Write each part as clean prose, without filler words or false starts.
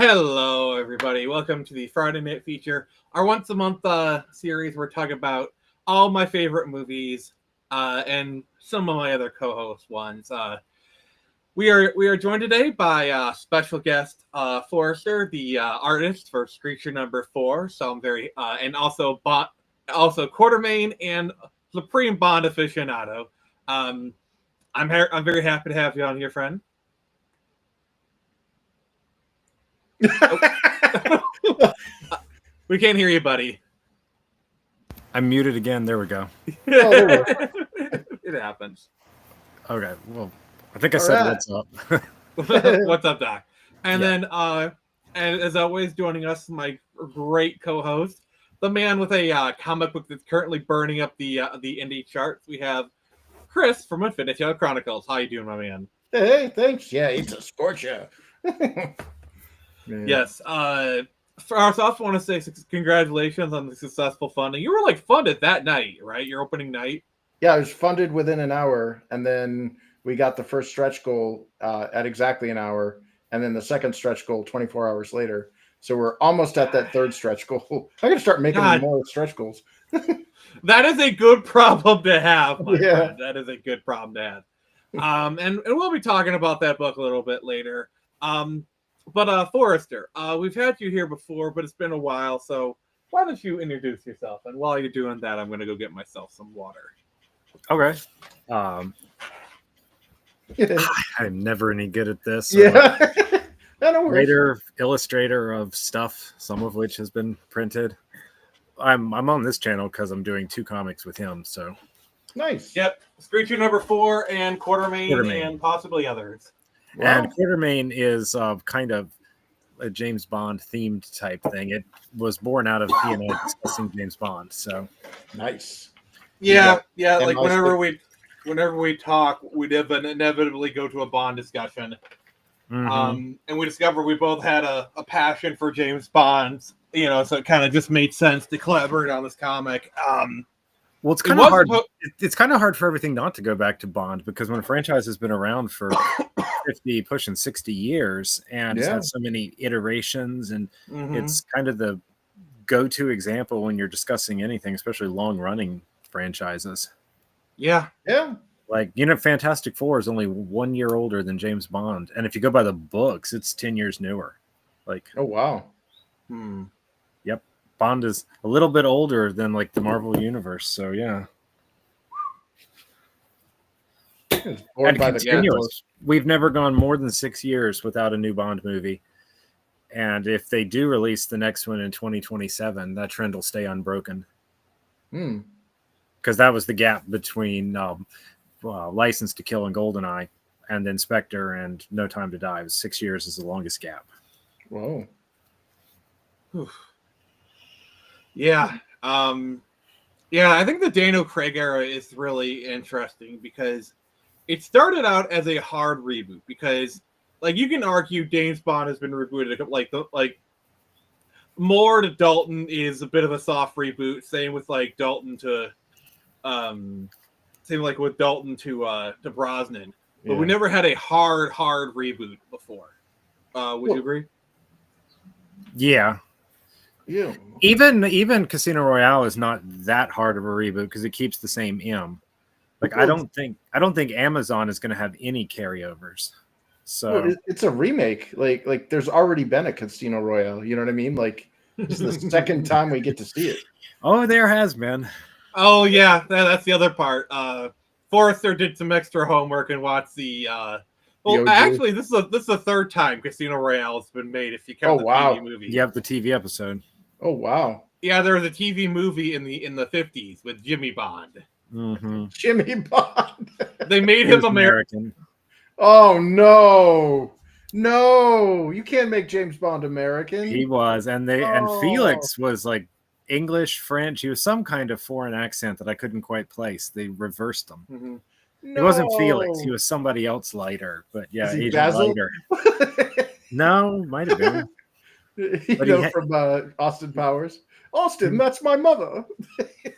Hello, everybody. Welcome to the Friday Night Feature, our once a month series. We're talking about all my favorite movies and some of my other co-host ones. We are joined today by special guest Forrester, the artist for Screecher number 4. So I'm very and also Quartermain and Supreme Bond aficionado. Um, I'm very happy to have you on here, friend. We can't hear you, buddy. I'm muted again. There we go. It happens. Okay. Well, I think I said what's up. What's up, Doc? And then, and as always, joining us, my great co-host, the man with a comic book that's currently burning up the indie charts. We have Chris from Infinity Chronicles. How you doing, my man? Hey, thanks. Yeah, it's a scorcher. Yes. First off, I want to say congratulations on the successful funding. You were like funded that night, right? Your opening night. Yeah, I was funded within an hour, and then we got the first stretch goal at exactly an hour, and then the second stretch goal 24 hours later. So we're almost at that third stretch goal. I'm gonna start making more stretch goals. That is a good problem to have, my friend. That is a good problem to have. And we'll be talking about that book a little bit later. But Forrester, we've had you here before, but it's been a while, so why don't you introduce yourself? And while you're doing that, I'm going to go get myself some water. Okay. I'm never any good at this. Yeah. Writer, illustrator of stuff, some of which has been printed. I'm on this channel because I'm doing 2 comics with him, so. Nice. Yep. Screecher number 4 and Quartermain and possibly others. Wow. And Quartermain is kind of a James Bond themed type thing. It was born out of he and I discussing James Bond. So nice. Yeah. Like whenever we talk, we'd inevitably go to a Bond discussion. Mm-hmm. And we discovered we both had a passion for James Bond. So it kind of just made sense to collaborate on this comic. Well, it's kind of hard. It's kind of hard for everything not to go back to Bond because when a franchise has been around for 50, pushing 60 years, and it's had so many iterations, and it's kind of the go-to example when you're discussing anything, especially long-running franchises. Yeah. Like, Fantastic Four is only 1 year older than James Bond, and if you go by the books, it's 10 years newer. Like, oh wow. Yep. Bond is a little bit older than like the Marvel universe, so yeah. And continuous. We've never gone more than 6 years without a new Bond movie, and if they do release the next one in 2027, that trend will stay unbroken. Because that was the gap between License to Kill and GoldenEye, and then Spectre and No Time to Die. It was 6 years is the longest gap. Whoa. Yeah. I think the Daniel Craig era is really interesting because it started out as a hard reboot because, like, you can argue James Bond has been rebooted more to Dalton is a bit of a soft reboot. Same with like Dalton to, with Dalton to Brosnan. But we never had a hard reboot before. Would you agree? Yeah. Yeah. Even Casino Royale is not that hard of a reboot because it keeps the same M. Like I don't think Amazon is going to have any carryovers. So it's a remake. Like there's already been a Casino Royale. You know what I mean? Like it's the second time we get to see it. Oh, there has been. Oh yeah, that's the other part. Forrester did some extra homework and watched the. Actually, this is the third time Casino Royale has been made. If you count the TV movie, you have the TV episode. Oh wow! Yeah, there was a TV movie in the 50s with Jimmy Bond. Mm-hmm. Jimmy Bond. They made him American. Oh no! You can't make James Bond American. He was, and Felix was like English, French. He was some kind of foreign accent that I couldn't quite place. They reversed him. Mm-hmm. No. It wasn't Felix. He was somebody else lighter. But yeah, Agent Basil? Lighter. No, might have been. From Austin Powers. Austin, that's my mother.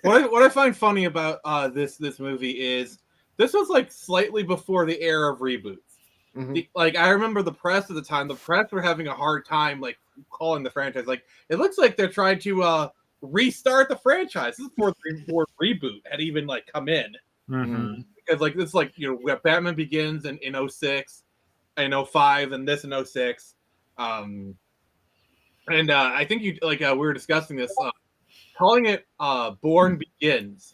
What I find funny about this movie is this was like slightly before the era of reboots. Like I remember the press at the time. The press were having a hard time like calling the franchise. Like it looks like they're trying to restart the franchise. This is before the reboot had even like come in. Because like this, like we have Batman Begins in 06, and 05, and this in 06. And I think you like we were discussing this. Calling it Born Begins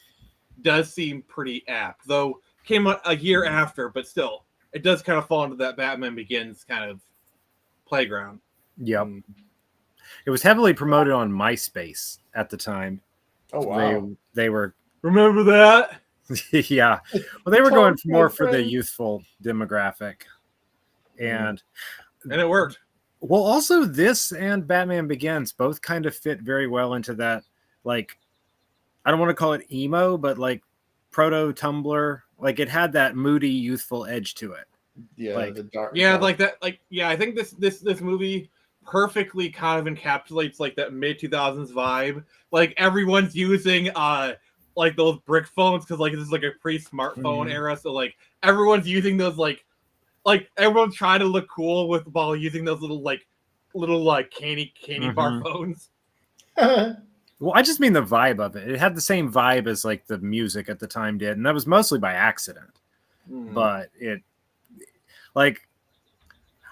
does seem pretty apt, though came a year after, but still, it does kind of fall into that Batman Begins kind of playground. Yep. It was heavily promoted on MySpace at the time. Oh, wow. They were... Remember that? Yeah. Well, they were going more for the youthful demographic. And it worked. Well, also this and Batman Begins both kind of fit very well into that, like, I don't want to call it emo, but like proto Tumblr. Like it had that moody, youthful edge to it. Yeah, like, the dark. Like that. Like, I think this movie perfectly kind of encapsulates like that mid 2000s vibe. Like everyone's using like those brick phones because like this is like a pre-smartphone era. So like everyone's using those like everyone's trying to look cool while using those little candy bar phones. Well, I just mean the vibe of it. It had the same vibe as like the music at the time did, and that was mostly by accident. But it, like,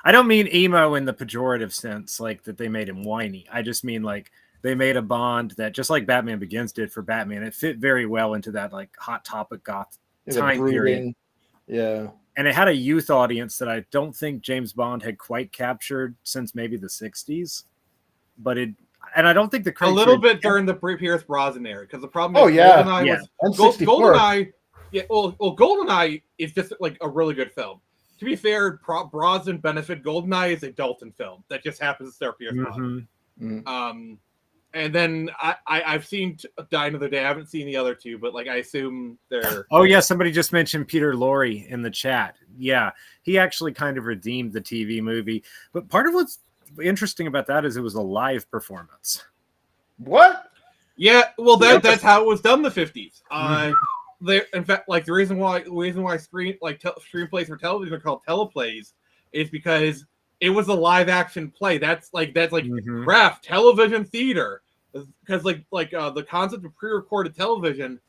I don't mean emo in the pejorative sense, like that they made him whiny. I just mean like they made a Bond that, just like Batman Begins did for Batman, it fit very well into that like Hot Topic goth time period. Yeah. And it had a youth audience that I don't think James Bond had quite captured since maybe the 60s. But and I don't think a little bit during the Pierce Brosnan era, because the problem is GoldenEye GoldenEye is just like a really good film. To be fair, Brosnan benefit. GoldenEye is a Dalton film that just happens to star Pierce Brosnan. And then I've seen Die Another Day. I haven't seen the other two, but like I assume they're. Oh yeah, somebody just mentioned Peter Lorre in the chat. Yeah, he actually kind of redeemed the TV movie. But part of what's interesting about that is it was a live performance. What? Yeah, well that's how it was done in the 50s. In fact, like the reason why screenplays for television are called teleplays is because it was a live action play. That's craft television theater, because the concept of pre-recorded television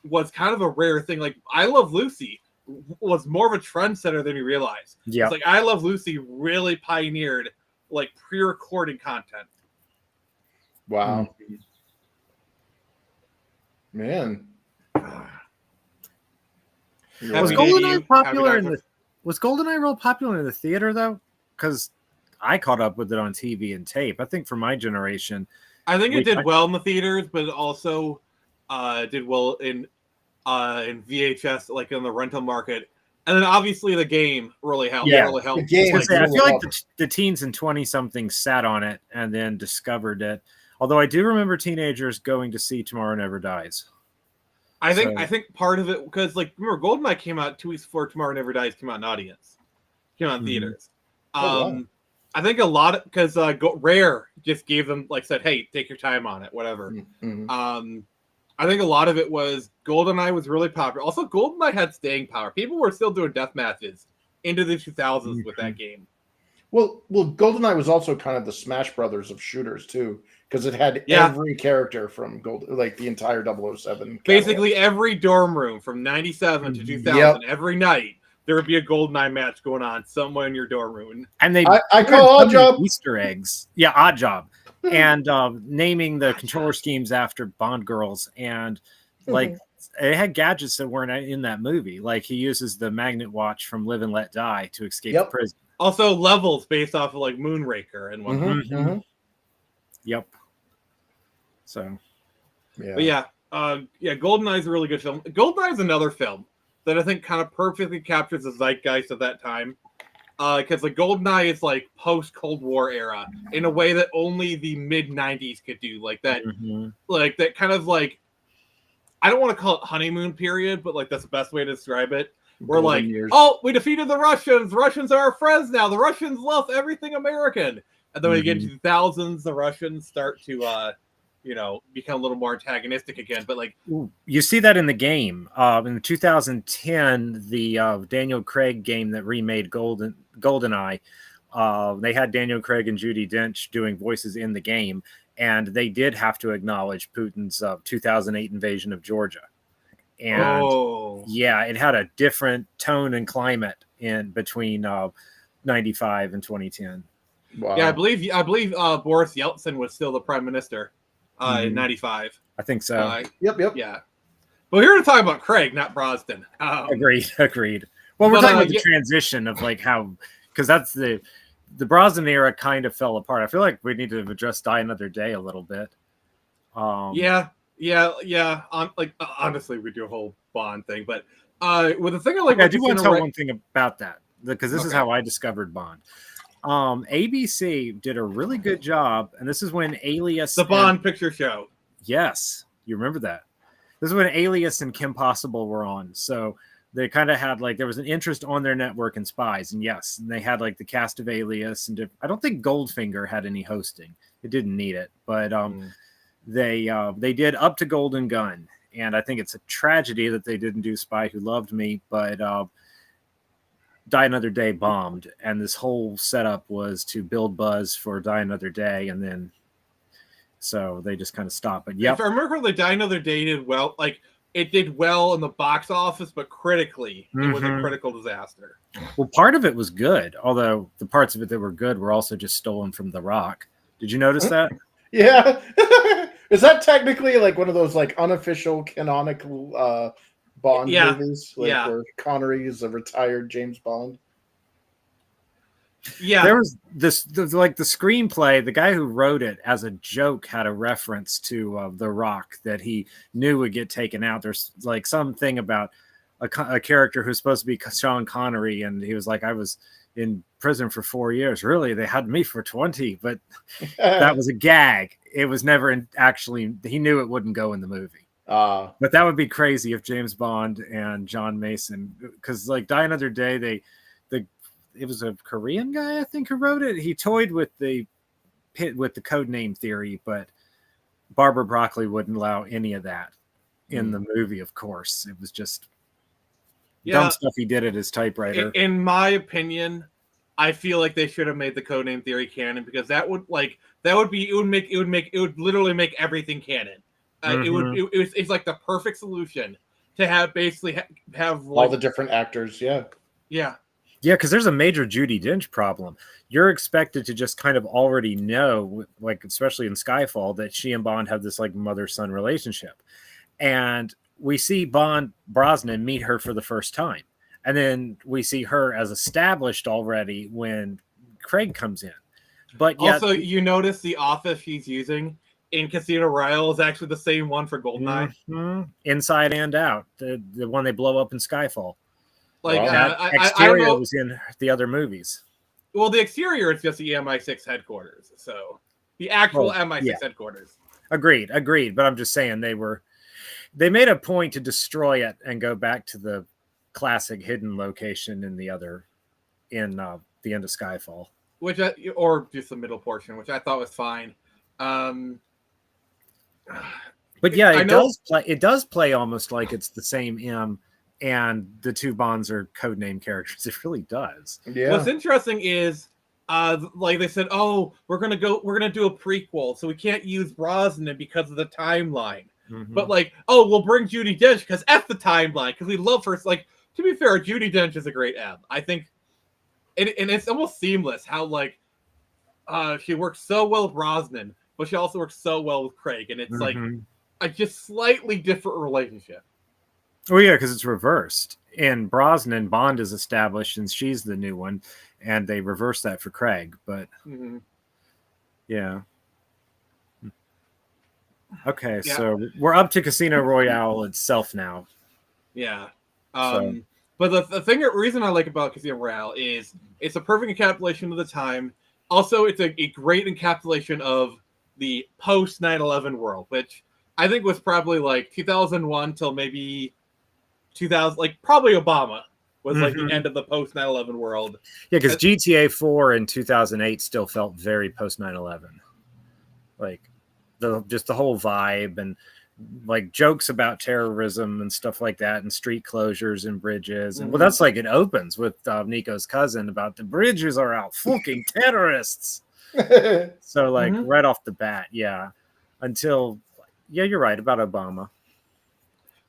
was kind of a rare thing. Like I Love Lucy was more of a trendsetter than you realize. Yeah, it's like I Love Lucy really pioneered like pre-recording content. Wow, man. Was GoldenEye popular was GoldenEye real popular in the theater though? Because I caught up with it on TV and tape. I think for my generation, I think it did well in the theaters, but it also did well in VHS, like in the rental market. And then obviously the game really helped. Yeah, really helped. The game I feel like the teens and 20-somethings sat on it and then discovered it. Although I do remember teenagers going to see Tomorrow Never Dies. I think part of it, because like remember GoldenEye came out 2 weeks before Tomorrow Never Dies came out in audience, came out in theaters. Wow. I think a lot of because Rare just gave them said, hey, take your time on it, whatever. I think a lot of it was GoldenEye was really popular. Also, GoldenEye had staying power. People were still doing death matches into the 2000s with that game. Well, GoldenEye was also kind of the Smash Brothers of shooters too, because it had every character from the entire 007. Basically, every dorm room from 97 to 2000, every night there would be a GoldenEye match going on somewhere in your dorm room. And I call Oddjob Easter eggs. Yeah, Oddjob. And naming the controller schemes after Bond girls, and like it had gadgets that weren't in that movie. Like he uses the magnet watch from Live and Let Die to escape the prison. Also levels based off of like Moonraker and whatnot. Yep. So, yeah. But GoldenEye is a really good film. GoldenEye is another film that I think kind of perfectly captures the zeitgeist of that time. Because like GoldenEye is like post Cold War era in a way that only the mid 90s could do. Like that, like that kind of like, I don't want to call it honeymoon period, but like that's the best way to describe it. We're like, we defeated the Russians. The Russians are our friends now. The Russians love everything American. And then when you get into the 2000s, the Russians start to become a little more antagonistic again. But like, you see that in the game. In 2010, the Daniel Craig game that remade GoldenEye, they had Daniel Craig and Judi Dench doing voices in the game, and they did have to acknowledge Putin's 2008 invasion of Georgia. And yeah, it had a different tone and climate in between 95 and 2010. Wow. Yeah, I believe Boris Yeltsin was still the prime minister in 95. I think so. Yep. Yeah. Well, here to talk about Craig, not Brosnan. Agreed. Well, we're talking about the transition of like how, because that's the Brosnan era kind of fell apart. I feel like we need to address Die Another Day a little bit. Yeah. Honestly, we do a whole Bond thing, but with the thing I like, I do want to tell one thing about that, because this is how I discovered Bond. ABC did a really good job, and this is when Alias, the Bond picture show. Yes, you remember that. This is when Alias and Kim Possible were on, so they kind of had like there was an interest on their network in spies, and yes, and they had like the cast of Alias, and I don't think Goldfinger had any hosting; it didn't need it, but they did Up to Golden Gun, and I think it's a tragedy that they didn't do Spy Who Loved Me, but Die Another Day bombed, and this whole setup was to build buzz for Die Another Day, and then so they just kind of stopped. But yeah, if I remember correctly, Die Another Day did well. Like it did well in the box office, but critically, it was a critical disaster. Well, part of it was good, although the parts of it that were good were also just stolen from The Rock. Did you notice that? Yeah. Is that technically like one of those like unofficial canonical Bond movies? Like where Connery is a retired James Bond? Yeah. There was like the screenplay, the guy who wrote it as a joke had a reference to The Rock that he knew would get taken out. There's like something about a character who's supposed to be Sean Connery, and he was like, I was in prison for 4 years. Really? They had me for 20, but that was a gag. It was never actually, he knew it wouldn't go in the movie. But that would be crazy if James Bond and John Mason, because like Die Another Day, it was a Korean guy, I think, who wrote it. He toyed with the code name theory, but Barbara Broccoli wouldn't allow any of that in the movie. Of course, it was just dumb stuff he did at his typewriter. In my opinion, I feel like they should have made the codename theory canon, because it would literally make everything canon. It's like the perfect solution to have have like, all the different actors. Yeah, because there's a major Judi Dench problem. You're expected to just kind of already know, like especially in Skyfall, that she and Bond have this like mother-son relationship, and we see Brosnan meet her for the first time. And then we see her as established already when Craig comes in. But yet, also, you notice the office she's using in Casino Royale is actually the same one for GoldenEye. Mm-hmm. Inside and out. The one they blow up in Skyfall. Like exterior was in the other movies. Well, the exterior is just the MI6 headquarters. So the actual MI6 headquarters. Agreed. But I'm just saying they made a point to destroy it and go back to the classic hidden location in the end of Skyfall, or just the middle portion, which I thought was fine. But yeah, it does play almost like it's the same M, and the two Bonds are codename characters. It really does. Yeah. What's interesting is, like they said, we're gonna do a prequel, so we can't use Brosnan because of the timeline. Mm-hmm. But like, we'll bring Judi Dench because F the timeline, because we love her. Like, to be fair, Judi Dench is a great M. I think, and it's almost seamless how like she works so well with Brosnan, but she also works so well with Craig, and it's like a just slightly different relationship. Oh yeah, because it's reversed. In Brosnan, Bond is established and she's the new one, and they reverse that for Craig. But yeah. Okay, so we're up to Casino Royale itself now. Yeah. But the reason I like about Casino Royale is it's a perfect encapsulation of the time. Also, it's a great encapsulation of the post 9/11 world, which I think was probably like 2001 till maybe 2000, like probably Obama was like the end of the post 9/11 world. Yeah, because GTA 4 in 2008 still felt very post 9/11. Like, the whole vibe, and like jokes about terrorism and stuff like that, and street closures and bridges. And well, that's like it opens with Nico's cousin about the bridges are out fucking terrorists. So like right off the bat, yeah. Until you're right about Obama.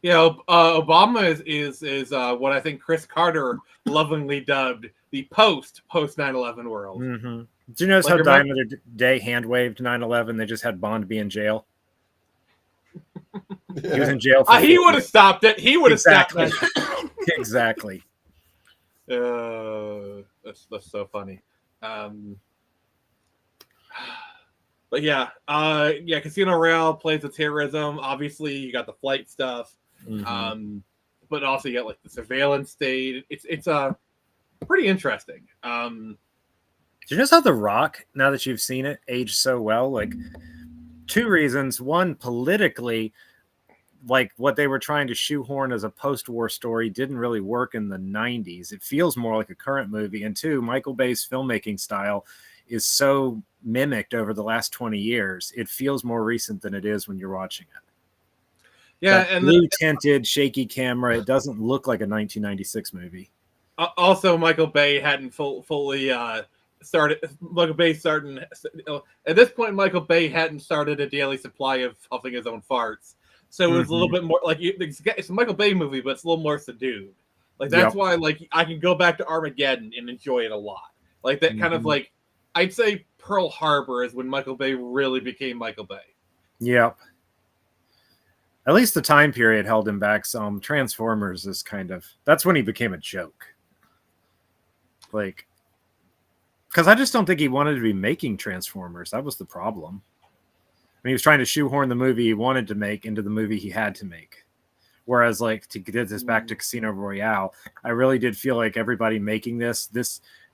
Yeah, Obama is what I think Chris Carter lovingly dubbed the post 9/11 world. Mm-hmm. Do you notice how Die Another Day hand waved 9/11? They just had Bond be in jail. He was in jail. He would have stopped it. He would have stopped it. Exactly. That's so funny. But yeah, Casino Royale plays with terrorism. Obviously, you got the flight stuff, but also you got like the surveillance state. It's pretty interesting. Do you notice how The Rock, now that you've seen it, aged so well? Like, two reasons. One, politically, like what they were trying to shoehorn as a post-war story didn't really work in the 90s. It feels more like a current movie. And two, Michael Bay's filmmaking style is so mimicked over the last 20 years. It feels more recent than it is when you're watching it. Yeah, that and blue tinted, shaky camera. It doesn't look like a 1996 movie. Also, Michael Bay hadn't fully started. Michael Bay starting at this point. Michael Bay hadn't started a daily supply of huffing his own farts, so it was a little bit more like it's a Michael Bay movie, but it's a little more subdued. Like that's why, like, I can go back to Armageddon and enjoy it a lot. Like that kind of like, I'd say Pearl Harbor is when Michael Bay really became Michael Bay. Yep. At least the time period held him back some. Transformers is that's when he became a joke. Like, because I just don't think he wanted to be making Transformers. That was the problem. I mean, he was trying to shoehorn the movie he wanted to make into the movie he had to make. Whereas, like, to get this back to Casino Royale, I really did feel like everybody making this,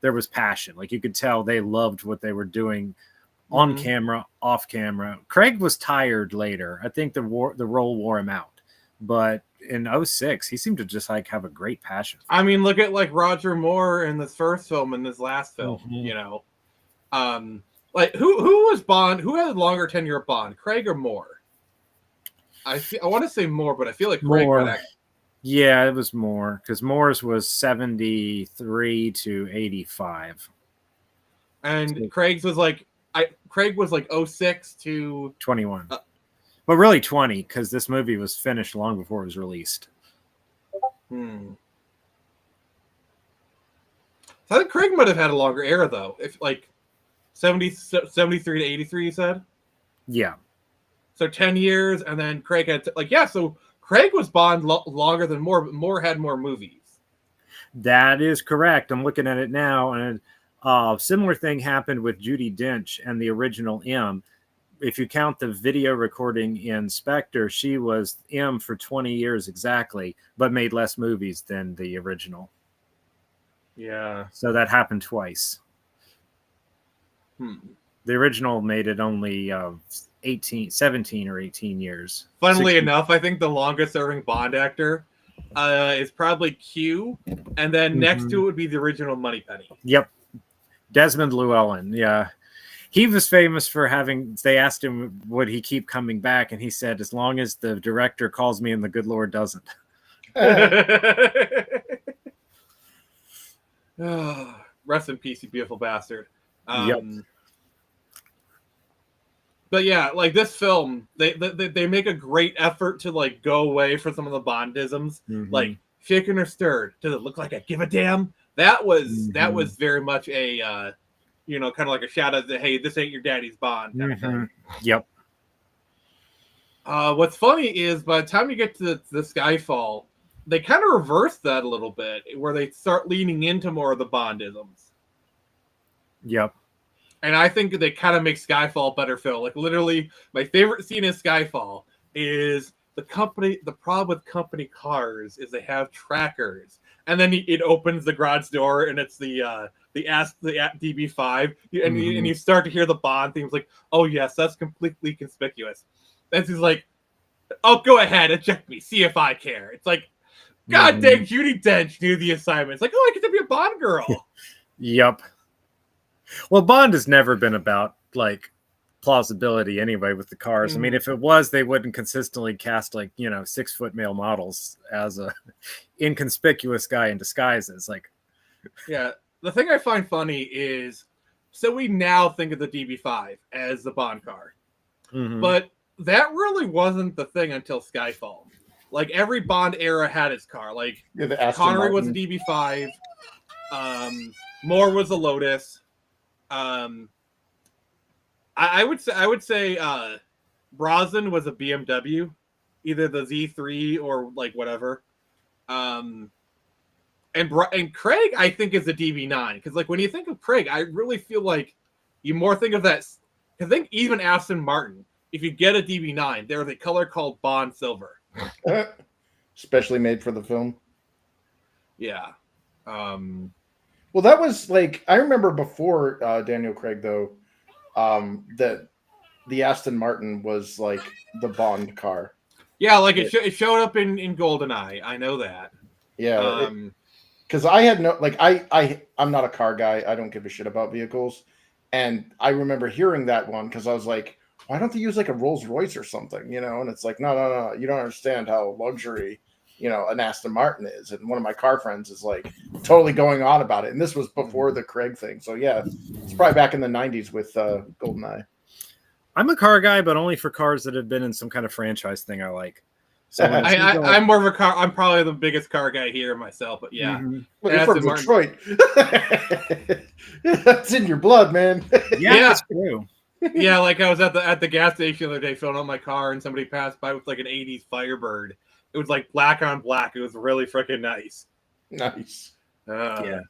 there was passion. Like, you could tell they loved what they were doing on camera, off camera. Craig was tired later. I think the role wore him out. But in 2006, he seemed to just like have a great passion. I mean, look at like Roger Moore in this first film and this last film, you know. Like who was Bond? Who had a longer tenure of Bond, Craig or Moore? I want to say Moore, but I feel like Craig Moore. Yeah, it was Moore, because Moore's was 73 to 85. And Craig's was like Craig was like 06 to 21. But really 20, because this movie was finished long before it was released. So I think Craig might have had a longer era, though. If like 73 to 83, you said? Yeah. So 10 years, and then Craig had so Craig was Bond longer than Moore, but Moore had more movies. That is correct. I'm looking at it now, and a similar thing happened with Judi Dench and the original M. If you count the video recording in Spectre, she was M for 20 years exactly, but made less movies than the original. Yeah. So that happened twice. The original made it only 17 or 18 years. Funnily 16. enough, I think the longest serving Bond actor is probably Q, and then next to it would be the original Moneypenny. Yep. Desmond Llewellyn, yeah. He was famous for they asked him, would he keep coming back? And he said, as long as the director calls me and the good Lord doesn't. Rest in peace, you beautiful bastard. Yep. But yeah, like this film, they make a great effort to like go away from some of the Bondisms. Like, shaken or stirred, does it look like I give a damn? That was very much a kind of like a shout out to, hey, this ain't your daddy's Bond. Kind of thing. Yep. What's funny is by the time you get to the Skyfall, they kind of reverse that a little bit, where they start leaning into more of the Bondisms. Yep. And I think they kind of make Skyfall better film. Like, literally, my favorite scene in Skyfall is the problem with company cars is they have trackers. And then it opens the garage door, and it's the DB5, and you start to hear the Bond themes, like, oh yes, that's completely conspicuous. And he's like, oh, go ahead, eject me, see if I care. It's like, god dang, Judi Dench knew the assignment. It's like, oh, I get to be a Bond girl. Yep. Well, Bond has never been about like plausibility anyway with the cars. I mean, if it was, they wouldn't consistently cast 6-foot male models as a inconspicuous guy in disguises. Yeah, the thing I find funny is, so we now think of the DB5 as the Bond car, but that really wasn't the thing until Skyfall. Like every Bond era had its car. Like Connery was a DB5, Moore was a Lotus. I would say Brosnan was a BMW, either the Z3 or like whatever. And Craig, I think, is a DB9 because like when you think of Craig, I really feel like you more think of that. I think even Aston Martin, if you get a DB9, there's a color called Bond Silver, specially made for the film. Yeah. Well, that was like I remember before Daniel Craig though, that the Aston Martin was like the Bond car. Yeah, like it showed up in GoldenEye. I know that. Yeah. Because I had no I'm not a car guy. I don't give a shit about vehicles, and I remember hearing that one because I was like, why don't they use like a Rolls Royce or something, And it's like, no, you don't understand how luxury, an Aston Martin is. And one of my car friends is like totally going on about it, and this was before the Craig thing. So yeah, it's probably back in the '90s with GoldenEye. I'm a car guy, but only for cars that have been in some kind of franchise thing I like. So I'm more of a car. I'm probably the biggest car guy here myself, but yeah. Well, you're from Detroit. That's in your blood, man. Yeah, that's true. Yeah, like I was at the gas station the other day filling up my car, and somebody passed by with like an '80s Firebird. It was like black on black. It was really freaking nice. Nice. Yeah.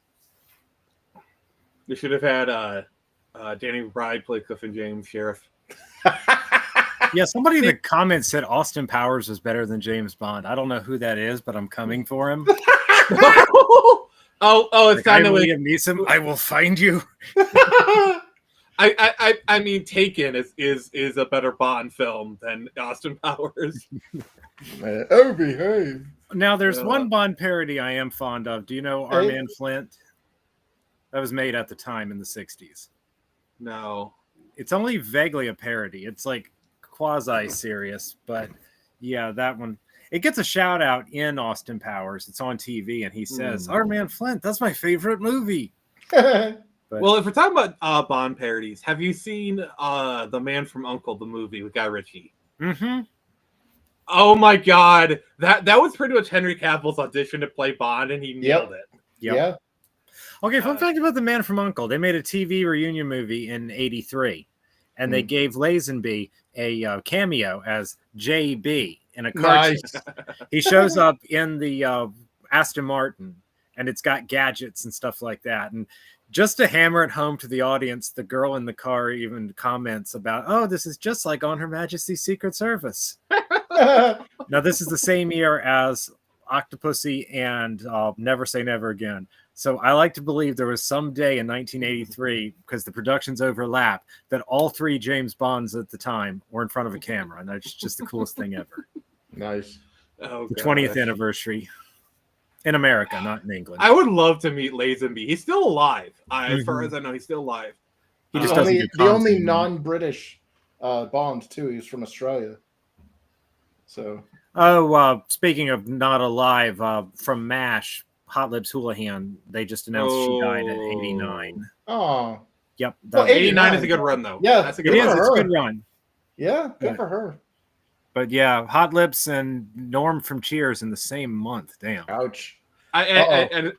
We should have had Danny McBride play Clifton James Sheriff. Yeah, somebody in the comments said Austin Powers was better than James Bond. I don't know who that is, but I'm coming for him. It's kind of Liam Neeson. I will find you. I mean, Taken is a better Bond film than Austin Powers. Oh, behave. Now, there's one Bond parody I am fond of. Do you know Our Man Flint? That was made at the time in the 60s. No. It's only vaguely a parody. It's like quasi-serious, but yeah, that one. It gets a shout out in Austin Powers. It's on TV, and he says, Our Man Flint, that's my favorite movie. Well, if we're talking about Bond parodies, have you seen The Man from U.N.C.L.E., the movie with Guy Ritchie? Mm-hmm. Oh my God. That was pretty much Henry Cavill's audition to play Bond, and he nailed it. Yep. Yeah. Okay, fun fact about The Man from U.N.C.L.E. They made a TV reunion movie in '83, and they gave Lazenby a cameo as JB in a car. Nice. He shows up in the Aston Martin, and it's got gadgets and stuff like that. And just to hammer it home to the audience, the girl in the car even comments about, oh, this is just like On Her Majesty's Secret Service. Now, this is the same year as Octopussy and Never Say Never Again. So I like to believe there was some day in 1983, because the productions overlap, that all three James Bonds at the time were in front of a camera. And that's just the coolest thing ever. Nice. Oh, the 20th anniversary in America, not in England. I would love to meet Lazenby. He's still alive. As far as I know, he's still alive. He just the only non-British Bond, too. He's from Australia. So. Oh, speaking of not alive, from MASH, Hot Lips Houlihan, they just announced she died at 89. Oh. Yep. Well, 89 is a good run, though. Yeah, that's a good run. It's a good run. Yeah, good for her. But yeah, Hot Lips and Norm from Cheers in the same month. Damn. Ouch. And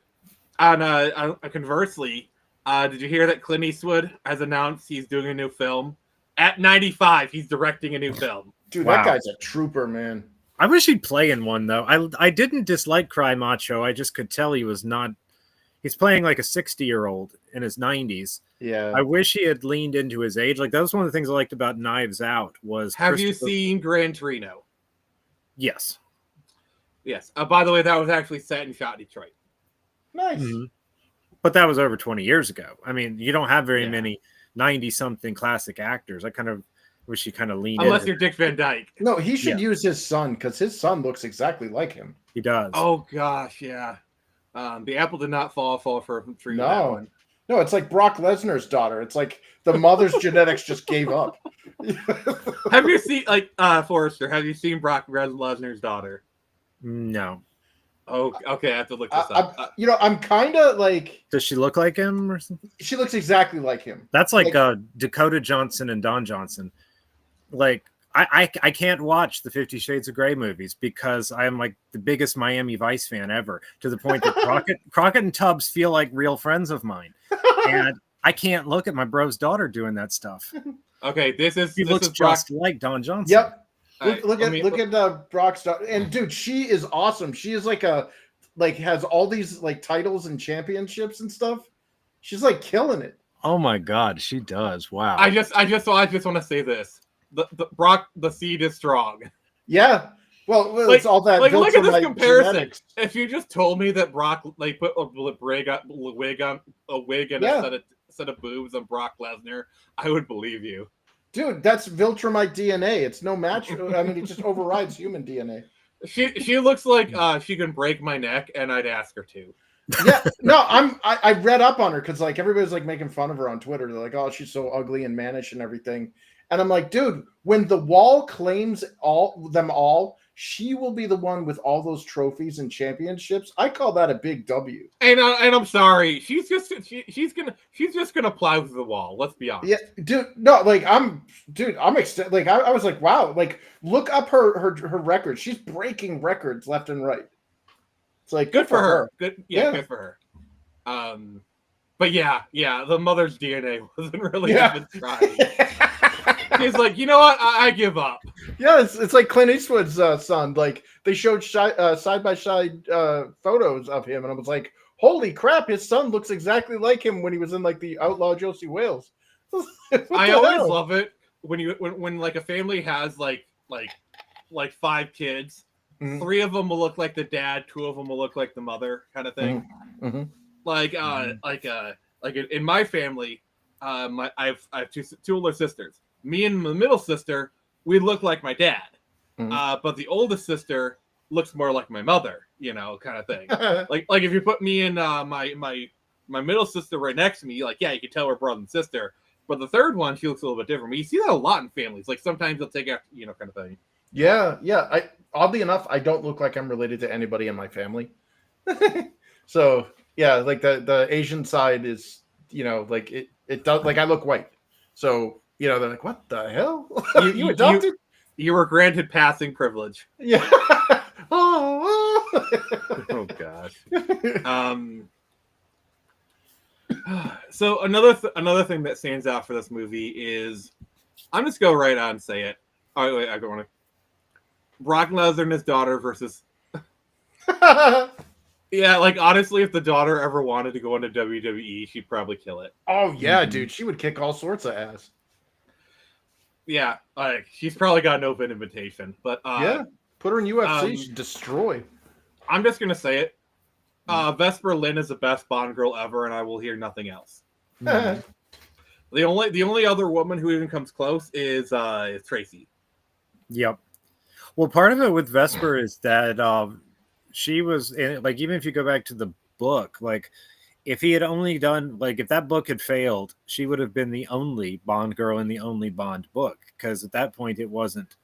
conversely, did you hear that Clint Eastwood has announced he's doing a new film? At 95, he's directing a new film. Dude, that guy's a trooper, man. I wish he'd play in one, though. I didn't dislike Cry Macho. I just could tell he was not... He's playing like a 60-year-old in his 90s. Yeah. I wish he had leaned into his age. Like, that was one of the things I liked about Knives Out was... Have you seen Gran Torino? Yes. Yes. By the way, that was actually set and shot in Detroit. Nice. Mm-hmm. But that was over 20 years ago. I mean, you don't have very many 90-something classic actors. I kind of wish he kind of leaned Unless you're Dick Van Dyke. No, he should use his son, because his son looks exactly like him. He does. Oh, gosh, yeah. The apple did not fall for a tree. No. No, it's like Brock Lesnar's daughter. It's like the mother's genetics just gave up. Have you seen Forrester? Have you seen Brock Lesnar's daughter? No. Oh, okay. I have to look this up. I'm kind of like. Does she look like him or something? She looks exactly like him. That's like Dakota Johnson and Don Johnson. Like I can't watch the 50 Shades of Grey movies because I'm like the biggest Miami Vice fan ever, to the point that Crockett and Tubbs feel like real friends of mine, and I can't look at my bro's daughter doing that stuff. Okay, He looks just like Don Johnson. Yep. Right, look at Brock's daughter, and dude, she is awesome. She is has all these like titles and championships and stuff. She's like killing it. Oh my god, she does. Wow. I just want to say this. The seed is strong. Yeah. Well, it's all that. Like, look at this comparison. Genetics. If you just told me that Brock put a wig and a set of boobs on Brock Lesnar, I would believe you. Dude, that's Viltrumite DNA. It's no match. I mean, it just overrides human DNA. She looks like she can break my neck, and I'd ask her to. Yeah, no, I read up on her because like everybody's like making fun of her on Twitter. They're like, oh, she's so ugly and mannish and everything. And I'm like, dude, when the Wall claims them all, she will be the one with all those trophies and championships. I call that a big W. And I'm sorry, she's just gonna plow through the Wall. Let's be honest. Yeah, dude. No, like I'm excited. Like I was like, wow. Like look up her record. She's breaking records left and right. It's like good for her. Good for her. But yeah, the mother's DNA wasn't really even trying. He's like, you know what? I give up. Yeah, it's like Clint Eastwood's son. Like they showed side by side photos of him, and I was like, holy crap, his son looks exactly like him when he was in like the Outlaw Josie Wales. I always love it when like a family has like 5 kids. Mm-hmm. 3 of them will look like the dad, 2 of them will look like the mother, kind of thing. Mm-hmm. Like in my family, I have 2 older sisters. Me and the middle sister, we look like my dad. Mm-hmm. But the oldest sister looks more like my mother, kind of thing. like if you put me and my middle sister right next to me, like, yeah, you can tell we're brother and sister. But the third one, she looks a little bit different. But you see that a lot in families. Like sometimes they'll take after, kind of thing. Yeah. Oddly enough, I don't look like I'm related to anybody in my family. So yeah, like the Asian side is, like it does, like I look white. So, they're like, what the hell? You adopted? You were granted passing privilege. Yeah. Oh gosh. So another thing that stands out for this movie is, I'm just go right on and say it. Oh wait, I don't want to. Brock Lesnar and his daughter versus. Yeah, like honestly, if the daughter ever wanted to go into WWE, she'd probably kill it. Oh yeah, dude, she would kick all sorts of ass. Yeah, like she's probably got an open invitation, but yeah, put her in UFC, she'd destroy. I'm just gonna say it. Vesper Lynn is the best Bond girl ever, and I will hear nothing else. The only other woman who even comes close is Tracy. Yep. Well, part of it with Vesper is that she was like, even if you go back to the book, like if he had only done, like if that book had failed, she would have been the only Bond girl in the only Bond book, because at that point it wasn't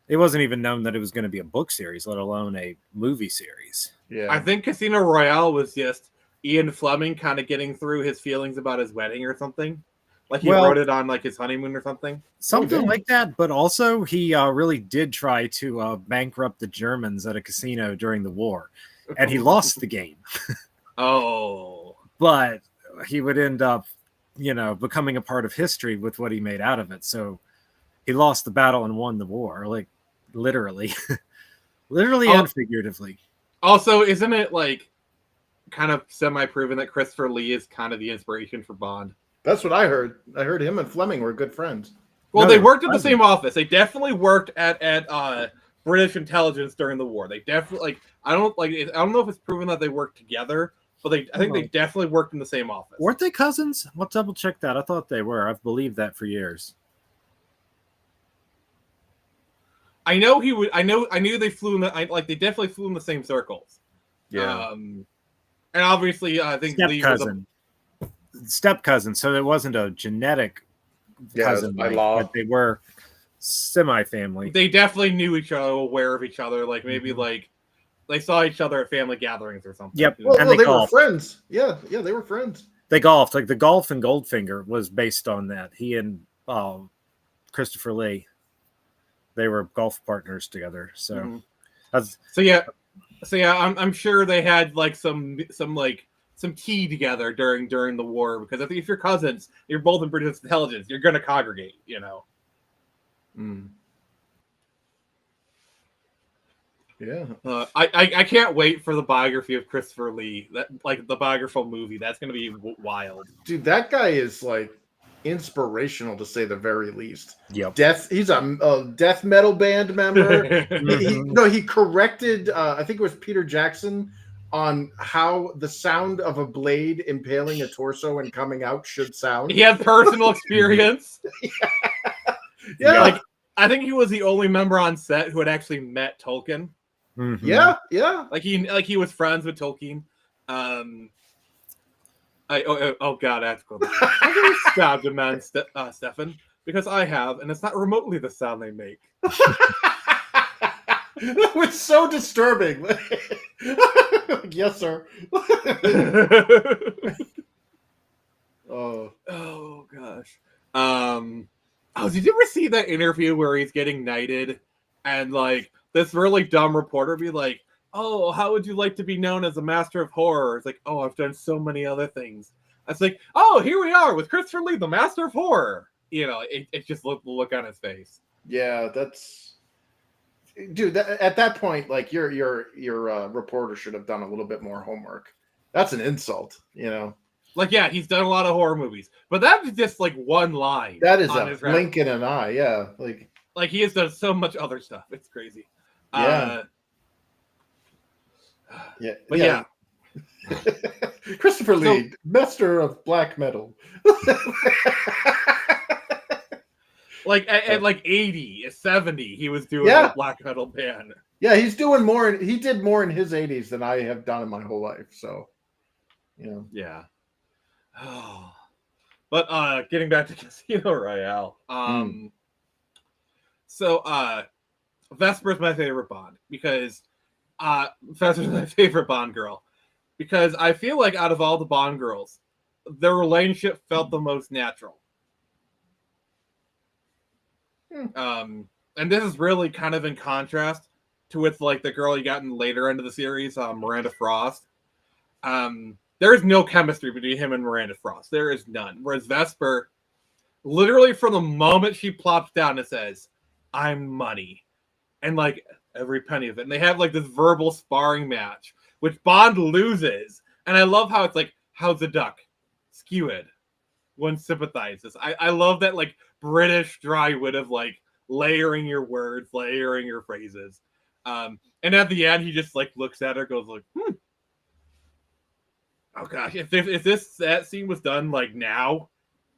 even known that it was going to be a book series, let alone a movie series. Yeah, I think Casino Royale was just Ian Fleming kind of getting through his feelings about his wedding or something. Like he wrote it on like his honeymoon or something. Something like that. But also he really did try to bankrupt the Germans at a casino during the war. And he lost the game. Oh. But he would end up, becoming a part of history with what he made out of it. So he lost the battle and won the war. Like literally. And figuratively. Also, isn't it like kind of semi-proven that Christopher Lee is kind of the inspiration for Bond? That's what I heard. I heard him and Fleming were good friends. Well, they worked at the same office. They definitely worked at British intelligence during the war. They definitely I don't know if it's proven that they worked together, but I think they definitely worked in the same office. Weren't they cousins? I'll double check that. I thought they were. I've believed that for years. I know he would. I knew they flew in they definitely flew in the same circles. Yeah. And obviously, I think Lee was step cousins, so it wasn't a genetic cousin, by law. but they were semi-family. They definitely knew each other, aware of each other. Like maybe like they saw each other at family gatherings or something. Yep, Well, and they were golfed. friends. Yeah, they were friends. They golfed. Like the golf in Goldfinger was based on that. He and Christopher Lee, they were golf partners together. So, so yeah, I'm sure they had like some tea together during the war, because if you're cousins, you're both in British intelligence, you're gonna congregate, you know. Yeah. I can't wait for the biography of Christopher Lee. That like the biographical movie. That's gonna be wild. Dude, that guy is like inspirational to say the very least. Yep. He's a death metal band member. He corrected I think it was Peter Jackson on how the sound of a blade impaling a torso and coming out should sound. He had personal experience. Yeah. Like I think he was the only member on set who had actually met Tolkien. Mm-hmm. Yeah. Like he was friends with Tolkien. Oh God, I have to go. Have you stabbed a man, Stefan? Because I have, and it's not remotely the sound they make. That was so disturbing. Yes, sir. Oh gosh. Did you ever see that interview where he's getting knighted, and like this really dumb reporter be like, "Oh, how would you like to be known as a master of horror?" It's like, "Oh, I've done so many other things." It's like, "Oh, here we are with Christopher Lee, the master of horror." You know, it just the look on his face. Yeah, that's dude. At that point, like your reporter should have done a little bit more homework. That's an insult, you know. Like, yeah, he's done a lot of horror movies, but that is just like one line. That is a blink in an eye. Yeah, like he has done so much other stuff. It's crazy. Yeah. But yeah. Christopher Lee, master of black metal. Like at like 80, 70, he was doing a black metal band. Yeah, he's doing more. He did more in his 80s than I have done in my whole life. So, you know. Yeah. Oh. But getting back to Casino Royale. So Vesper's my favorite Bond because Vesper's my favorite Bond girl. Because I feel like out of all the Bond girls, their relationship felt the most natural. And this is really kind of in contrast to with like the girl you got in the later end of the series, Miranda Frost. There is no chemistry between him and Miranda Frost. There is none. Whereas Vesper, literally from the moment she plops down and says, "I'm money," and like every penny of it, and they have like this verbal sparring match, which Bond loses. And I love how it's like, "How's the duck? Skewed. One sympathizes." I love that like British dry wit of like layering your words, layering your phrases. And at the end, he just like looks at her, goes like, Oh gosh, if that scene was done like now,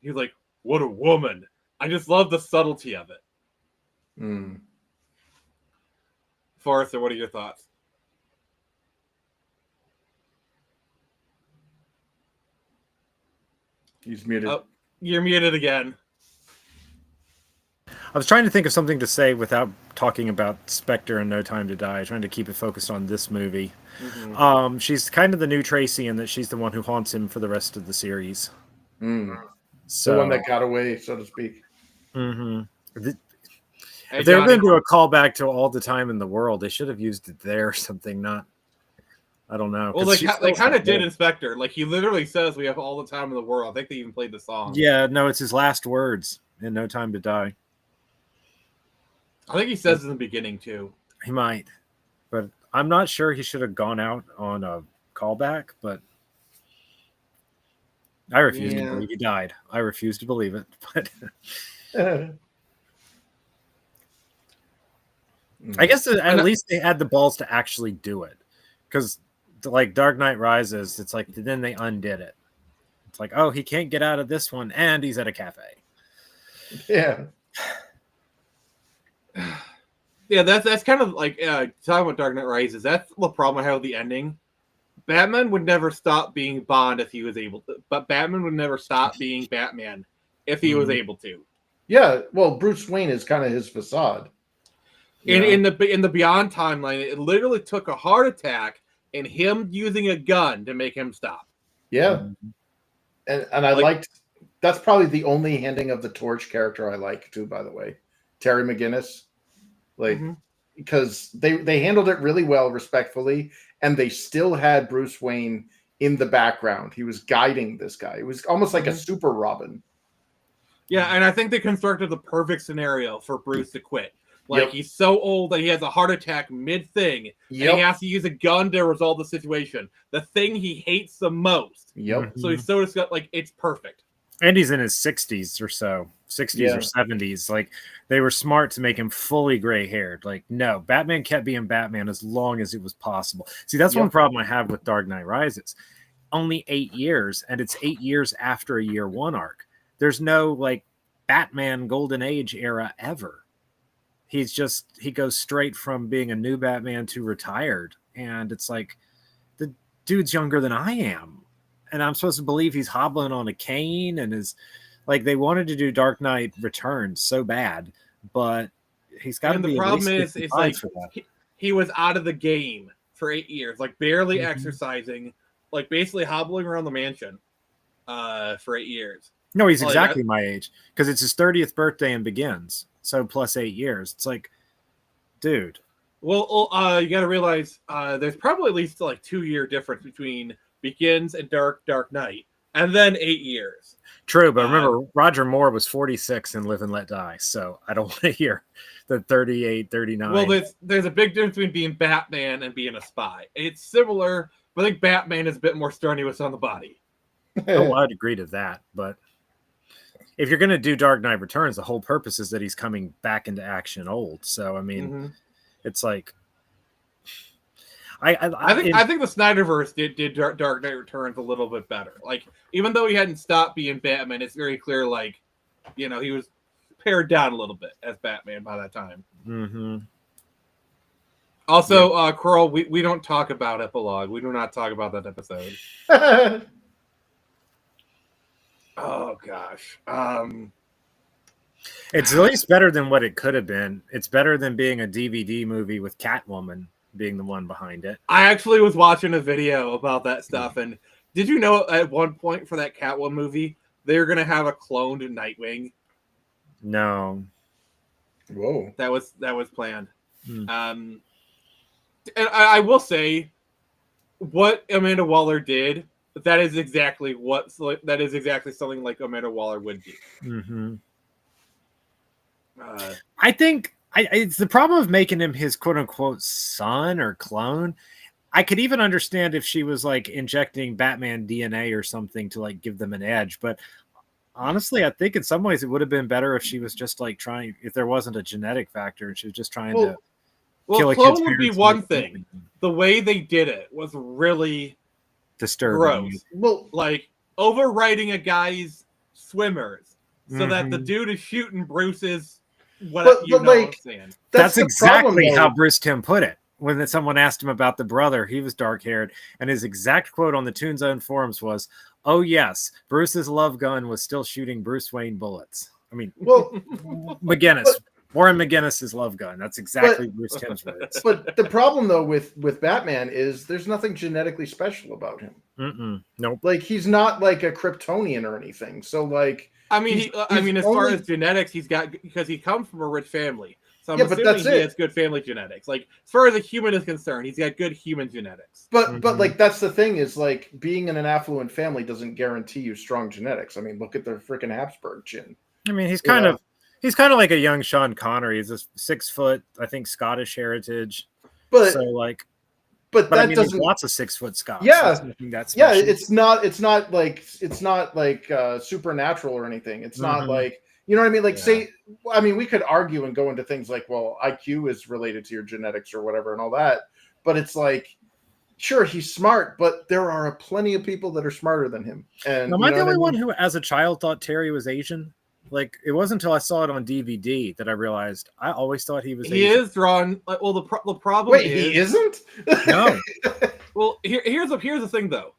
he's like, "What a woman!" I just love the subtlety of it. Forrester, what are your thoughts? He's muted. Oh, you're muted again. I was trying to think of something to say without talking about Spectre and No Time to Die, trying to keep it focused on this movie. Mm-hmm. She's kind of the new Tracy in that she's the one who haunts him for the rest of the series. So, the one that got away, so to speak. Mm-hmm. If they were going to do a callback to All the Time in the World, they should have used it there or something, not... I don't know. Well, they kind of did in Spectre. Like, he literally says we have all the time in the world. I think they even played the song. Yeah, no, it's his last words in No Time to Die. I think he says in the beginning, too. He might. But I'm not sure he should have gone out on a callback, but I refuse to believe he died. I refuse to believe it. But I guess at least they had the balls to actually do it. Because, like, Dark Knight Rises, it's like, then they undid it. It's like, oh, he can't get out of this one, and he's at a cafe. Yeah. Yeah, that's kind of like talking about Dark Knight Rises. That's the problem I have with the ending. Batman would never stop being Bond if he was able to, but Batman would never stop being Batman if he was able to. Yeah, well, Bruce Wayne is kind of his facade. In the Beyond timeline, it literally took a heart attack and him using a gun to make him stop. Yeah, and I liked. That's probably the only handing of the torch character I like too. By the way, Terry McGinnis, because they handled it really well, respectfully, and they still had Bruce Wayne in the background. He was guiding this guy. It was almost like a super Robin. Yeah, and I think they constructed the perfect scenario for Bruce to quit. Like, he's so old that he has a heart attack mid-thing, and he has to use a gun to resolve the situation. The thing he hates the most. So he's so disgusted. Like, it's perfect. And he's in his 60s or so. 60s or 70s. Like, they were smart to make him fully gray-haired. Like, no, Batman kept being Batman as long as it was possible. See, that's one problem I have with Dark Knight Rises. Only 8 years, and it's 8 years after a year one arc. There's no, like, Batman Golden Age era ever. He goes straight from being a new Batman to retired. And it's like, the dude's younger than I am. And I'm supposed to believe he's hobbling on a cane and is like, they wanted to do Dark Knight Returns so bad, but he's got to be. The problem is, it's like he was out of the game for 8 years, like barely exercising, like basically hobbling around the mansion for 8 years. No, he's exactly my age because it's his 30th birthday and Begins. So plus 8 years. It's like, dude. Well, you got to realize there's probably at least like 2 year difference between Begins and Dark Knight, and then 8 years. True, but remember, Roger Moore was 46 in Live and Let Die, so I don't want to hear the 38, 39. Well, there's a big difference between being Batman and being a spy. It's similar, but I think Batman is a bit more strenuous on the body. Oh, I'd agree to that, but if you're going to do Dark Knight Returns, the whole purpose is that he's coming back into action old. So, I mean, it's like, I think the Snyderverse did Dark Knight Returns a little bit better. Like, even though he hadn't stopped being Batman, it's very clear, like, you know, he was pared down a little bit as Batman by that time. Also, Coral, we don't talk about Epilogue. We do not talk about that episode. Oh gosh. It's at least better than what it could have been. It's better than being a DVD movie with Catwoman being the one behind it. I actually was watching a video about that stuff, and did you know at one point for that Catwoman movie they're gonna have a cloned Nightwing? No. Whoa. That was planned. And I will say what Amanda Waller did. That is exactly something like Amanda Waller would do. I think it's the problem of making him his quote unquote son or clone. I could even understand if she was like injecting Batman DNA or something to like give them an edge. But honestly, I think in some ways it would have been better if she was just like trying, if there wasn't a genetic factor and she was just trying to kill a clone would be one thing. The way they did it was really disturbing. Gross. Well, like overwriting a guy's swimmers so that the dude is shooting Bruce's. That's exactly how Bruce Timm put it. When someone asked him about the brother, he was dark-haired, and his exact quote on the Toon Zone forums was, "Oh yes, Bruce's love gun was still shooting Bruce Wayne bullets." I mean, McGinnis. Warren McGinnis's love gun. That's exactly Bruce Timm's words. But the problem, though, with Batman is there's nothing genetically special about him. Nope. Like, he's not like a Kryptonian or anything. So, like, I mean, as far as genetics, he's got, because he comes from a rich family. So I'm assuming he has good family genetics. Like, as far as a human is concerned, he's got good human genetics. But like, that's the thing is, like, being in an affluent family doesn't guarantee you strong genetics. I mean, look at the freaking Habsburg chin. I mean, he's kind of like a young Sean Connery. He's a 6 foot, I think, Scottish heritage. But so like, but that I mean, doesn't. Lots of 6 foot Scots. Yeah, it's not like supernatural or anything. It's not like, you know what I mean. Like, say, I mean, we could argue and go into things like, well, IQ is related to your genetics or whatever and all that. But it's like, sure, he's smart, but there are plenty of people that are smarter than him. And am I the only one who, as a child, thought Terry was Asian? Like, it wasn't until I saw it on DVD that I realized I always thought he was Asian. He is drawn. Well, the problem is he isn't. No, Well, here's the thing though.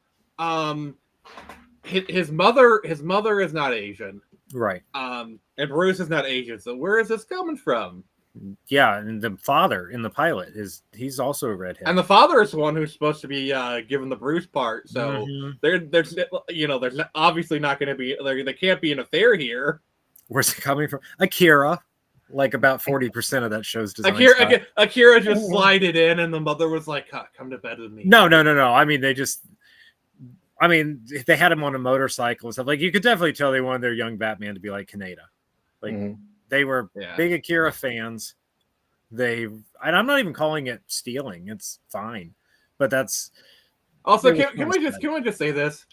His mother is not Asian. Right. And Bruce is not Asian. So where is this coming from? Yeah, and the father in the pilot he's also a redhead. And the father is the one who's supposed to be given the Bruce part. So there's obviously not going to be there can't be an affair here. Where's it coming from? Akira. Like about 40% of that show's design. Akira just slided in, and the mother was like, "Come to bed with me." No. I mean, they had him on a motorcycle and stuff. Like, you could definitely tell they wanted their young Batman to be like Kaneda. Like, they were big Akira fans. And I'm not even calling it stealing. It's fine, but that's also. Can we just say this?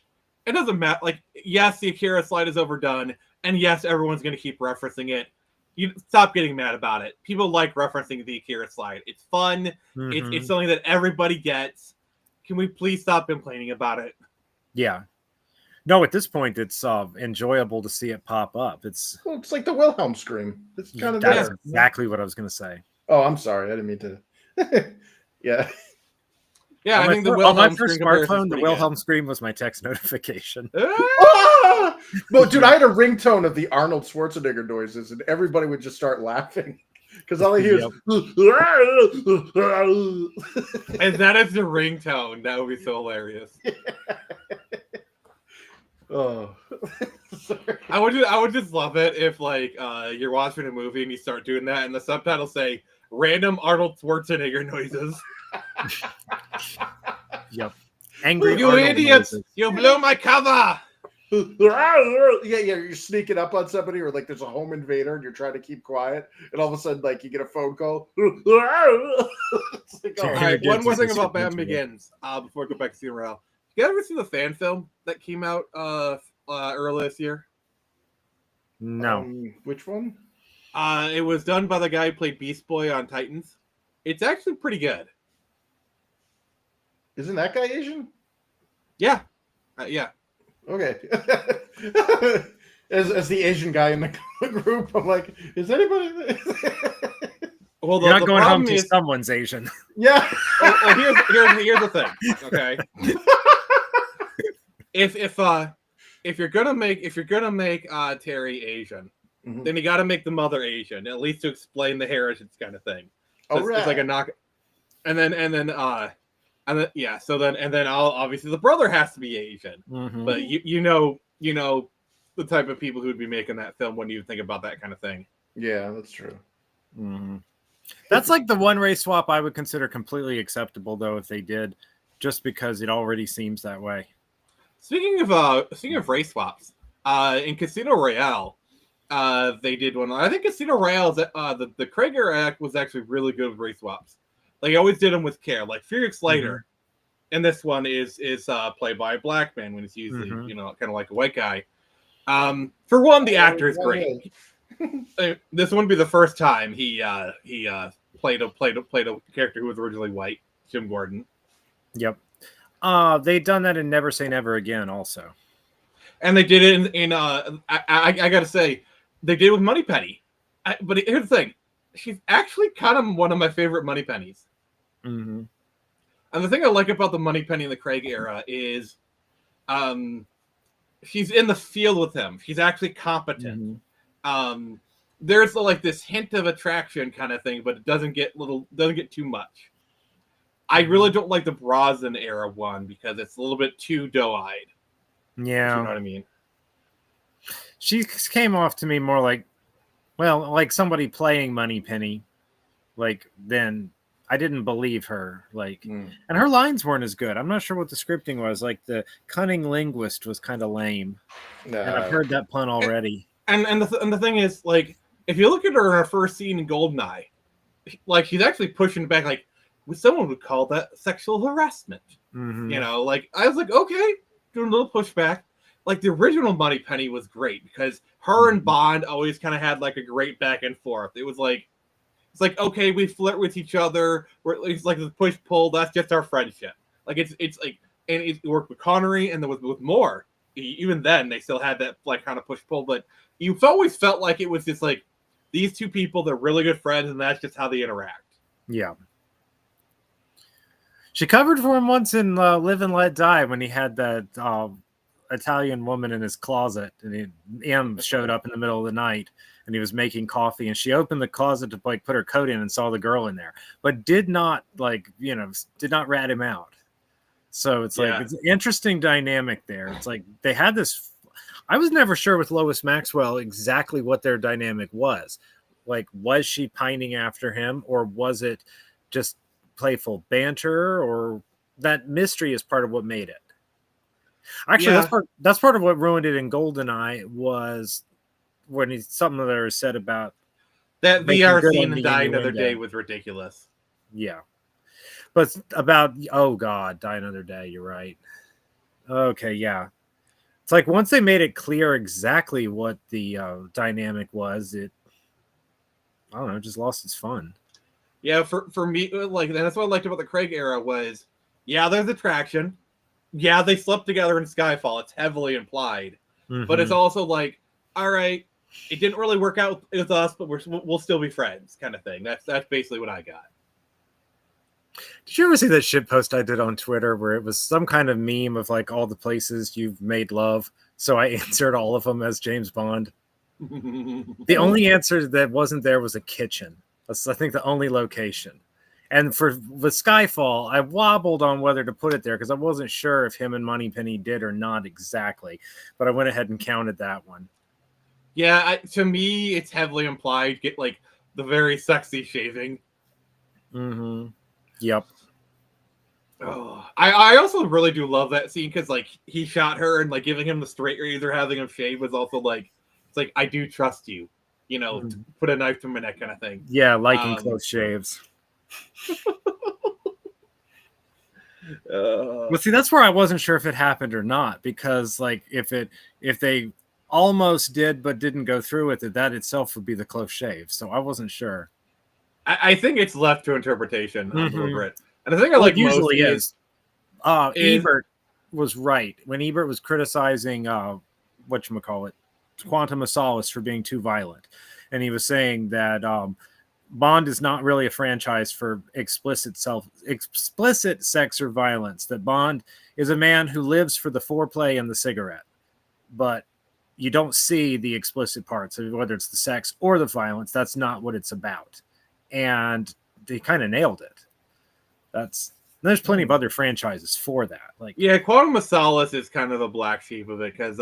It doesn't matter. Like, yes, the Akira slide is overdone, and yes, everyone's going to keep referencing it. You stop getting mad about it. People like referencing the Akira slide. It's fun. It's something that everybody gets. Can we please stop complaining about it? Yeah. No, at this point, it's enjoyable to see it pop up. It's like the Wilhelm scream. It's kind of that's exactly what I was going to say. Oh, I'm sorry. I didn't mean to. Yeah. Yeah, I think the Wilhelm Wilhelm first smartphone, the Wilhelm scream was my text notification. Well, dude, I had a ringtone of the Arnold Schwarzenegger noises, and everybody would just start laughing because all I hear is. And that is the ringtone. That would be so hilarious. Oh, I would just love it if like you're watching a movie and you start doing that, and the subtitles say "random Arnold Schwarzenegger noises." Yep. Angry you Arnold idiots! noises. You blew my cover. Yeah, you're sneaking up on somebody, or like there's a home invader and you're trying to keep quiet, and all of a sudden, like, you get a phone call. It's like, all right, one more thing about Batman Begins before I go back to Stephen Rail. You ever see the fan film that came out earlier this year? No. Which one? It was done by the guy who played Beast Boy on Titans. It's actually pretty good. Isn't that guy Asian? Yeah. Yeah. Okay. as the Asian guy in the group, I'm like, is anybody? Well, you're not going home to someone's Asian. Yeah. Well, here's the thing. Okay. If you're gonna make Terry Asian, then you got to make the mother Asian, at least to explain the heritage kind of thing. So it's like a knock. And then yeah. So then obviously the brother has to be Asian. But you know the type of people who would be making that film when you think about that kind of thing. Yeah, that's true. That's like the one race swap I would consider completely acceptable, though, if they did, just because it already seems that way. Speaking of race swaps, in Casino Royale, they did one. I think Casino Royale, the Craig act was actually really good with race swaps. Like, always did them with care. Like Felix Slater, and this one is played by a black man when it's usually kind of like a white guy. For one, the actor is great. This wouldn't be the first time he played a character who was originally white, Jim Gordon. Yep. They'd done that in Never Say Never Again, also. And they did it in I gotta say, they did it with Moneypenny. But here's the thing. She's actually kind of one of my favorite Moneypennies. And the thing I like about the Moneypenny in the Craig era is she's in the field with him. She's actually competent. There's like this hint of attraction kind of thing, but it doesn't get too much. I really don't like the Brosnan era one because it's a little bit too doe-eyed. Yeah. You know what I mean? She came off to me more like somebody playing Moneypenny. Like, then I didn't believe her. Like, and her lines weren't as good. I'm not sure what the scripting was. Like, the cunning linguist was kind of lame. And I've heard that pun already. And the thing is, like, if you look at her in her first scene in Goldeneye, like, she's actually pushing back, like, someone would call that sexual harassment. You know, like, I was like, okay, doing a little pushback. Like, the original Moneypenny was great because her and Bond always kind of had like a great back and forth. It was like, it's like, okay, we flirt with each other. It's like the push pull. That's just our friendship. Like, it's like, and it worked with Connery and then with Moore. Even then, they still had that like kind of push pull. But you've always felt like it was just like these two people. They're really good friends, and that's just how they interact. Yeah. She covered for him once in Live and Let Die when he had that Italian woman in his closet, and Em showed up in the middle of the night, and he was making coffee, and she opened the closet to like put her coat in and saw the girl in there, but did not did not rat him out. So it's like it's an interesting dynamic there. It's like they had this. I was never sure with Lois Maxwell exactly what their dynamic was. Like, was she pining after him, or was it just playful banter, or that mystery is part of what made it? Actually, that's part of what ruined it in GoldenEye was when something that was said about that VR scene in Die Another Day was ridiculous. Yeah. But about, oh God, Die Another Day, you're right. Okay, yeah. It's like once they made it clear exactly what the dynamic was, I don't know, it just lost its fun. Yeah, for me, like, that's what I liked about the Craig era was, there's attraction. Yeah, they slept together in Skyfall. It's heavily implied. Mm-hmm. But it's also like, all right, it didn't really work out with us, but we'll still be friends kind of thing. That's basically what I got. Did you ever see that shit post I did on Twitter where it was some kind of meme of like all the places you've made love? So I answered all of them as James Bond. The only answer that wasn't there was a kitchen. That's, I think, the only location. And with Skyfall, I wobbled on whether to put it there because I wasn't sure if him and Moneypenny did or not exactly. But I went ahead and counted that one. Yeah, to me, it's heavily implied. Get like the very sexy shaving. Mm-hmm. Yep. Oh, I also really do love that scene because like he shot her and like giving him the straight razor, having him shave was also like, it's like, I do trust you, put a knife to my neck kind of thing. Yeah, liking close shaves. Well, see, that's where I wasn't sure if it happened or not, because like if they almost did but didn't go through with it, that itself would be the close shave. So I wasn't sure. I think it's left to interpretation a little bit. And the thing I like usually is Ebert was right when Ebert was criticizing whatchamacallit, Quantum of Solace for being too violent, and he was saying that Bond is not really a franchise for explicit sex or violence. That Bond is a man who lives for the foreplay and the cigarette, but you don't see the explicit parts, whether it's the sex or the violence. That's not what it's about, and they kind of nailed it. There's plenty of other franchises for that. Like, yeah, Quantum of Solace is kind of the black sheep of it because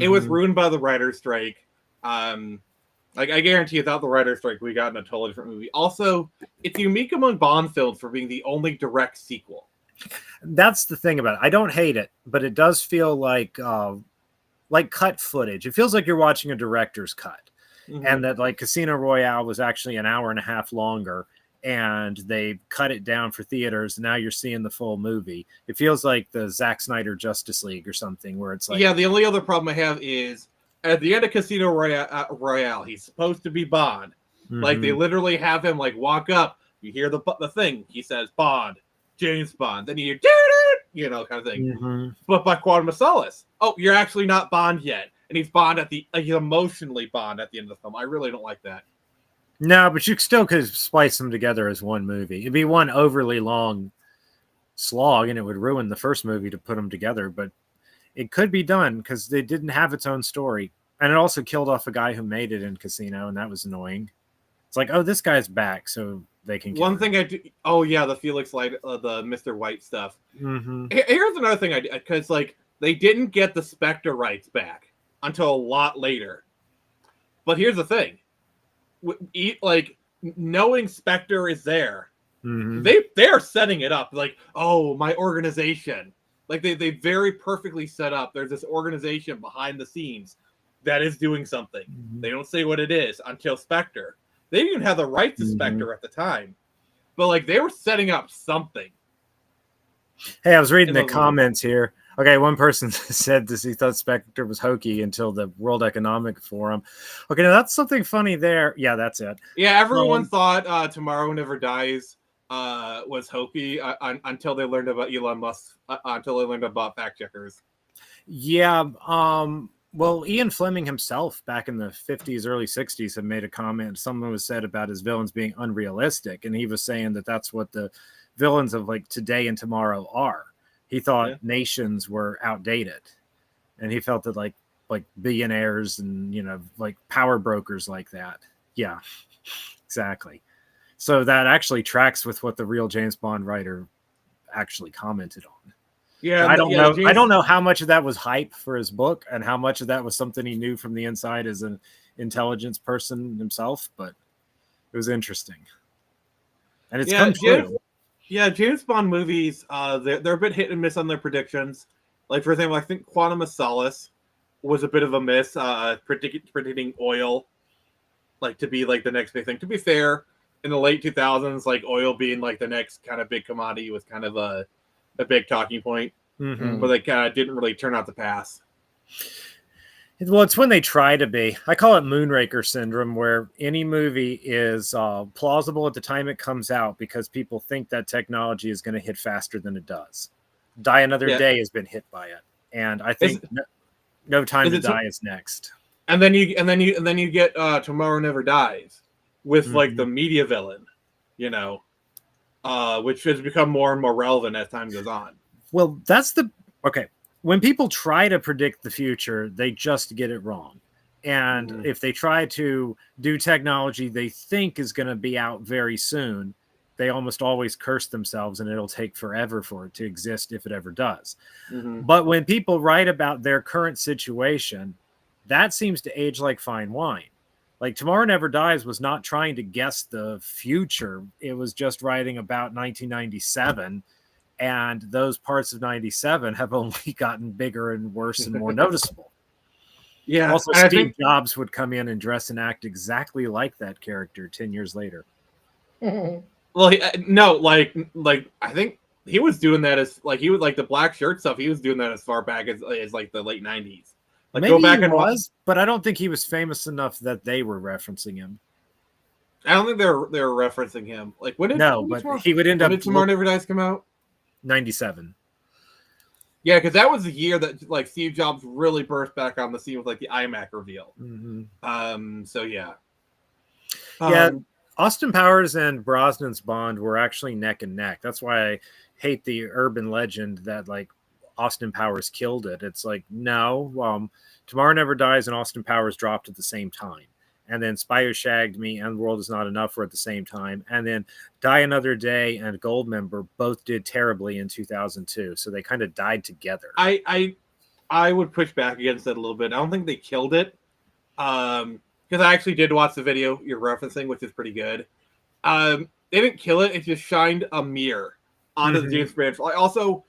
it was ruined by the writer's strike. Like, I guarantee without the writer's strike, we got in a totally different movie. Also, it's unique among Bond films for being the only direct sequel. That's the thing about it. I don't hate it, but it does feel like cut footage. It feels like you're watching a director's cut, and that like Casino Royale was actually an hour and a half longer, and they cut it down for theaters. And now you're seeing the full movie. It feels like the Zack Snyder Justice League or something, where it's like, yeah. The only other problem I have is at the end of Casino Royale, he's supposed to be Bond. Like they literally have him like walk up. You hear the thing. He says Bond, James Bond. Then you hear kind of thing. But by Quantum of Solace, you're actually not Bond yet, and he's Bond he's emotionally Bond at the end of the film. I really don't like that. No, but you still could splice them together as one movie. It'd be one overly long slog, and it would ruin the first movie to put them together. But it could be done because they didn't have its own story. And it also killed off a guy who made it in Casino, and that was annoying. It's like, this guy's back, so they can kill One him. thing I do... Oh, yeah, the Felix Light, the Mr. White stuff. Here's another thing I did, because, like, they didn't get the Spectre rights back until a lot later. But here's the thing. Like, knowing Spectre is there, they're setting it up. Like, my organization. Like, they very perfectly set up. There's this organization behind the scenes that is doing something. They don't say what it is until Spectre. They didn't even have the rights to Spectre at the time. But, like, they were setting up something. Hey, I was reading the comments here. Okay, one person said this, he thought Spectre was hokey until the World Economic Forum. Okay, now that's something funny there. Yeah, that's it. Yeah, everyone thought Tomorrow Never Dies was hokey until they learned about Elon Musk, until they learned about fact checkers. Yeah, well, Ian Fleming himself back in the 50s, early 60s had made a comment. Something was said about his villains being unrealistic, and he was saying that that's what the villains of like today and tomorrow are. He thought nations were outdated, and he felt that like billionaires and, you know, like power brokers like that. Yeah, exactly. So that actually tracks with what the real James Bond writer actually commented on. Yeah, I don't know. I don't know how much of that was hype for his book and how much of that was something he knew from the inside as an intelligence person himself, but it was interesting. And it's come true. Yeah, James Bond movies, they're a bit hit and miss on their predictions. Like, for example, I think Quantum of Solace was a bit of a miss, predicting oil, like, to be, like, the next big thing. To be fair, in the late 2000s, like, oil being, like, the next kind of big commodity was kind of a big talking point. Mm-hmm. But they kind of didn't really turn out to pass. Well, it's when they try to be. I call it Moonraker syndrome, where any movie is plausible at the time it comes out because people think that technology is going to hit faster than it does. Die Another Day has been hit by it, and I think No Time to Die is next. And then you get Tomorrow Never Dies with like the media villain, you know, which has become more and more relevant as time goes on. Well, that's okay. When people try to predict the future, they just get it wrong. And if they try to do technology they think is going to be out very soon, they almost always curse themselves, and it'll take forever for it to exist if it ever does. But when people write about their current situation, that seems to age like fine wine. Like Tomorrow Never Dies was not trying to guess the future. It was just writing about 1997. And those parts of 97 have only gotten bigger and worse and more noticeable. Yeah. Also, Steve Jobs would come in and dress and act exactly like that character 10 years later. Well, I think he was doing that as like he was like the black shirt stuff. He was doing that as far back as like the late 90s. Like maybe go back he was, but I don't think he was famous enough that they were referencing him. I don't think they were referencing him. Like when did he would end up. When did Tomorrow Never Dies come out? 97. Yeah, because that was the year that like Steve Jobs really burst back on the scene with like the iMac reveal. So yeah. Austin Powers and Brosnan's Bond were actually neck and neck. That's why I hate the urban legend that like Austin Powers killed it. It's like, no, Tomorrow Never Dies and Austin Powers dropped at the same time. And then Spy Who Shagged Me and The World Is Not Enough were at the same time. And then Die Another Day and Goldmember both did terribly in 2002. So they kind of died together. I would push back against that a little bit. I don't think they killed it. Because I actually did watch the video you're referencing, which is pretty good. They didn't kill it. It just shined a mirror onto the James Bond. Also,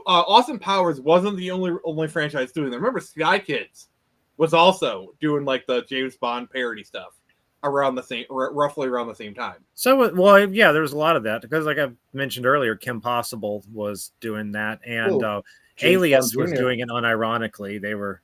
Austin Powers wasn't the only franchise doing that. Remember, Sky Kids was also doing like the James Bond parody stuff roughly around the same time. So, well, yeah, there was a lot of that because, like I mentioned earlier, Kim Possible was doing that, and Alias was doing it unironically. They were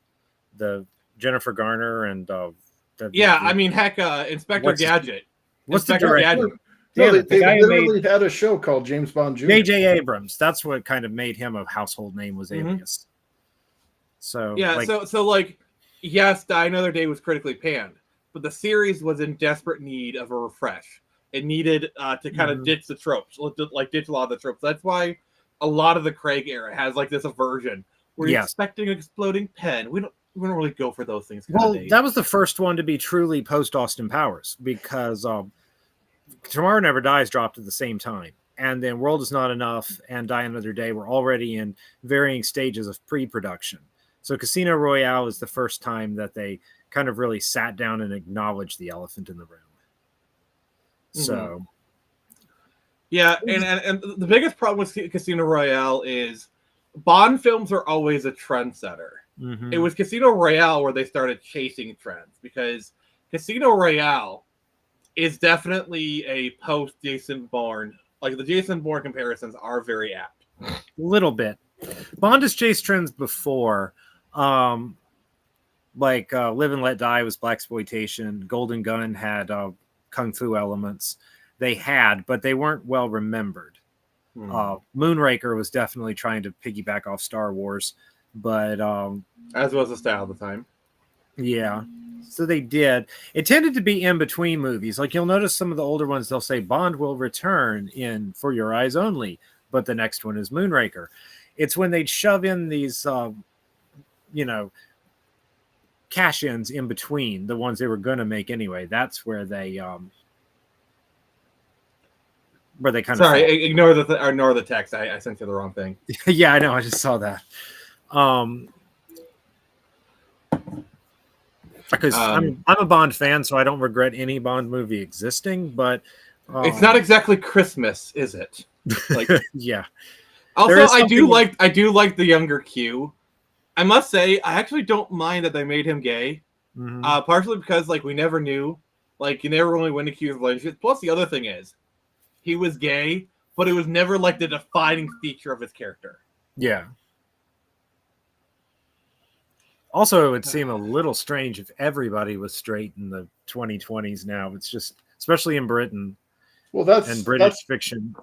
the Jennifer Garner and I mean, heck, Inspector Gadget. What's the director? No, they literally had a show called James Bond Jr. J.J. Abrams. That's what kind of made him a household name was Alias. So yeah, so like. Yes, Die Another Day was critically panned, but the series was in desperate need of a refresh. It needed to kind of ditch the tropes, like ditch a lot of the tropes. That's why a lot of the Craig era has like this aversion where you're expecting an exploding pen. We don't really go for those things. Well, that was the first one to be truly post Austin Powers because Tomorrow Never Dies dropped at the same time. And then World Is Not Enough and Die Another Day were already in varying stages of pre-production. So Casino Royale is the first time that they kind of really sat down and acknowledged the elephant in the room. So, yeah, and the biggest problem with Casino Royale is Bond films are always a trendsetter. It was Casino Royale where they started chasing trends because Casino Royale is definitely a post Jason Bourne. Like the Jason Bourne comparisons are very apt. A little bit. Bond has chased trends before. Live and Let Die was blaxploitation. Golden Gun had kung fu elements. They had, but they weren't well remembered. Moonraker was definitely trying to piggyback off Star Wars, but as was the style of the time. Yeah. So they did. It tended to be in between movies. Like you'll notice some of the older ones, they'll say Bond will return in For Your Eyes Only, but the next one is Moonraker. It's when they'd shove in these, cash-ins in between the ones they were going to make anyway. That's where they kind of. Sorry, ignore the text. I sent you the wrong thing. Yeah, I know. I just saw that. Because I'm a Bond fan, so I don't regret any Bond movie existing. But it's not exactly Christmas, is it? Like, yeah. Also, I do like the younger Q. I must say, I actually don't mind that they made him gay. Mm-hmm. Partially because we never knew, you never really went to Q's relationship. Plus, the other thing is, he was gay, but it was never the defining feature of his character. Yeah. Also, it would seem a little strange if everybody was straight in the 2020s now. It's just, especially in Britain. Well, and British fiction.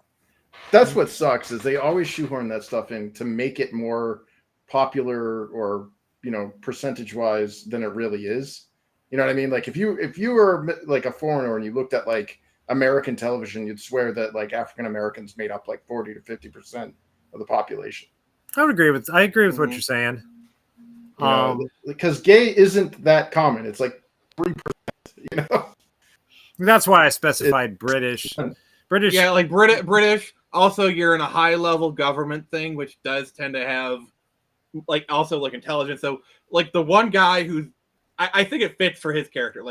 That's what sucks is they always shoehorn that stuff in to make it more popular or, percentage wise than it really is. You know what I mean? Like if you were a foreigner and you looked at American television, you'd swear that African Americans made up 40 to 50% of the population. I agree with what you're saying. Because gay isn't that common. It's 3%, That's why I specified British. Yeah, British. Also, you're in a high level government thing, which does tend to have also intelligence. So the one guy who's I think it fits for his character.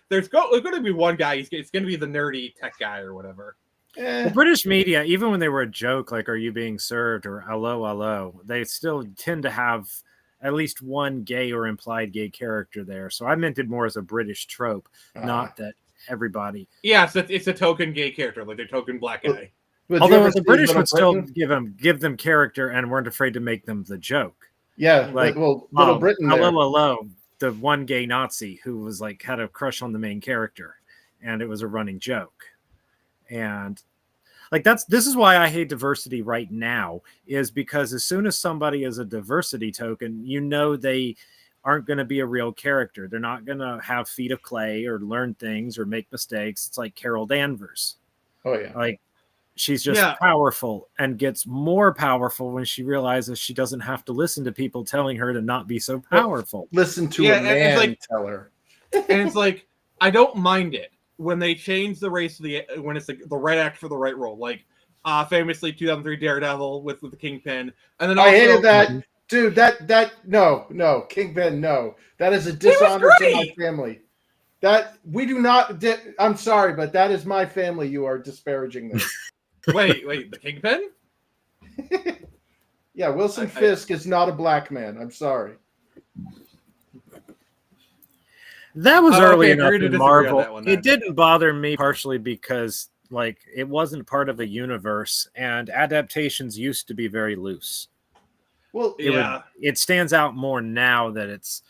There's going to be one guy. It's going to be the nerdy tech guy or whatever. The British media, even when they were a joke, "Are you being served?" or "Hello, hello," they still tend to have at least one gay or implied gay character there. So I meant it more as a British trope, not that everybody. Yeah, so it's a token gay character, the token black guy. Although the British would still give them character and weren't afraid to make them the joke. Yeah, Little Britain. Hello, the one gay Nazi who was had a crush on the main character, and it was a running joke. And this is why I hate diversity right now, is because as soon as somebody is a diversity token, they aren't going to be a real character. They're not going to have feet of clay or learn things or make mistakes. It's like Carol Danvers. Oh yeah. She's just powerful and gets more powerful when she realizes she doesn't have to listen to people telling her to not be so powerful. Listen to a man tell her. And it's I don't mind it when they change the race when it's the right actor for the right role. Famously 2003 Daredevil with the Kingpin. And then I hated that. Dude, no, Kingpin, no. That is a dishonor to my family. That we do not. I'm sorry, but that is my family. You are disparaging them. Wait, the Kingpin? Yeah, Wilson Fisk is not a black man. I'm sorry. That was early enough in Marvel. It didn't bother me partially because it wasn't part of a universe, and adaptations used to be very loose. Well, it stands out more now that it's,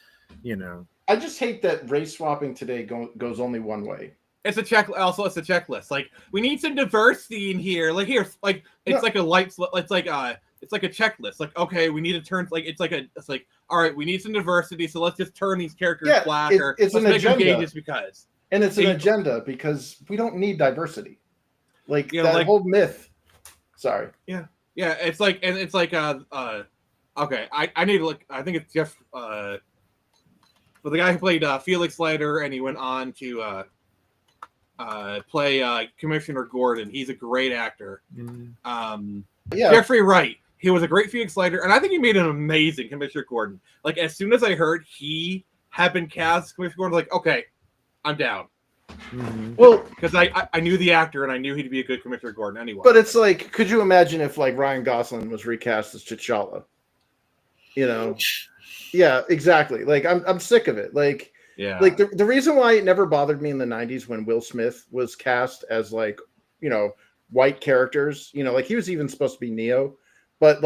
I just hate that race swapping today goes only one way. It's a check. Also, it's a checklist. We need some diversity in here. It's like a light. It's like a checklist. Okay, we need to turn. It's all right. We need some diversity, so let's just turn these characters black, or it's let's an make agenda. them gay just because. And it's an agenda because we don't need diversity. Whole myth. Sorry. Yeah. It's okay. I need to look. I think it's Jeff. But the guy who played Felix Leiter, and he went on to play Commissioner Gordon. He's a great actor. Jeffrey Wright. He was a great Felix Leiter, and I think he made an amazing Commissioner Gordon. As soon as I heard he had been cast Commissioner Gordon, I was okay, I'm down. Mm-hmm. Well, because I knew the actor, and I knew he'd be a good Commissioner Gordon anyway. But it's could you imagine if Ryan Gosling was recast as T'Challa? Yeah, exactly. I'm sick of it. The reason why it never bothered me in the 90s when Will Smith was cast as white characters, he was even supposed to be Neo, but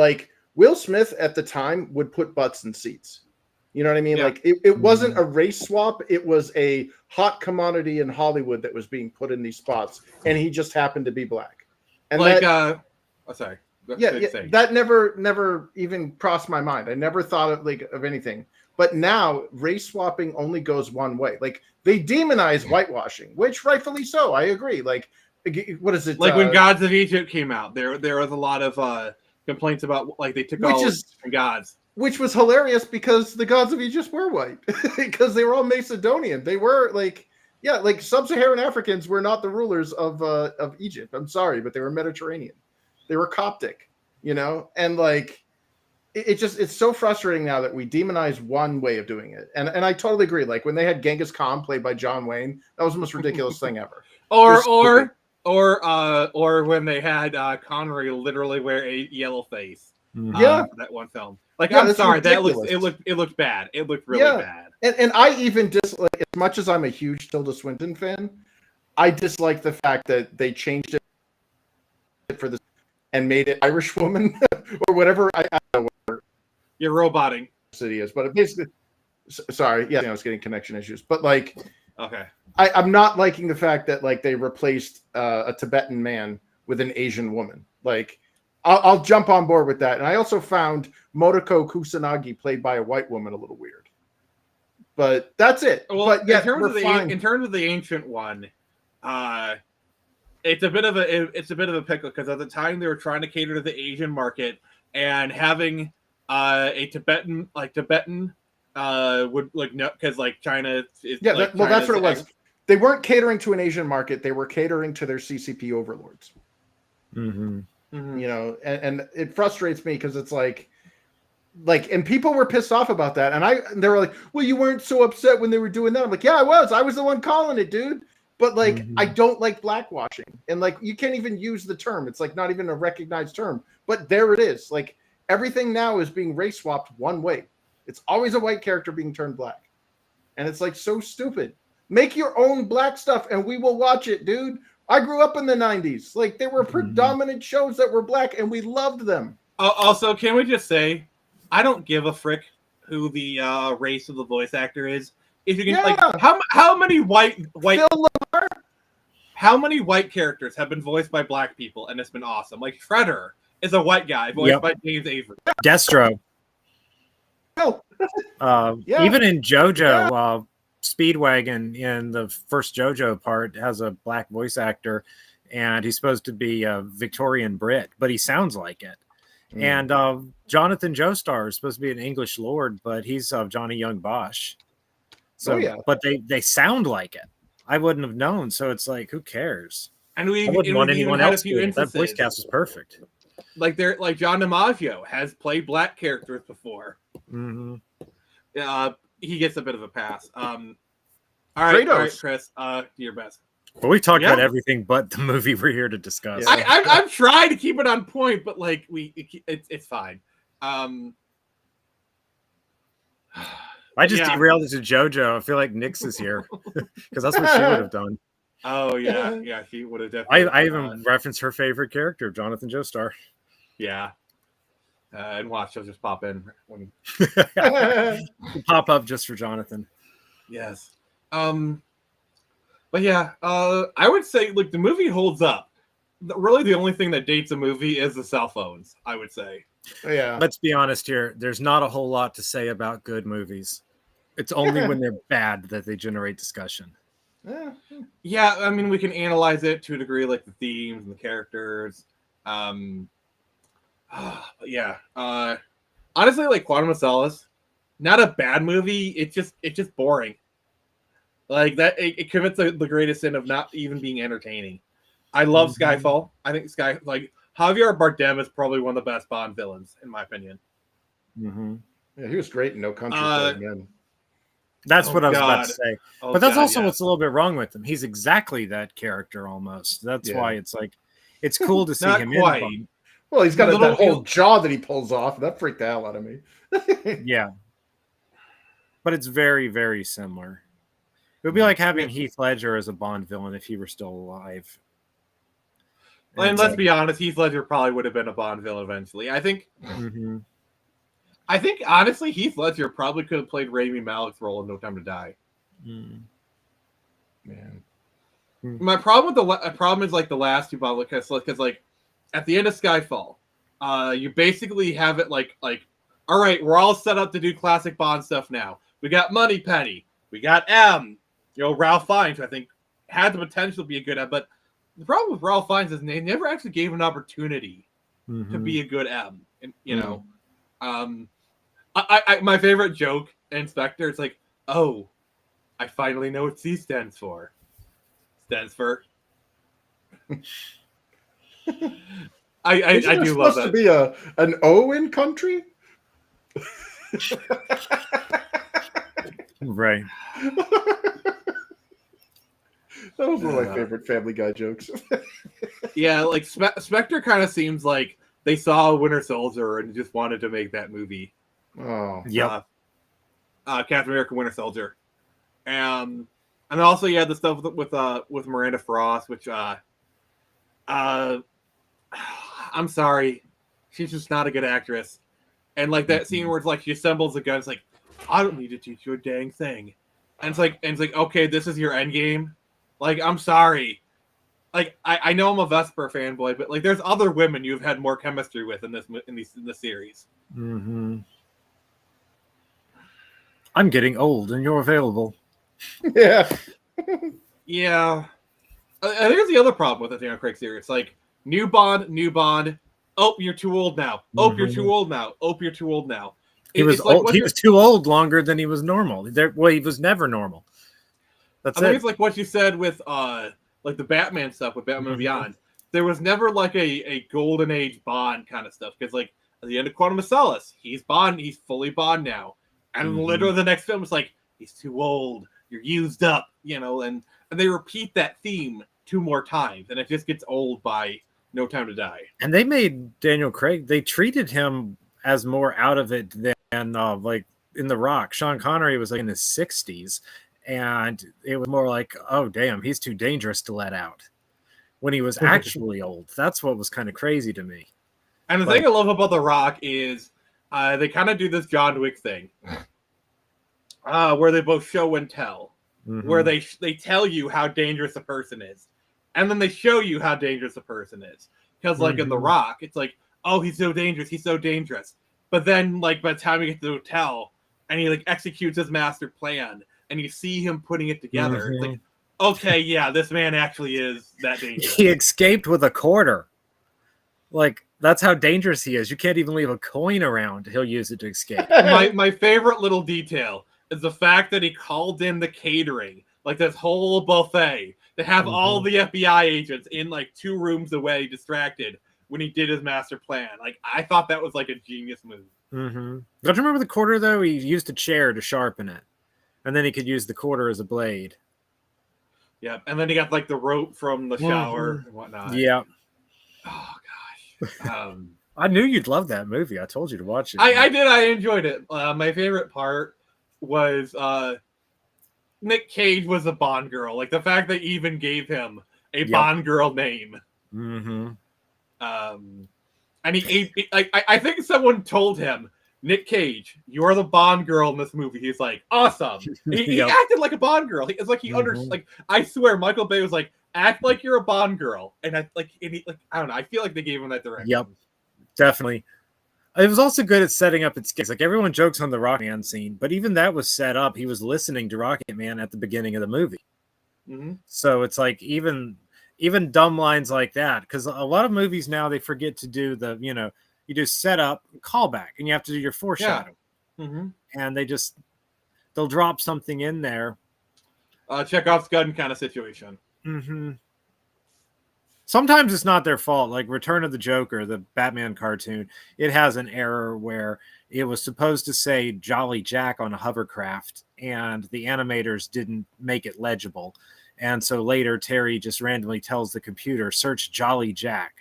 Will Smith at the time would put butts in seats. You know what I mean? Yeah. It wasn't a race swap. It was a hot commodity in Hollywood that was being put in these spots, and he just happened to be black. And that never even crossed my mind. I never thought of anything. But now race swapping only goes one way. Like they demonize whitewashing, which rightfully so. I agree. Like, what is it? Like when Gods of Egypt came out, there was a lot of complaints about like they took all gods. Which was hilarious because the gods of Egypt were white because they were all Macedonian. They were like, yeah, like sub-Saharan Africans were not the rulers of Egypt. I'm sorry, but they were Mediterranean. They were Coptic, you know, and like it's so frustrating now that we demonize one way of doing it. And I totally agree. Like when they had Genghis Khan played by John Wayne, that was the most ridiculous thing ever. Or when they had Connery literally wear a yellow face. Yeah, for that one film. Like, I'm sorry, ridiculous. It looked bad. It looked really bad. And I even dislike, as much as I'm a huge Tilda Swinton fan, I dislike the fact that they changed it for this and made it Irish woman or whatever. I don't know what you're roboting city is, but it basically. Sorry, yeah, I was getting connection issues, but like, okay, I'm not liking the fact that like they replaced a Tibetan man with an Asian woman. Like, I'll jump on board with that. And I also found Motoko Kusanagi played by a white woman a little weird. But that's it. Well, but yeah, in terms of the ancient one, it's a bit of a pickle because at the time they were trying to cater to the Asian market and having a Tibetan would like no because like China is that's what it was. They weren't catering to an Asian market; they were catering to their CCP overlords. Mm-hmm. You know, and it frustrates me because it's like, and people were pissed off about that, and they were like, "Well, you weren't so upset when they were doing that." I'm like, "Yeah, I was the one calling it, dude." But like, I don't like blackwashing, and like, you can't even use the term. It's like not even a recognized term, but there it is. Like everything now is being race swapped one way. It's always a white character being turned black, and it's like so stupid. Make your own black stuff, and we will watch it, dude. I grew up in the 90s. Like, there were predominant shows that were black, and we loved them. Also, can we just say, I don't give a frick who the race of the voice actor is. If you can, like, how many white how many white characters have been voiced by black people, and it's been awesome? Like, Shredder is a white guy voiced by James Avery. Destro. Yeah. Even in JoJo, Speedwagon in the first JoJo part has a black voice actor, and he's supposed to be a Victorian Brit, but he sounds like it. And Jonathan Joestar is supposed to be an English lord, but he's Johnny Young Bosch. So, but they sound like it. I wouldn't have known. So it's like, who cares? And I wouldn't want anyone else to. That voice cast was perfect. Like John DiMaggio has played black characters before. Mm-hmm. He gets a bit of a pass. All right, Chris, do your best. Well, we talked about everything but the movie we're here to discuss. Yeah. I'm trying to keep it on point, but like it's fine. I just derailed it to JoJo. I feel like Nyx is here because that's what she would have done. Oh yeah, she would have definitely. I even referenced her favorite character, Jonathan Joestar. Yeah. And watch, she'll just pop in when pop up just for Jonathan. Yes. But yeah, I would say like the movie holds up. Really, the only thing that dates a movie is the cell phones, I would say. Yeah. Let's be honest here. There's not a whole lot to say about good movies. It's only when they're bad that they generate discussion. Yeah, I mean, we can analyze it to a degree, like the themes and the characters. But yeah, honestly, like Quantum of Solace, not a bad movie. It's just boring. Like that, it commits the greatest sin of not even being entertaining. I love Skyfall. I think Javier Bardem is probably one of the best Bond villains, in my opinion. Mm-hmm. Yeah, he was great in No Country for Old Men. That's what I was about to say. But that's also what's a little bit wrong with him. He's exactly that character almost. That's why it's like, it's cool to see him in Bond. Well, he's got that whole jaw that he pulls off. That freaked the hell out of me. Yeah. But it's very, very similar. It would be like having Heath Ledger as a Bond villain if he were still alive. And let's be honest, Heath Ledger probably would have been a Bond villain eventually. I think honestly, Heath Ledger probably could have played Rami Malek's role in No Time to Die. Man, my problem is like the last two Bond because like at the end of Skyfall, you basically have it like all right, we're all set up to do classic Bond stuff now. We got Moneypenny, we got M, Ralph Fiennes, who I think had the potential to be a good M, but the problem with Ralph Fiennes is they never actually gave an opportunity to be a good M. And my favorite joke in Spectre is like, oh, I finally know what C stands for. Stands for. I do love that. Supposed to be an O in country. Right. That was one of my favorite Family Guy jokes. Yeah, like Spectre kind of seems like they saw Winter Soldier and just wanted to make that movie. Oh, yeah. Captain America: Winter Soldier, and also the stuff with Miranda Frost, which I'm sorry, she's just not a good actress. And like that scene where it's like she assembles the gun, it's like, I don't need to teach you a dang thing. And it's like okay, this is your end game. Like, I'm sorry. Like, I know I'm a Vesper fanboy, but like, there's other women you've had more chemistry with in this series. Mm-hmm. I'm getting old, and you're available. Yeah. Yeah. I think it's the other problem with the Daniel Craig series. Like, new Bond. Oh, you're too old now. Oh, you're too old now. Oh, you're too old now. He was old. He was too old longer than he was normal. He was never normal. I think it's like what you said with like the Batman stuff with Batman Beyond. There was never like a golden age Bond kind of stuff, because like at the end of Quantum of Solace, he's Bond, he's fully Bond now, and literally the next film is like, he's too old, you're used up, and they repeat that theme 2 more times, and it just gets old by No Time to Die. And they made Daniel Craig, they treated him as more out of it than like in The Rock. Sean Connery was like in his 60s. And it was more like, oh, damn, he's too dangerous to let out. When he was actually old. That's what was kind of crazy to me. And the thing I love about The Rock is they kind of do this John Wick thing. Where they both show and tell. Where they tell you how dangerous a person is. And then they show you how dangerous a person is. Because like in The Rock, it's like, oh, he's so dangerous. But then like by the time you get to the hotel and he like executes his master plan, and you see him putting it together. It's like, okay, yeah, this man actually is that dangerous. He escaped with a quarter. Like, that's how dangerous he is. You can't even leave a coin around. He'll use it to escape. My favorite little detail is the fact that he called in the catering, like this whole buffet, to have all the FBI agents in like 2 rooms away, distracted, when he did his master plan. Like, I thought that was like a genius move. Don't you remember the quarter, though? He used a chair to sharpen it. And then he could use the quarter as a blade. Yeah, and then he got like the rope from the shower and whatnot. Yeah. Oh gosh. I knew you'd love that movie. I told you to watch it. I did. I enjoyed it. My favorite part was Nick Cage was a Bond girl. Like the fact they even gave him a Bond girl name. And I think someone told him, Nick Cage, you're the Bond girl in this movie. He's like, awesome. He acted like a Bond girl. It's like he understood. Like, I swear, Michael Bay was like, act like you're a Bond girl, and I don't know. I feel like they gave him that direction. Yep, definitely. It was also good at setting up its case. Like everyone jokes on the Rocket Man scene, but even that was set up. He was listening to Rocket Man at the beginning of the movie, so it's like even dumb lines like that. Because a lot of movies now they forget to do the you do setup, callback, and you have to do your foreshadow. And they'll drop something in there. Chekhov's gun kind of situation. Sometimes it's not their fault. Like Return of the Joker, the Batman cartoon, it has an error where it was supposed to say Jolly Jack on a hovercraft, and the animators didn't make it legible. And so later, Terry just randomly tells the computer, search Jolly Jack,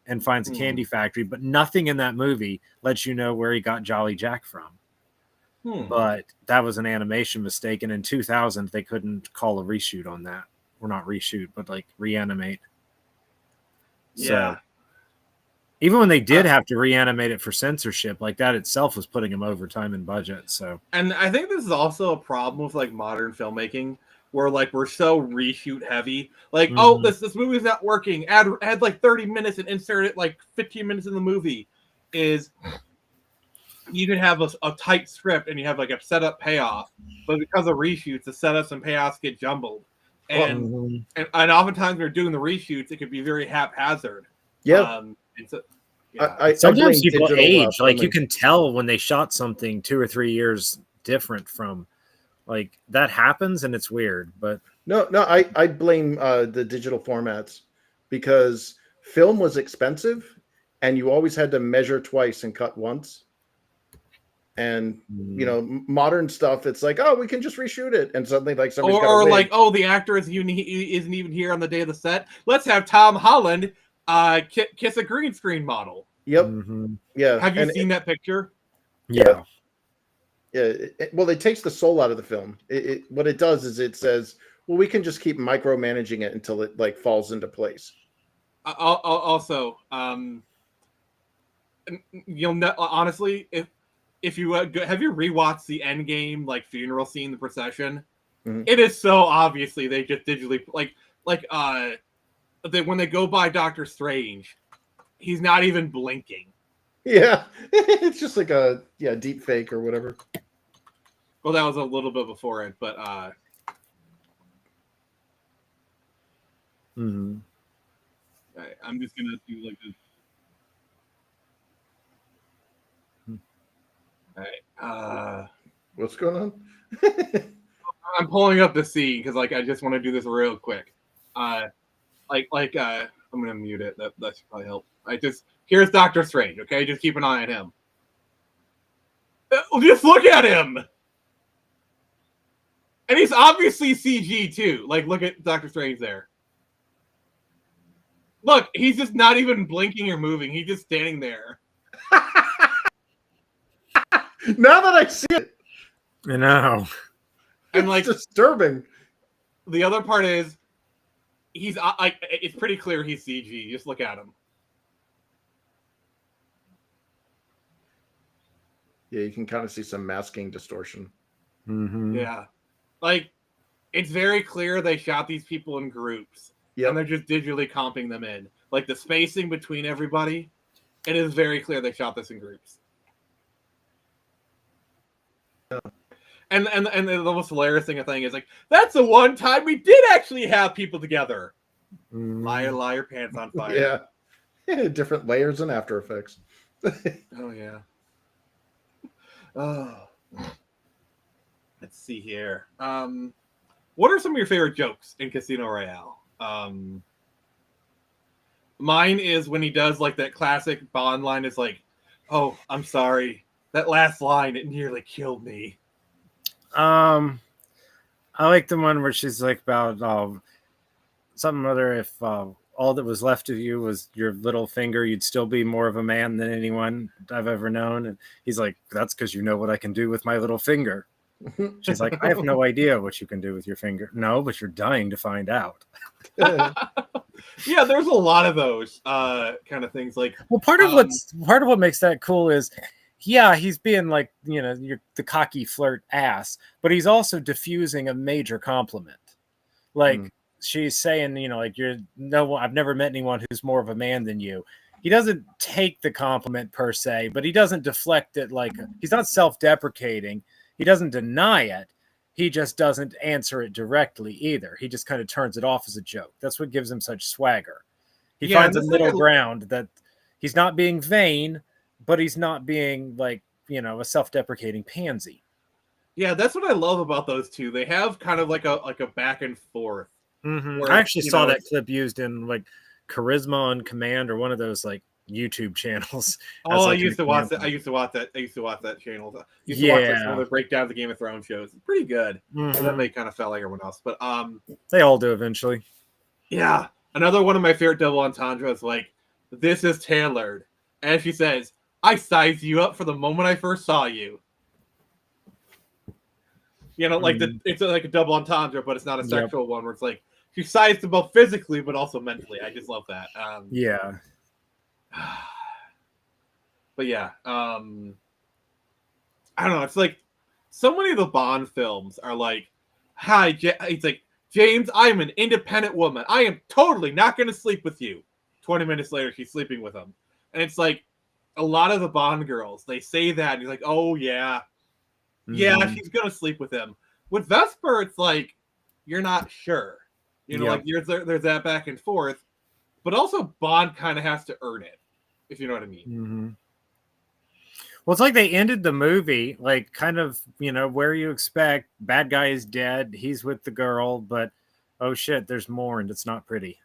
and finds a candy factory, but nothing in that movie lets you know where he got Jolly Jack from. But that was an animation mistake, and in 2000 they couldn't call a reshoot on that, or not reshoot, but like reanimate. So even when they did have to reanimate it for censorship, like that itself was putting them over time and budget. So, and I think this is also a problem with like modern filmmaking, where like we're so reshoot heavy. Like, oh, this movie's not working. Add like 30 minutes and insert it like 15 minutes in the movie. Is you could have a tight script and you have like a setup payoff, but because of reshoots, the setups and payoffs get jumbled, and oftentimes when you're doing the reshoots, it could be very haphazard. Yeah. Sometimes people age. Like you can tell when they shot something 2 or 3 years different from, like that happens and it's weird. But no, I blame the digital formats because film was expensive and you always had to measure twice and cut once. And modern stuff, it's like, oh, we can just reshoot it, and suddenly like somebody's got or like, oh, the actor isn't even here on the day of the set. Let's have Tom Holland kiss a green screen model. Yep. Yeah. Have you seen that picture? Yeah. Yeah. Well, it takes the soul out of the film. What it does is it says, well, we can just keep micromanaging it until it like falls into place. Also, honestly, if you have you rewatched the Endgame like funeral scene, the procession, it is so obviously they just digitally when they go by Doctor Strange, he's not even blinking. Yeah, it's just like a deep fake or whatever. Well, that was a little bit before it, but I'm just gonna do like this. All right. What's going on? I'm pulling up the scene because like I just want to do this real quick. I'm gonna mute it. That should probably help. Here's Doctor Strange. Okay, just keep an eye on him. Just look at him, and he's obviously CG too. Like, look at Doctor Strange there. Look, he's just not even blinking or moving. He's just standing there. Now that I see it, I know. And like disturbing. The other part is he's it's pretty clear he's CG. Just look at him. Yeah, you can kind of see some masking distortion. Yeah, like it's very clear they shot these people in groups. Yep. And they're just digitally comping them in. Like the spacing between everybody, it is very clear they shot this in groups. Yeah. And the most hilarious thing is like, that's the one time we did actually have people together. Liar, liar, pants on fire. Yeah. Different layers in After Effects. Oh yeah. Oh. Let's see here. What are some of your favorite jokes in Casino Royale? Mine is when he does like that classic Bond line is like, oh, I'm sorry. That last line, it nearly killed me. I like the one where she's like about something other, if all that was left of you was your little finger, you'd still be more of a man than anyone I've ever known. And he's like, that's because you know what I can do with my little finger. She's like, I have no idea what you can do with your finger. No, but you're dying to find out. Yeah, there's a lot of those kind of things. Like, well, part of what makes that cool is, yeah, he's being like, you're the cocky flirt ass, but he's also diffusing a major compliment. Like she's saying, like I've never met anyone who's more of a man than you. He doesn't take the compliment per se, but he doesn't deflect it. Like he's not self-deprecating. He doesn't deny it. He just doesn't answer it directly either. He just kind of turns it off as a joke. That's what gives him such swagger. He finds a middle ground that he's not being vain, but he's not being like, a self-deprecating pansy. Yeah, that's what I love about those two. They have kind of like a back and forth. Where, I actually saw that clip used in like Charisma on Command or one of those like YouTube channels. Oh, I used to watch that. I used to watch that channel. I used to watch some of the breakdown of the Game of Thrones shows. It's pretty good. And then they kind of felt like everyone else. But they all do eventually. Yeah. Another one of my favorite double entendres, like, this is tailored. And she says, I sized you up for the moment I first saw you. Like it's like a double entendre, but it's not a sexual one where it's like she sized them both physically but also mentally. I just love that. Yeah. But yeah, I don't know. It's like so many of the Bond films are like, hi, it's like, James, I'm an independent woman. I am totally not going to sleep with you. 20 minutes later, she's sleeping with him. And it's like, a lot of the Bond girls, they say that, and you're like, oh yeah, yeah, she's gonna sleep with him. With Vesper, it's like you're not sure, like there's that back and forth, but also Bond kind of has to earn it, if you know what I mean. Mm-hmm. Well, it's like they ended the movie like kind of, where you expect. Bad guy is dead, he's with the girl, but oh shit, there's more, and it's not pretty.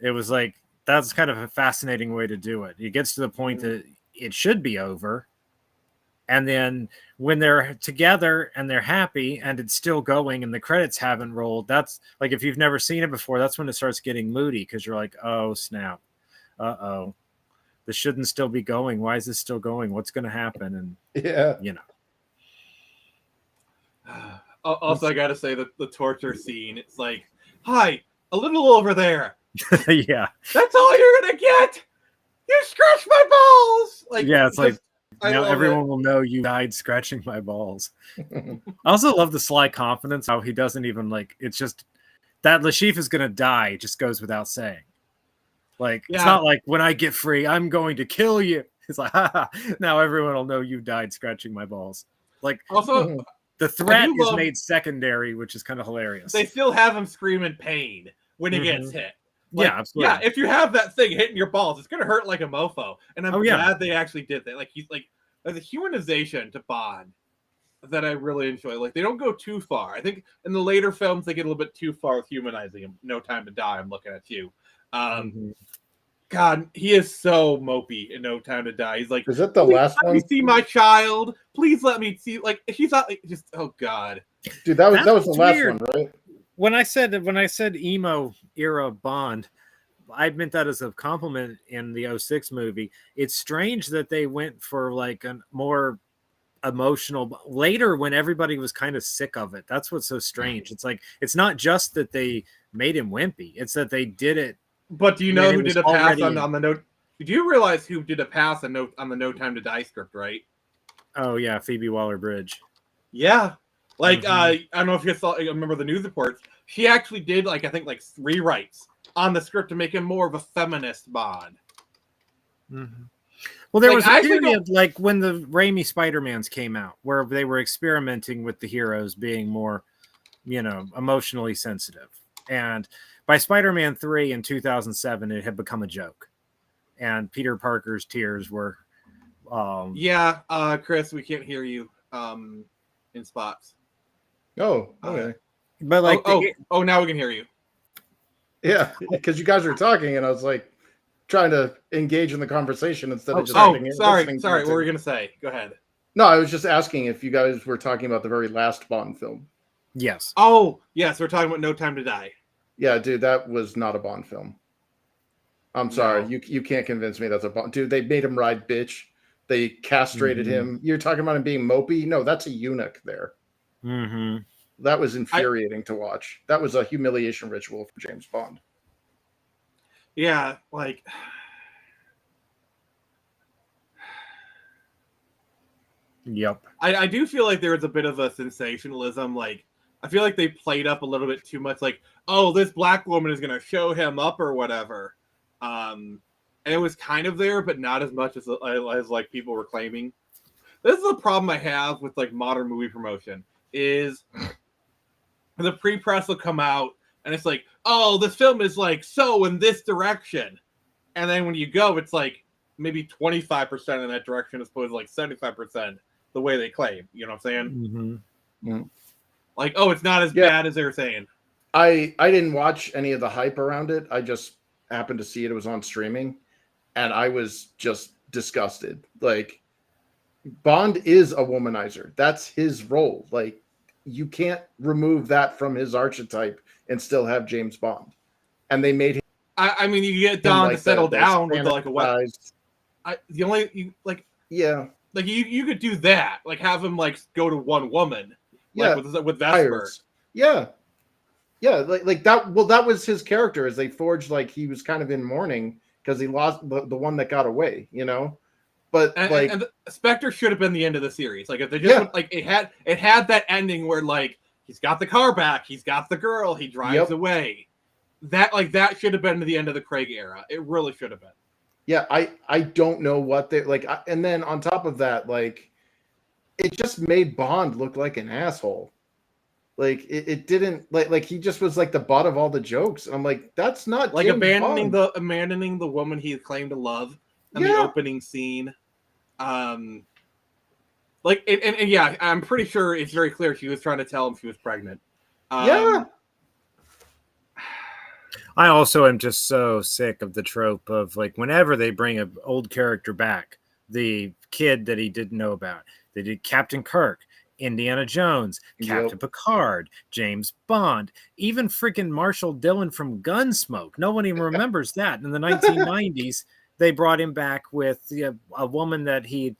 It was like, that's kind of a fascinating way to do it. It gets to the point that it should be over, and then when they're together and they're happy and it's still going and the credits haven't rolled, that's like, if you've never seen it before, that's when it starts getting moody, because you're like, oh snap, uh-oh, this shouldn't still be going. Why is this still going? What's going to happen? And Also, I gotta say that the torture scene, it's like, hi, a little over there. Yeah, that's all you're gonna get. You scratched my balls. Like, yeah, it's like, now everyone it. will know you died scratching my balls. I also love the sly confidence, how he doesn't even it's just that Le Chiffre is gonna die, just goes without saying. Like, it's not like, when I get free, I'm going to kill you. It's like, now everyone will know you died scratching my balls. Like, also, the threat is made secondary, which is kind of hilarious. They still have him scream in pain when he gets hit. Like, yeah, absolutely. Yeah, if you have that thing hitting your balls, it's gonna hurt like a mofo. And I'm glad they actually did that. Like, he's like, there's a humanization to Bond that I really enjoy. Like, they don't go too far. I think in the later films they get a little bit too far with humanizing him. No Time to Die, I'm looking at you. God, he is so mopey in No Time to Die. He's like, is it the last one? Let me see my child. Please let me see. Like, he's not just. Oh God, dude, that was the last one, right? When I said emo era Bond, I meant that as a compliment in the 06 movie. It's strange that they went for like a more emotional later, when everybody was kind of sick of it. That's what's so strange. It's like, it's not just that they made him wimpy, it's that they did it. But do you know who did a pass on the note? Did you realize who did a pass on the No Time to Die script, right? Oh yeah, Phoebe Waller-Bridge. Yeah, like I don't know if you saw. Remember the news reports? She actually did I think rewrites on the script to make him more of a feminist Bond. Mm-hmm. Well, there was a period like when the Raimi Spider-Mans came out, where they were experimenting with the heroes being more, emotionally sensitive, and by Spider-Man 3 in 2007, it had become a joke, and Peter Parker's tears were. Chris, we can't hear you in spots. Oh, okay. But now we can hear you. Yeah, because you guys were talking, and I was like trying to engage in the conversation instead of just. Sorry. What were you gonna say? Go ahead. No, I was just asking if you guys were talking about the very last Bond film. Yes. Oh, yes, we're talking about No Time to Die. Yeah, dude, that was not a Bond film. I'm sorry, you can't convince me that's a Bond. Dude, they made him ride bitch. They castrated him. You're talking about him being mopey? No, that's a eunuch there. Mm-hmm. That was infuriating to watch. That was a humiliation ritual for James Bond. Yeah, like. Yep. I do feel like there was a bit of a sensationalism. Like, I feel like they played up a little bit too much. Like, oh, this black woman is going to show him up or whatever. And it was kind of there, but not as much as like people were claiming. This is the problem I have with like modern movie promotion is the pre-press will come out and it's like, oh, this film is like so in this direction. And then when you go, it's like maybe 25% in that direction as opposed to like 75% the way they claim. You know what I'm saying? Mm-hmm. Mm-hmm. Like, oh, it's not as bad as they were saying. I didn't watch any of the hype around it. I just happened to see it. It was on streaming. And I was just disgusted. Like, Bond is a womanizer. That's his role. Like, you can't remove that from his archetype and still have James Bond. And they made him. I mean, you get Don to settle down with like a weapon. You could do that. Like, have him like go to one woman. Like, with Vesper. Yeah. Yeah, like that. Well, that was his character. As they forged, like he was kind of in mourning because he lost the one that got away. But and Spectre should have been the end of the series. Like if they just like it had that ending where like he's got the car back, he's got the girl, he drives away. That should have been the end of the Craig era. It really should have been. Yeah, I don't know what they like, and then on top of that, like, it just made Bond look like an asshole. Like it didn't like he just was like the butt of all the jokes. I'm like, that's not Like James Bond. abandoning the woman he claimed to love in the Yeah. opening scene. Like and yeah, I'm pretty sure it's very clear she was trying to tell him she was pregnant. Yeah. I also am just so sick of the trope of like whenever they bring an old character back, the kid that he didn't know about. They did Captain Kirk, Indiana Jones, Captain Picard, James Bond, even freaking Marshall Dillon from Gunsmoke. No one even remembers that. In the 1990s, they brought him back with a woman that he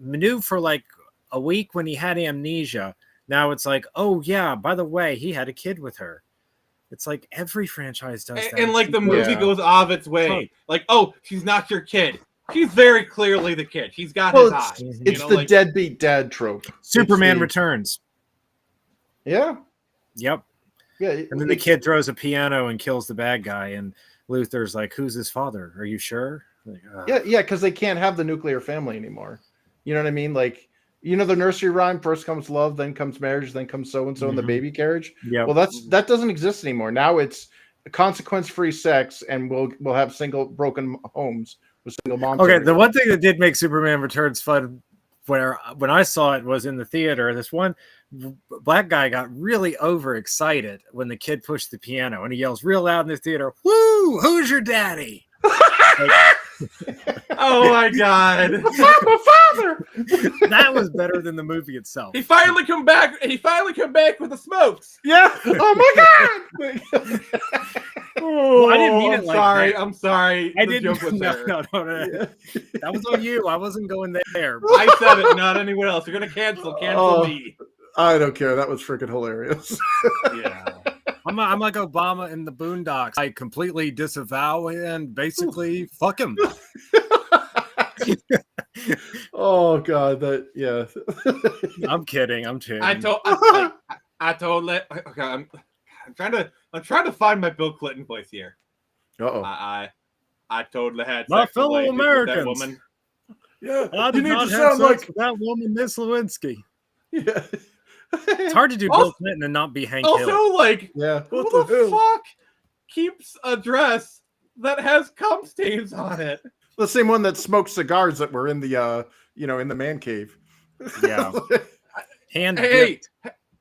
knew for like a week when he had amnesia. Now it's like, oh yeah, by the way, he had a kid with her. It's like every franchise does that. And like the movie goes off its way. Like, oh, she's not your kid. She's very clearly the kid. She's got his eyes. It's the deadbeat dad trope. Superman Returns. Yeah. Yep. Yeah. And then the kid throws a piano and kills the bad guy, and Luther's like, "Who's his father? Are you sure?" Like, yeah, because they can't have the nuclear family anymore. You know what I mean? Like, you know the nursery rhyme: first comes love, then comes marriage, then comes so and so in the baby carriage. Yeah. Well, that doesn't exist anymore. Now it's consequence-free sex, and we'll have single broken homes with single moms. Okay, the one thing that did make Superman Returns fun, when I saw it, was in the theater. This one black guy got really overexcited when the kid pushed the piano, and he yells real loud in the theater, "Woo! Who's your daddy?" Oh my god! My father. That was better than the movie itself. He finally come back with the smokes. Yeah. Oh my god. Well, I didn't mean it like that. I'm sorry. I didn't. No. That was on you. I wasn't going there. I said it, not anyone else. You're gonna cancel me. I don't care. That was freaking hilarious. Yeah. I'm like Obama in the Boondocks. I completely disavow and basically fuck him. Oh god, I'm kidding. I told it. Okay, I'm trying to find my Bill Clinton voice here. I totally had my sex fellow with Americans. that woman. Yeah, I did not have sex with that woman, Miss Lewinsky. Yeah. It's hard to do Bill Clinton and not be Hank Hill. Also, like, yeah, who the fuck keeps a dress that has cum stains on it? The same one that smoked cigars that were in the in the man cave. Yeah. Hey.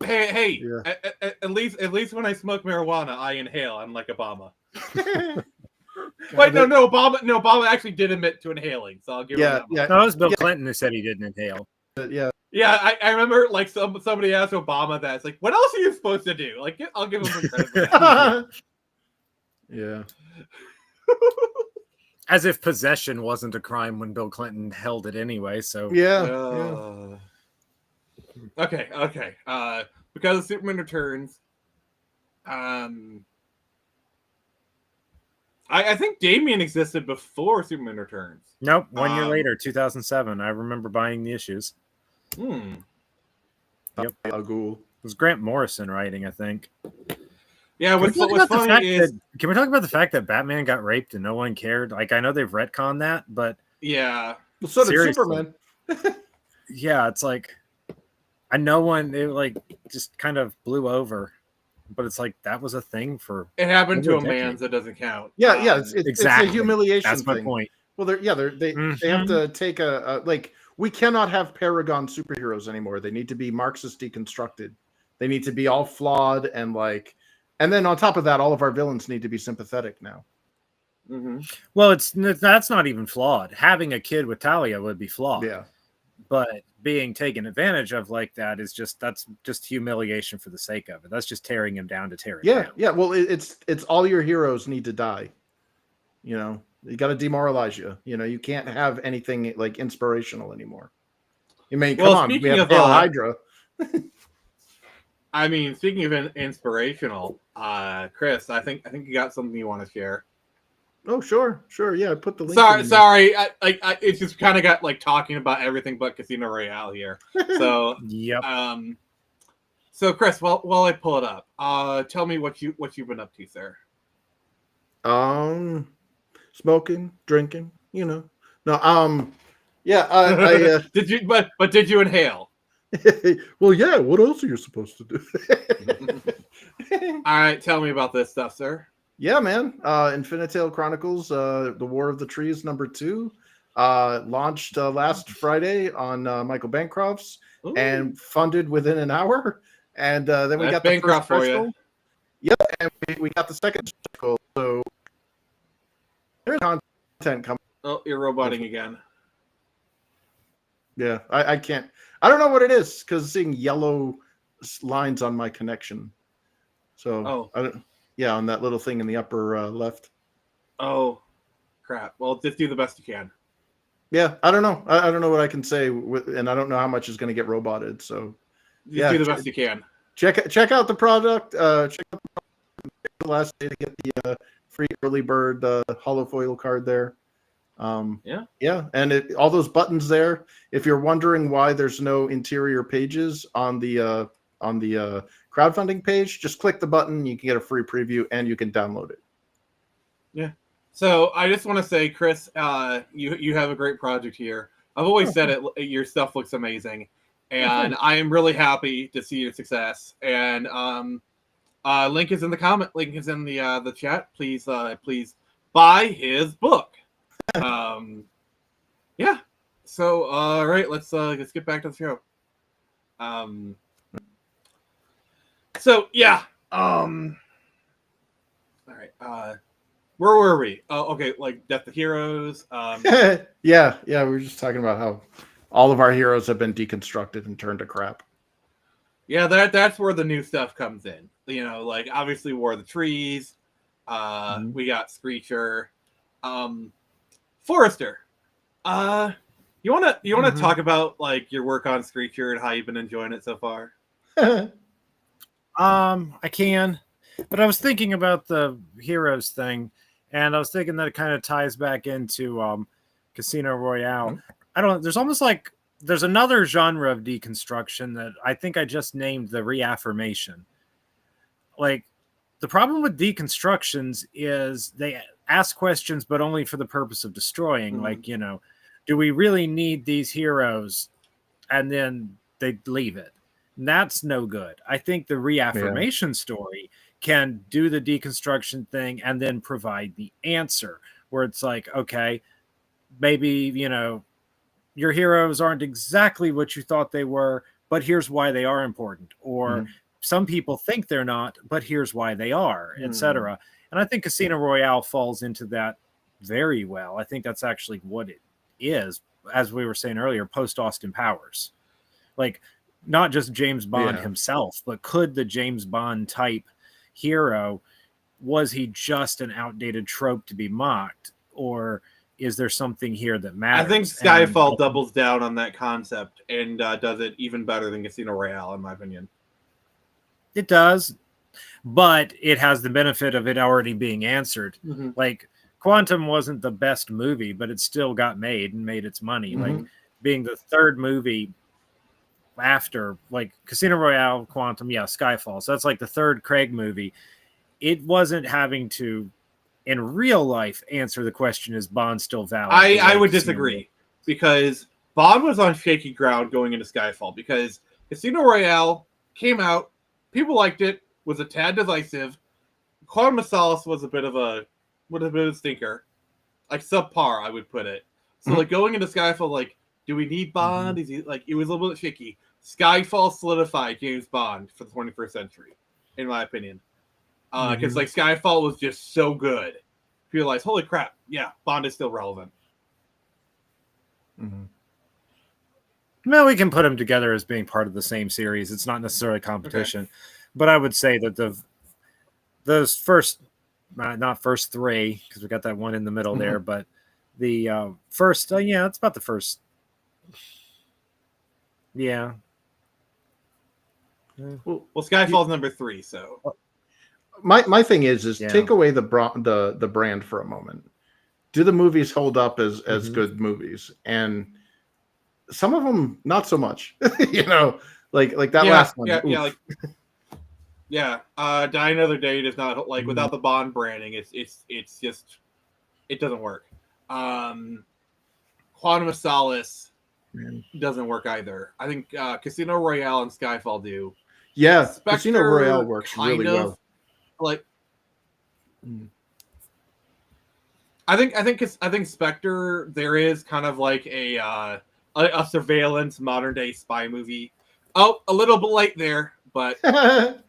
Yeah. At least when I smoke marijuana, I inhale. I'm like Obama. Wait, no, Obama actually did admit to inhaling, so I'll give him that. Yeah. No, it was Bill Clinton who said he didn't inhale. Yeah, I remember like somebody asked Obama that. It's like, what else are you supposed to do? Like, I'll give him some credit for that. Yeah. As if possession wasn't a crime when Bill Clinton held it anyway. So yeah. Okay. Because of Superman Returns, I think Damien existed before Superman Returns. Nope, 1 year later, 2007. I remember buying the issues. Yep. Cool. It was Grant Morrison writing, I think. Yeah, what's funny is... Can we talk about the fact that Batman got raped and no one cared? Like, I know they've retconned that, but... Yeah. Well, so did Superman. Yeah, it's like... No one, it like, just kind of blew over. But it's like, that was a thing for... It happened to a man, so it doesn't count. Yeah, it's exactly. It's a humiliation That's my thing. point. Well, they have to take like, we cannot have Paragon superheroes anymore. They need to be Marxist deconstructed. They need to be all flawed and like... And then on top of that, all of our villains need to be sympathetic now. Mm-hmm. Well, that's not even flawed. Having a kid with Talia would be flawed. Yeah. But being taken advantage of like that is that's just humiliation for the sake of it. That's just tearing him down to tear it down. Yeah. Well, it's all your heroes need to die. You know, you got to demoralize you. You know, you can't have anything like inspirational anymore. You mean, come on, we have Hail Hydra. I mean, speaking of inspirational, Chris, I think you got something you want to share. Oh, sure. Yeah, I put the link. Sorry. I it's just kind of got like talking about everything but Casino Royale here. So yep. So Chris, while I pull it up, tell me what you've been up to, sir. Smoking, drinking. No, yeah, I did you? But did you inhale? well, yeah. What else are you supposed to do? All right, tell me about this stuff, sir. Yeah, man. Infinitale Chronicles, The War of the Trees #2, launched last Friday on Michael Bancroft's. Ooh. And funded within an hour. And then we got the Bancroft first for you. Yep, and we got the second stretch. So there's content coming. Oh, you're roboting again. Yeah, I can't. I don't know what it is because seeing yellow lines on my connection. So I don't. Yeah, on that little thing in the upper left. Oh, crap. Well, just do the best you can. Yeah, I don't know. I don't know what I can say, and I don't know how much is going to get roboted. So, just do the best you can. Check out the product. Check out the last day to get the free early bird holofoil card there. Yeah, and all those buttons there. If you're wondering why there's no interior pages on the crowdfunding page, just click the button. You can get a free preview and you can download it. Yeah. So I just want to say, Chris, you have a great project here. I've always said it. Your stuff looks amazing, and I am really happy to see your success. And link is in the comment. Link is in the chat. Please buy his book. Yeah. So all right, let's get back to the show. So yeah. All right. Where were we? Oh, okay. Like Death of Heroes. Yeah. We were just talking about how all of our heroes have been deconstructed and turned to crap. Yeah, that's where the new stuff comes in. Like obviously War of the Trees. We got Screecher. Forrester. You wanna talk about like your work on Screecher and how you've been enjoying it so far? I can, but I was thinking about the heroes thing, and I was thinking that it kind of ties back into Casino Royale. Mm-hmm. I don't know. There's almost like there's another genre of deconstruction that I think I just named the reaffirmation. Like the problem with deconstructions is they ask questions, but only for the purpose of destroying. Mm-hmm. Like, do we really need these heroes? And then they leave it. And that's no good. I think the reaffirmation story can do the deconstruction thing and then provide the answer where it's like, okay, maybe, your heroes aren't exactly what you thought they were, but here's why they are important. Or some people think they're not, but here's why they are, etc. And I think Casino Royale falls into that very well. I think that's actually what it is, as we were saying earlier, post Austin Powers. Like, not just James Bond himself, but could the James Bond type hero, was he just an outdated trope to be mocked? Or is there something here that matters? I think Skyfall doubles down on that concept and does it even better than Casino Royale, in my opinion. It does, but it has the benefit of it already being answered. Mm-hmm. Like, Quantum wasn't the best movie, but it still got made and made its money. Mm-hmm. Like, being the third movie after, like, Casino Royale, Quantum, Skyfall. So that's like the third Craig movie. It wasn't having to, in real life, answer the question, is Bond still valid? I would disagree, because Bond was on shaky ground going into Skyfall, because Casino Royale came out, people liked it, was a tad divisive. Quantum of Solace was a bit of a stinker. Like, subpar, I would put it. So, like, going into Skyfall, like, do we need Bond? Is he, like, it was a little bit shaky. Skyfall solidified James Bond for the 21st century, in my opinion. Because, like, Skyfall was just so good. You realize, holy crap, Bond is still relevant. Well, we can put them together as being part of the same series. It's not necessarily competition. Okay. But I would say that those first, not first three, because we got that one in the middle there, but the first, it's about the first. Yeah. Well, Skyfall's number 3, so. My thing is take away the brand for a moment. Do the movies hold up as good movies? And some of them not so much. Like that last one. Die Another Day does not, like, without the Bond branding. It's just, it doesn't work. Quantum of Solace doesn't work either. I think Casino Royale and Skyfall do. Yeah, Spectre Casino Royale works really well. Like, I think Spectre, there is kind of like a surveillance modern day spy movie. Oh, a little bit late there, but okay,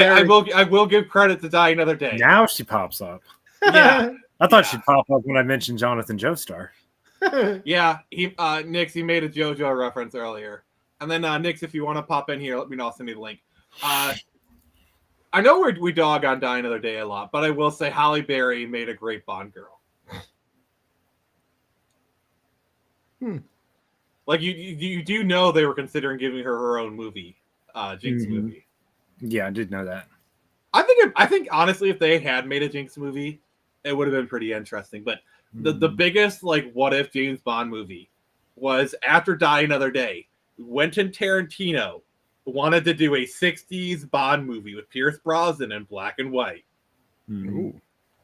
I will give credit to Die Another Day. Now she pops up. Yeah, I thought she'd pop up when I mentioned Jonathan Joestar. Yeah, Nix, he made a JoJo reference earlier. And then Nix, if you want to pop in here, let me know. I'll send you the link. I know we dog on Die Another Day a lot, but I will say Halle Berry made a great Bond girl. Like you do know they were considering giving her own movie, Jinx movie. Yeah, I did know that. I think honestly, if they had made a Jinx movie, it would have been pretty interesting. But the biggest like what if James Bond movie was after Die Another Day. Quentin Tarantino wanted to do a 60s Bond movie with Pierce Brosnan in black and white. Ooh.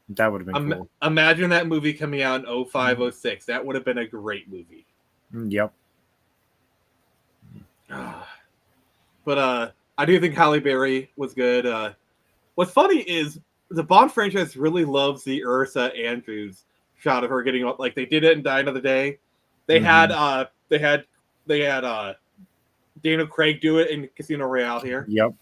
That would have been cool. Imagine that movie coming out in 05, 06. That would have been a great movie. Yep. But I do think Halle Berry was good. What's funny is the Bond franchise really loves the Ursa Andrews shot of her getting up. Like they did it in Die Another Day. They had Daniel Craig do it in Casino Royale here. Yep.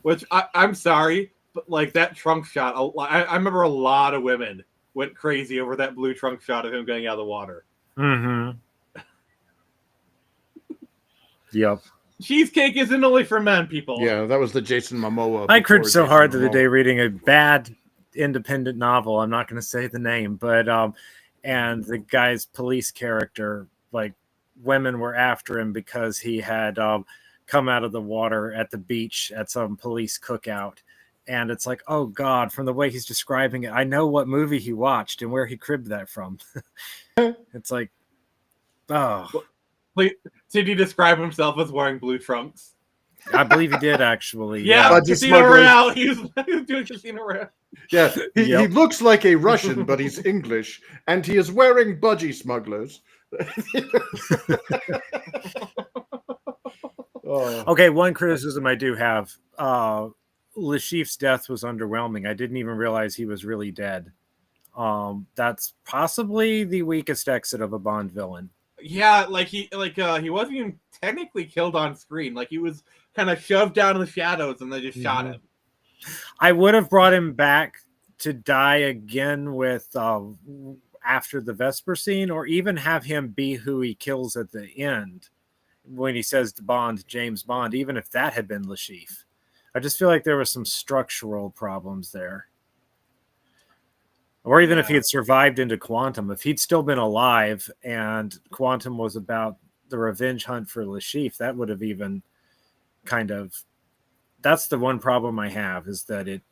Which I'm sorry, but like that trunk shot, I remember a lot of women went crazy over that blue trunk shot of him getting out of the water. Mm-hmm. Yep. Cheesecake isn't only for men, people. Yeah, that was the Jason Momoa. I cringed so hard the other day reading a bad independent novel. I'm not going to say the name, but and the guy's police character, like women were after him because he had come out of the water at the beach at some police cookout. And it's like, oh God, from the way he's describing it, I know what movie he watched and where he cribbed that from. It's like, oh. Wait, did he describe himself as wearing blue trunks? I believe he did, actually. Yeah, Casino Royale. He was doing Casino Royale. Yeah, he looks like a Russian, but he's English, and he is wearing budgie smugglers. Okay, one criticism I do have. Le Chiffre's death was underwhelming. I didn't even realize he was really dead. That's possibly the weakest exit of a Bond villain. Yeah, he wasn't even technically killed on screen. Like he was kind of shoved down in the shadows and they just shot him. I would have brought him back to die again with after the Vesper scene, or even have him be who he kills at the end when he says to Bond, James Bond, even if that had been Le Chiffre. I just feel like there was some structural problems there. Or even if he had survived into Quantum, if he'd still been alive and Quantum was about the revenge hunt for Le Chiffre, that would have even kind of... That's the one problem I have, is that it...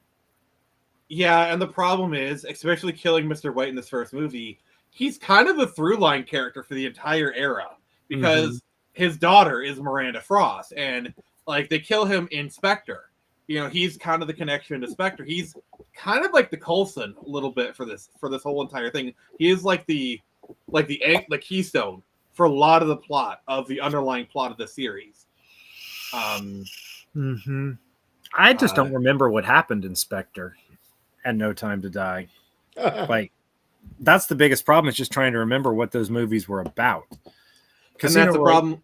Yeah, and the problem is, especially killing Mr. White in this first movie, he's kind of the through-line character for the entire era. Because his daughter is Miranda Frost, and like they kill him in Spectre. You know, he's kind of the connection to Spectre. He's kind of like the Coulson a little bit for this whole entire thing. He is like the keystone for a lot of the plot of the underlying plot of the series. I just don't remember what happened in Spectre and No Time to Die. Like, that's the biggest problem, is just trying to remember what those movies were about. And that's the problem.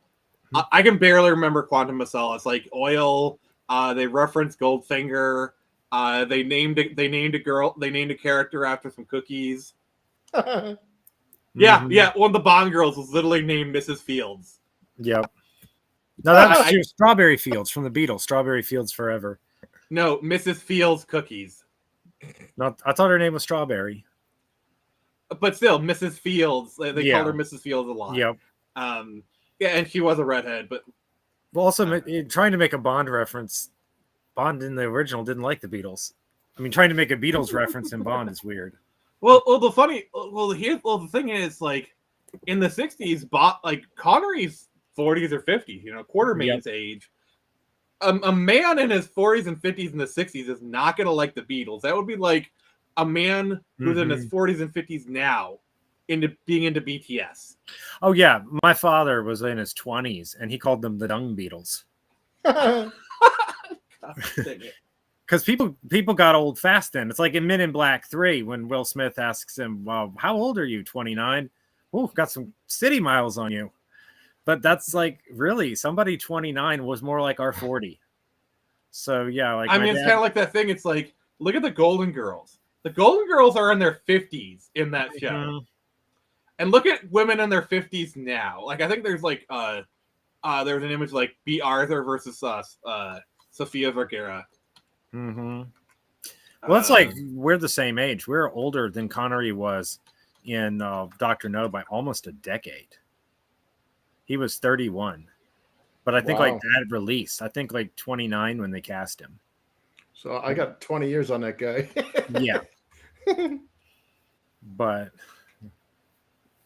I can barely remember Quantum of Solace. Like Oil, they referenced Goldfinger. They named a character after some cookies. Yeah. One of the Bond girls was literally named Mrs. Fields. Yep. No, that was Strawberry Fields from the Beatles. Strawberry Fields Forever. No, Mrs. Fields Cookies. No, I thought her name was Strawberry. But still, Mrs. Fields. They called her Mrs. Fields a lot. Yep. Yeah, and she was a redhead, but... Well, also, trying to make a Bond reference, Bond in the original didn't like the Beatles. I mean, trying to make a Beatles reference in Bond is weird. Well, the thing is, like, in the 60s, like, Connery's 40s or 50s, you know, Quartermain's age. A man in his 40s and 50s in the 60s is not going to like the Beatles. That would be like a man who's in his 40s and 50s now into being into BTS. Oh yeah, my father was in his 20s and he called them the Dung Beatles. Because people got old fast then. It's like in Men in Black 3 when Will Smith asks him, "Well, how old are you? 29? Oh, got some city miles on you." But that's like really somebody 29 was more like our 40. So yeah, like I mean, it's kind of like that thing. It's like look at the Golden Girls. The Golden Girls are in their 50s in that show, and look at women in their 50s now. Like I think there's like there's an image like B. Arthur versus Sofia Vergara. Well, it's like we're the same age. We're older than Connery was in Dr. No by almost a decade. He was 31, but I think like that release. I think like 29 when they cast him. So I got 20 years on that guy. Yeah, but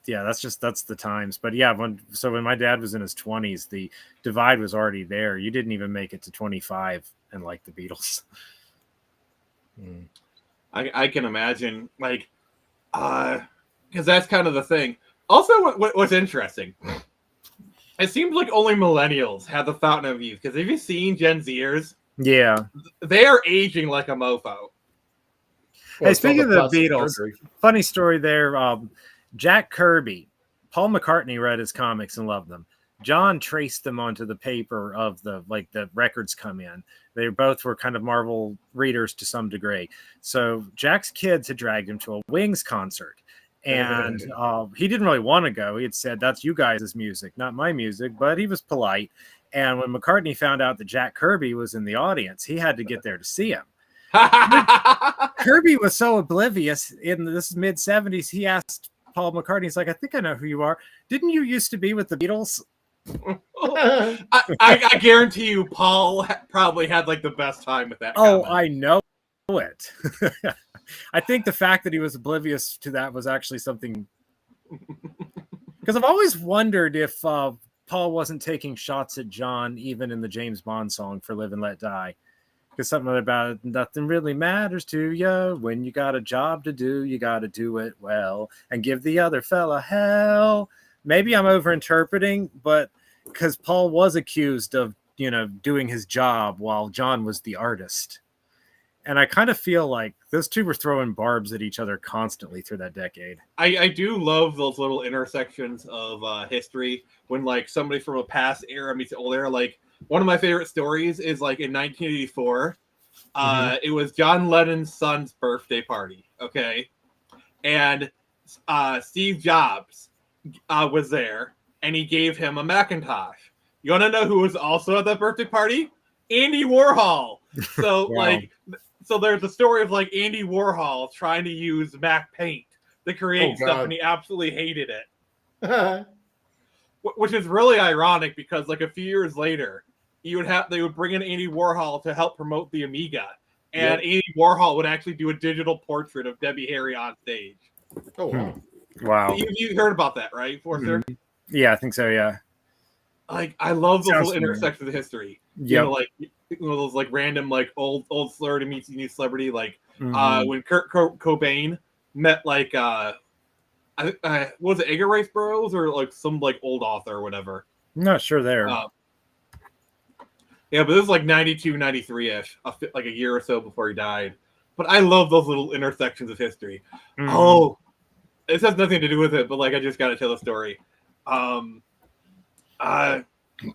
yeah, that's the times. But yeah, when my dad was in his 20s, the divide was already there. You didn't even make it to 25 and like the Beatles. I can imagine, like, because that's kind of the thing. Also, what's interesting, it seems like only millennials have the fountain of youth. Because have you seen Gen Zers? Yeah, they are aging like a mofo. Hey, speaking of the Beatles, funny story there. Jack Kirby, Paul McCartney read his comics and loved them. John traced them onto the paper of the records come in. They both were kind of Marvel readers to some degree. So Jack's kids had dragged him to a Wings concert. And he didn't really want to go. He had said, "That's you guys' music, not my music." But he was polite. And when McCartney found out that Jack Kirby was in the audience, he had to get there to see him. Kirby was so oblivious in this mid-70s. He asked Paul McCartney, he's like, "I think I know who you are. Didn't you used to be with the Beatles?" I guarantee you Paul probably had like the best time with that comment. I know it. I think the fact that he was oblivious to that was actually something, because I've always wondered if Paul wasn't taking shots at John even in the James Bond song for Live and Let Die, because something about nothing really matters to you when you got a job to do, you got to do it well and give the other fella hell. Maybe I'm overinterpreting, but because Paul was accused of, doing his job while John was the artist. And I kind of feel like those two were throwing barbs at each other constantly through that decade. I do love those little intersections of history when like somebody from a past era meets an old era. Like one of my favorite stories is like in 1984. It was John Lennon's son's birthday party. Okay. And Steve Jobs was there and he gave him a Macintosh. You want to know who was also at that birthday party? Andy Warhol. So Wow. So there's a story of like Andy Warhol trying to use Mac Paint to create stuff, and he absolutely hated it. Which is really ironic because like a few years later, they would bring in Andy Warhol to help promote the Amiga, and Andy Warhol would actually do a digital portrait of Debbie Harry on stage. Oh wow! Wow, you heard about that, right, Forster? Yeah, I think so. Yeah, like I love those little intersections of history. Yeah, those like random like old celebrity meets new celebrity, like when Kurt Cobain met like what was it, Edgar Rice Burroughs or like some like old author or whatever. I'm not sure there. Yeah, but this is like 92, 93-ish, like a year or so before he died. But I love those little intersections of history. Oh, this has nothing to do with it, but like I just got to tell a story.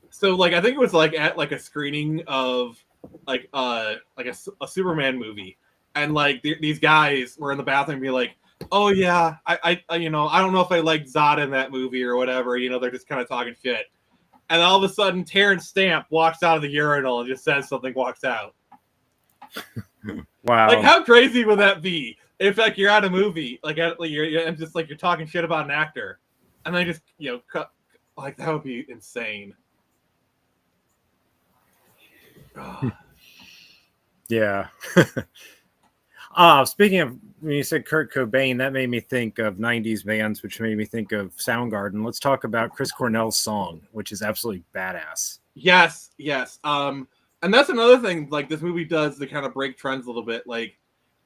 So like I think it was like at like a screening of like a Superman movie, and like these guys were in the bathroom being like, "Oh yeah, I I don't know if I like Zod in that movie or whatever." They're just kind of talking shit, and all of a sudden Terrence Stamp walks out of the urinal and just says something, walks out. Wow! Like how crazy would that be if like you're at a movie you're just like you're talking shit about an actor, and they just cut. Like that would be insane. Yeah. Speaking of, when you said Kurt Cobain, that made me think of 90s bands, which made me think of Soundgarden. Let's talk about Chris Cornell's song, which is absolutely badass. Yes. And that's another thing like this movie does to kind of break trends a little bit. Like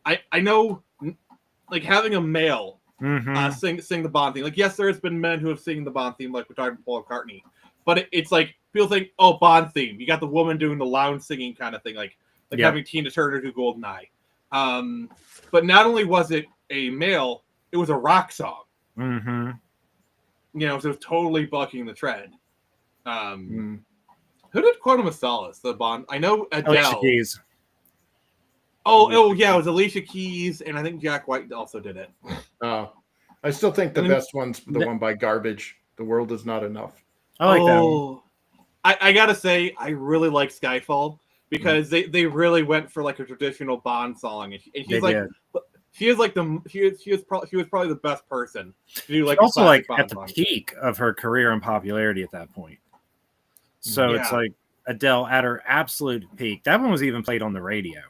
I know, like having a male sing the Bond theme. Like, yes, there has been men who have sing the Bond theme, like we're talking about Paul McCartney, but it's like people think, oh, Bond theme. You got the woman doing the lounge singing kind of thing, like having Tina Turner do GoldenEye. But not only was it a male, it was a rock song. Mm-hmm. You know, so it was totally bucking the trend. Who did Quantum of Solace? The Bond. I know Adele. Alicia Keys. Oh, yeah, it was Alicia Keys, and I think Jack White also did it. Oh, I still think the best one's the one by Garbage. The World Is Not Enough. I like that one. I gotta say, I really like Skyfall because they really went for like a traditional Bond song, and she's like, she is like she was probably the best person to do like also like Bond at the peak of her career and popularity at that point. So it's like Adele at her absolute peak. That one was even played on the radio.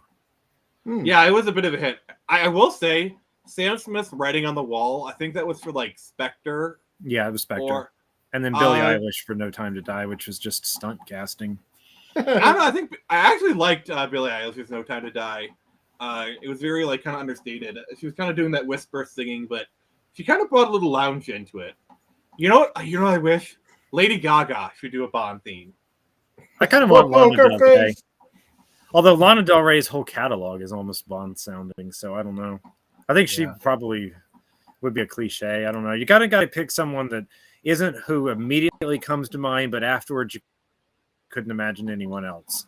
Yeah, it was a bit of a hit. I will say, Sam Smith's Writing on the Wall, I think that was for like Spectre. Yeah, it was Spectre. And then Billie Eilish for No Time to Die, which was just stunt casting. I don't know. I think I actually liked Billie Eilish's No Time to Die. It was very like kind of understated. She was kind of doing that whisper singing, but she kind of brought a little lounge into it. You know what? I wish Lady Gaga should do a Bond theme. I kind of want Lana Del Rey. Although Lana Del Rey's whole catalog is almost Bond sounding, so I don't know. I think she probably would be a cliche. I don't know. You gotta pick someone that isn't who immediately comes to mind, but afterwards you couldn't imagine anyone else.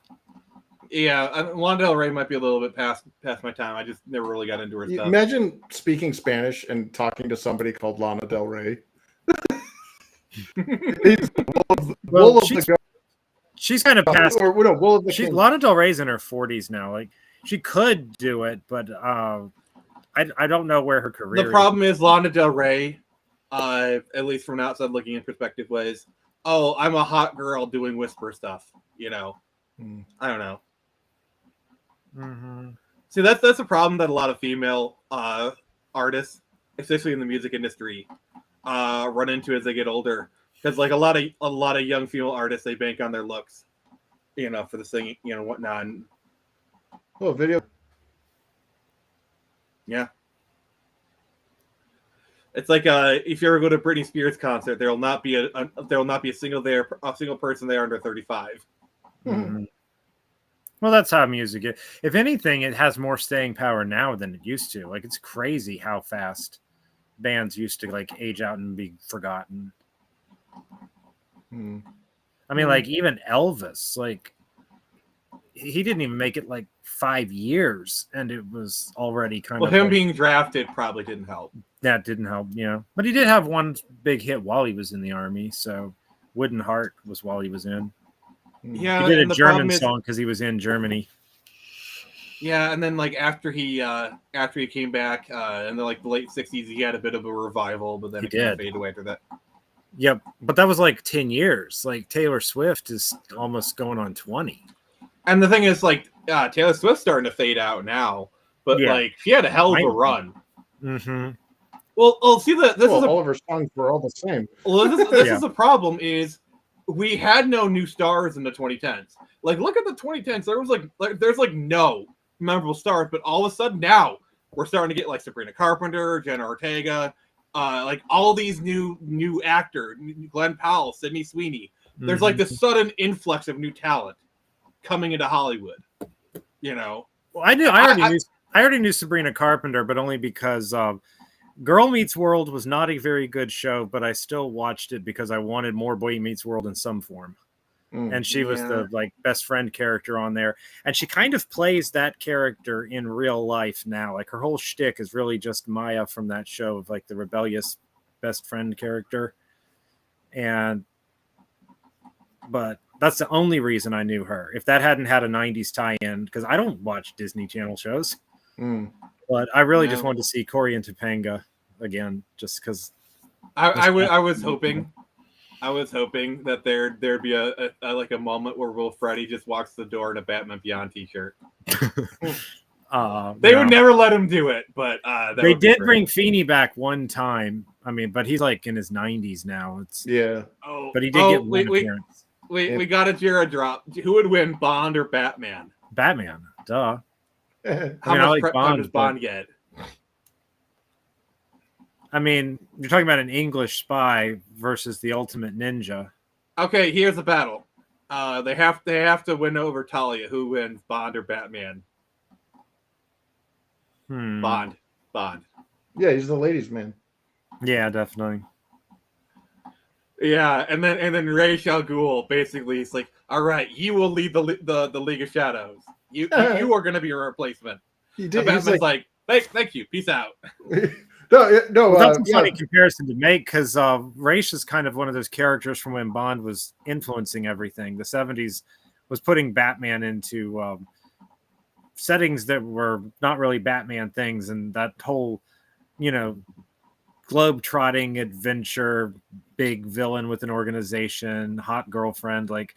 Yeah, Lana Del Rey might be a little bit past my time. I just never really got into her stuff. Imagine speaking Spanish and talking to somebody called Lana Del Rey. She's kind of past. Lana Del Rey's in her 40s now. Like she could do it, but I don't know where her career. The problem is Lana Del Rey, at least from an outside looking in perspective, was, oh, I'm a hot girl doing whisper stuff. You know, I don't know. See, that's a problem that a lot of female artists, especially in the music industry, run into as they get older. Because like a lot of young female artists, they bank on their looks, you know, for the singing, you know, whatnot. Video. Yeah. It's like if you ever go to a Britney Spears concert, there will not be a single person there under 35. Mm-hmm. Well, that's how music is. If anything, it has more staying power now than it used to. Like it's crazy how fast bands used to like age out and be forgotten. I mean, like even Elvis, like he didn't even make it like 5 years, and it was already kind of. Well, him being drafted probably didn't help. That didn't help, But he did have one big hit while he was in the army. So, Wooden Heart was while he was in. Yeah, he did a German song because he was in Germany. Yeah, and then like after he came back in the late 60s, he had a bit of a revival, but then it kind of faded away after that. Yep, but that was like 10 years. Like Taylor Swift is almost going on 20. And the thing is, like Taylor Swift's starting to fade out now, but like she had a hell of a run. Mm-hmm. Well, see all of her songs were all the same. Well, this is the problem is we had no new stars in the 2010s. Like, look at the 2010s. There was there's no memorable stars, but all of a sudden now we're starting to get like Sabrina Carpenter, Jenna Ortega, like all these new actors, Glenn Powell, Sydney Sweeney. There's like this sudden influx of new talent coming into Hollywood. You know, well, I already knew Sabrina Carpenter, but only because Girl Meets World was not a very good show, but I still watched it because I wanted more Boy Meets World in some form. And she was the like best friend character on there, and she kind of plays that character in real life now. Like her whole shtick is really just Maya from that show of like the rebellious best friend character. But that's the only reason I knew her. If that hadn't had a 90s tie-in, because I don't watch Disney Channel shows, but I really just wanted to see Cory and Topanga again, just because. I was hoping that there'd be a moment where Will Freddy just walks the door in a Batman Beyond t-shirt. They would never let him do it, but they did bring Feeney back one time. I mean, but he's like in his 90s now. But he did get one appearance. We got a Jared drop. Who would win, Bond or Batman? Batman, duh. How much prep time does Bond get? I mean, you're talking about an English spy versus the ultimate ninja. Okay, here's the battle. They have to win over Talia. Who wins, Bond or Batman? Bond. Yeah, he's the ladies' man. Yeah, definitely. Yeah, and then Ra's al Ghul basically is like, all right, you will lead the League of Shadows. You are going to be a replacement. He did. Batman's like, thank you, peace out. No, that's a funny comparison to make because Ra's is kind of one of those characters from when Bond was influencing everything. The 70s was putting Batman into settings that were not really Batman things, and that whole, globe-trotting adventure, big villain with an organization, hot girlfriend, like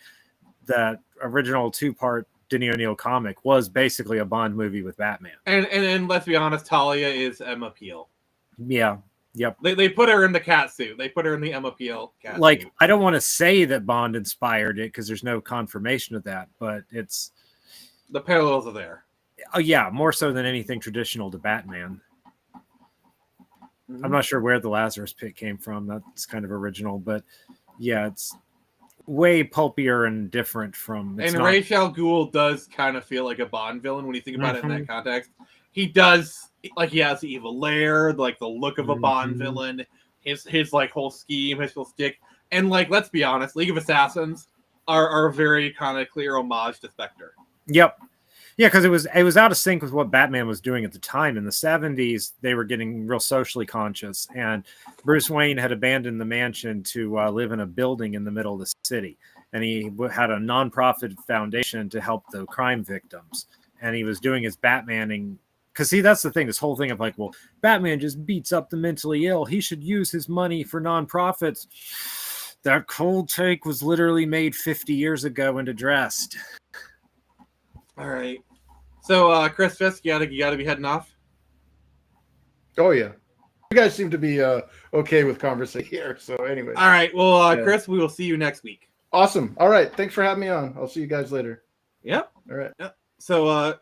that original 2-part Denny O'Neil comic was basically a Bond movie with Batman. And let's be honest, Talia is Emma Peel. Yeah. Yep. They put her in the cat suit. They put her in the Emma Peel cat suit. I don't want to say that Bond inspired it because there's no confirmation of that, but it's the parallels are there. Oh yeah, more so than anything traditional to Batman. I'm not sure where the Lazarus Pit came from. That's kind of original, but yeah, it's way pulpier and different from. And Ra's al Ghul does kind of feel like a Bond villain when you think about it in that context. He does, like, he has the evil lair, like the look of a Bond villain, his like whole scheme, his whole stick, and like, let's be honest, League of Assassins are a very kind of clear homage to Spectre. Yep. Yeah, because it was out of sync with what Batman was doing at the time. In the 70s, they were getting real socially conscious, and Bruce Wayne had abandoned the mansion to live in a building in the middle of the city, and he had a nonprofit foundation to help the crime victims, and he was doing his Batmaning. Because, see, that's the thing, this whole thing of like, well, Batman just beats up the mentally ill. He should use his money for nonprofits. That cold take was literally made 50 years ago and addressed. All right. So, Chris Fisk, you gotta be heading off. Oh, yeah. You guys seem to be okay with conversation here. So, anyway. All right. Well, Chris, we will see you next week. Awesome. All right. Thanks for having me on. I'll see you guys later. Yep. All right. Yep. So,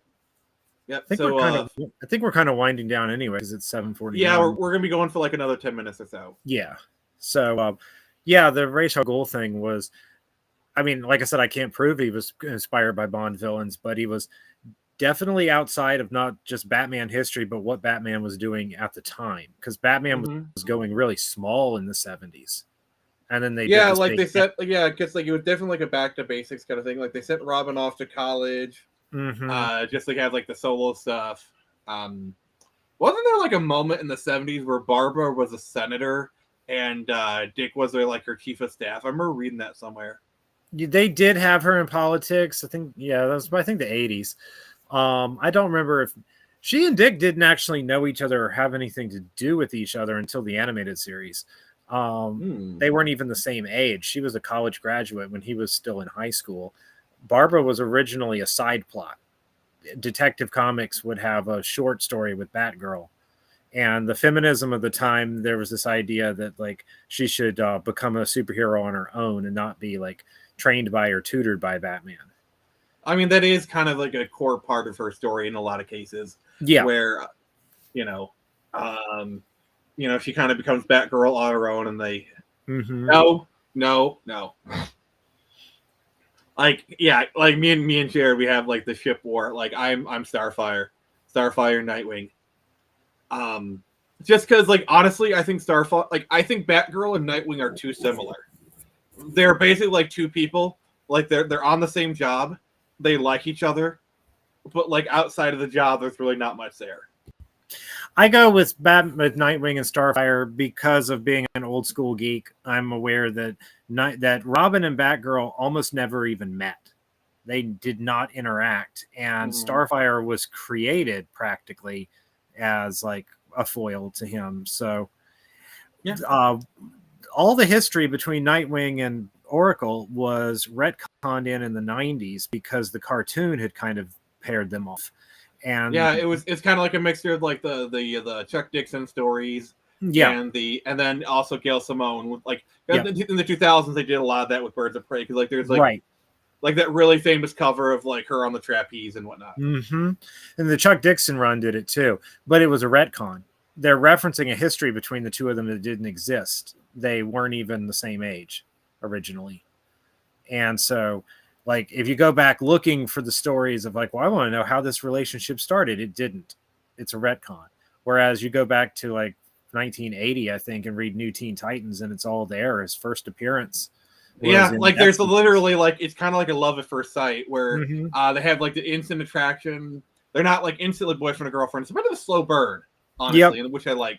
yep. I think we're kind of winding down anyway because it's 7:40. Yeah, we're gonna be going for like another 10 minutes or so. Yeah. So, the Ra's al Ghul thing was, I mean, like I said, I can't prove he was inspired by Bond villains, but he was definitely outside of not just Batman history, but what Batman was doing at the time. Because Batman was going really small in the 70s. And then they said, because like it was definitely like a back to basics kind of thing. Like they sent Robin off to college. Just like have like the solo stuff. Wasn't there like a moment in the 70s where Barbara was a senator and Dick was her chief of staff? I remember reading that somewhere. They did have her in politics. I think the 80s. I don't remember if she and Dick didn't actually know each other or have anything to do with each other until the animated series. They weren't even the same age. She was a college graduate when he was still in high school. Barbara was originally a side plot. Detective Comics would have a short story with Batgirl. And the feminism of the time, there was this idea that like she should become a superhero on her own and not be like trained by or tutored by Batman. I mean, that is kind of like a core part of her story in a lot of cases. Yeah. Where, she kind of becomes Batgirl on her own and they, no. Like, yeah, like me and Jared, we have like the ship war. Like I'm Starfire, Nightwing. Just because, like, honestly, I think I think Batgirl and Nightwing are too similar. They're basically like two people. Like they're on the same job. They like each other, but like outside of the job, there's really not much there. I go with Nightwing and Starfire because of being an old school geek. I'm aware that Robin and Batgirl almost never even met. They did not interact, and Starfire was created practically as like a foil to him. So, yeah, all the history between Nightwing and Oracle was retconned in the 90s because the cartoon had kind of paired them off. And yeah, it's kind of like a mixture of like the Chuck Dixon stories, and then also Gail Simone with like in the 2000s they did a lot of that with Birds of Prey because like there's like like that really famous cover of like her on the trapeze and whatnot. Mm-hmm. And the Chuck Dixon run did it too, but it was a retcon. They're referencing a history between the two of them that didn't exist. They weren't even the same age originally. And so, like, if you go back looking for the stories of like, well, I want to know how this relationship started, it didn't. It's a retcon. Whereas you go back to like 1980, I think, and read New Teen Titans, and it's all there. His first appearance. Yeah, like there's literally like it's kind of like a love at first sight where Mm-hmm. they have like the instant attraction. They're not like instantly boyfriend and girlfriend. It's a bit of a slow burn, honestly, which I like.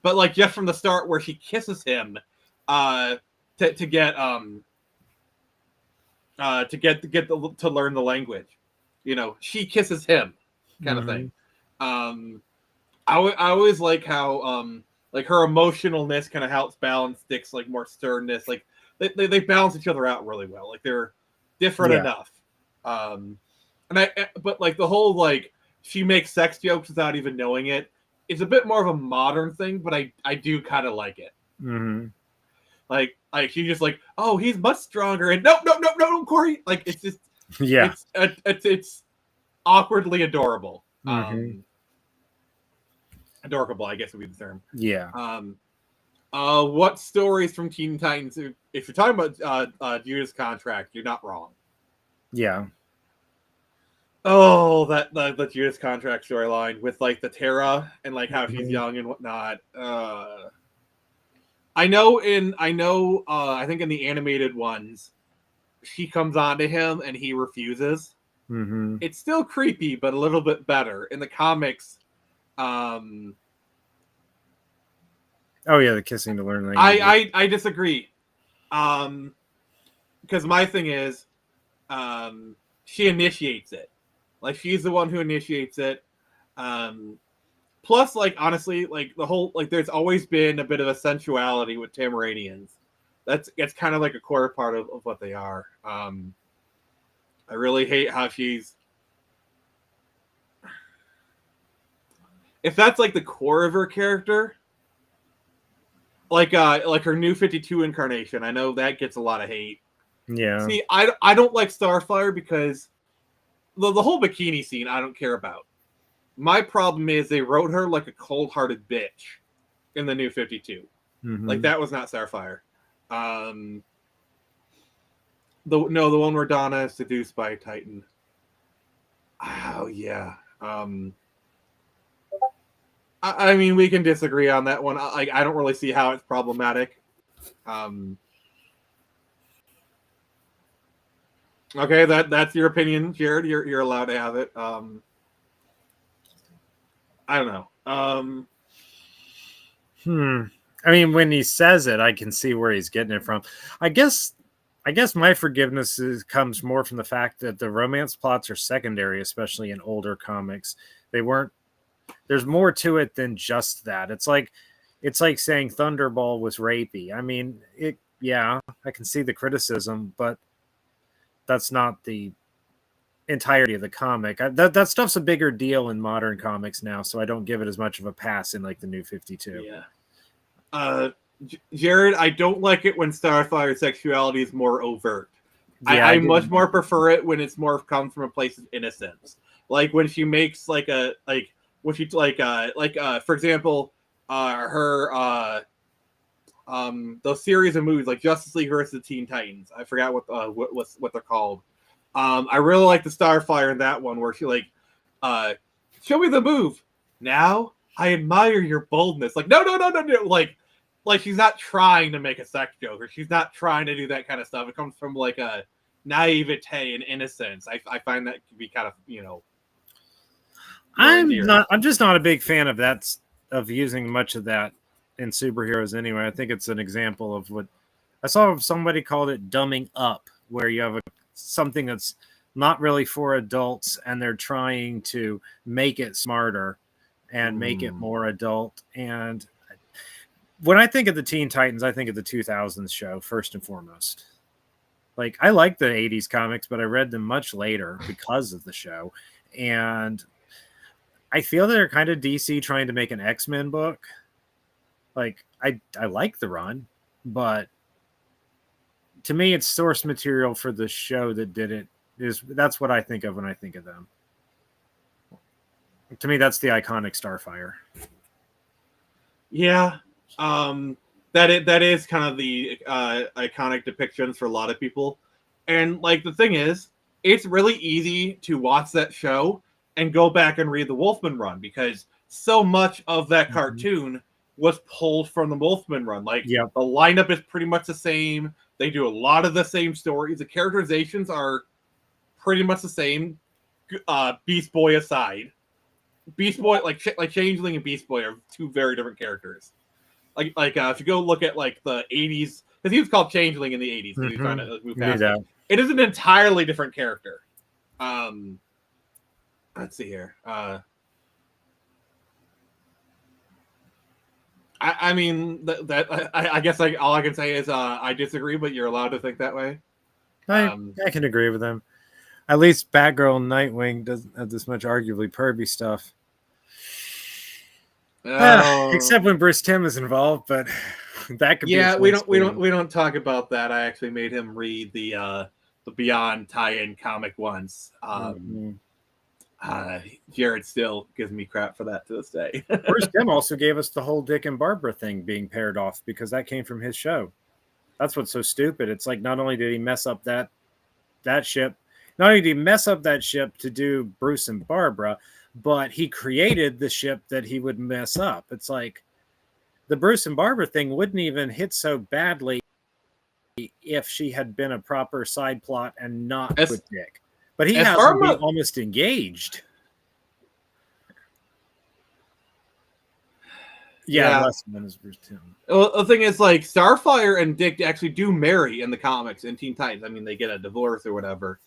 But like just from the start where she kisses him, to get to learn the language, you know, she kisses him, kind of thing. I always like how like her emotionalness kind of helps balance Dick's like more sternness. Like they balance each other out really well. Like they're different enough. But like the whole like she makes sex jokes without even knowing it is a bit more of a modern thing, but I do kind of like it. Mm-hmm. Like she's just like, oh, he's much stronger, and no, Corey. Like it's just it's awkwardly adorable. Adorable, I guess would be the term. Yeah. What stories from Teen Titans? If you're talking about Judas Contract, you're not wrong. Yeah. Oh, the Judas Contract storyline with like the Terra and like how she's young and whatnot. I think in the animated ones, she comes on to him and he refuses. Mm-hmm. It's still creepy, but a little bit better. In the comics, oh yeah, the kissing to learn language. I disagree. Because my thing is, she initiates it. Like she's the one who initiates it. Plus, like honestly, like the whole like there's always been a bit of a sensuality with Tamaranians. That's kind of like a core part of what they are. I really hate how she's. If that's like the core of her character, like her New 52 incarnation, I know that gets a lot of hate. Yeah. See, I don't like Starfire because the whole bikini scene I don't care about. My problem is they wrote her like a cold-hearted bitch in the New 52. Mm-hmm. Like that was not Starfire. The one where Donna is seduced by Titan. Oh yeah. I mean, we can disagree on that one. I don't really see how it's problematic. Okay, that's your opinion, Jared. You're allowed to have it. I don't know. I mean, when he says it, I can see where he's getting it from. I guess my forgiveness comes more from the fact that the romance plots are secondary, especially in older comics. They weren't. There's more to it than just that. It's like saying Thunderball was rapey. I mean, I can see the criticism, but that's not the entirety of the comic. That stuff's a bigger deal in modern comics now, so I don't give it as much of a pass in like the New 52. Yeah. Jared, I don't like it when Starfire's sexuality is more overt. Yeah, I much more prefer it when it's more comes from a place of innocence. Like when she makes for example, those series of movies like Justice League versus the Teen Titans. I forgot what they're called. I really like the Starfire in that one where she like, show me the move. Now I admire your boldness. Like, no. Like she's not trying to make a sex joke or she's not trying to do that kind of stuff. It comes from like a naivete and innocence. I find that to be kind of, I'm just not a big fan of that, of using much of that in superheroes anyway. I think it's an example of what I saw somebody called it dumbing up, where you have something that's not really for adults and they're trying to make it smarter and make it more adult. And when I think of the Teen Titans, I think of the 2000s show first and foremost. Like I like the 80s comics, but I read them much later because of the show. And I feel they're kind of DC trying to make an X-Men book. Like I like the run, but to me, it's source material for the show that did it. That's what I think of when I think of them. To me, that's the iconic Starfire. Yeah, that is kind of the iconic depictions for a lot of people. And like the thing is, it's really easy to watch that show and go back and read the Wolfman Run because so much of that cartoon was pulled from the Wolfman Run. Like the lineup is pretty much the same. They do a lot of the same stories. The characterizations are pretty much the same. Beast Boy aside, Beast Boy like Changeling and Beast Boy are two very different characters. Like if you go look at like the 80s, because he was called Changeling in the 80s, because he was trying to move past it. It is an entirely different character. Let's see here. I mean I guess all I can say is I disagree, but you're allowed to think that way. I can agree with them. At least Batgirl and Nightwing doesn't have this much arguably pervy stuff. Except when Bruce Timm is involved, but that could be we don't talk about that. I actually made him read the Beyond tie-in comic once. Jared still gives me crap for that to this day. Bruce Timm also gave us the whole Dick and Barbara thing being paired off because that came from his show. That's what's so stupid. It's like not only did he mess up that ship, not only did he mess up that ship to do Bruce and Barbara, but he created the ship that he would mess up. It's like the Bruce and Barbara thing wouldn't even hit so badly if she had been a proper side plot and not with Dick. But he has to be almost engaged. Yeah, less than as Bruce Timm. Well, the thing is, like, Starfire and Dick actually do marry in the comics in Teen Titans. I mean, they get a divorce or whatever.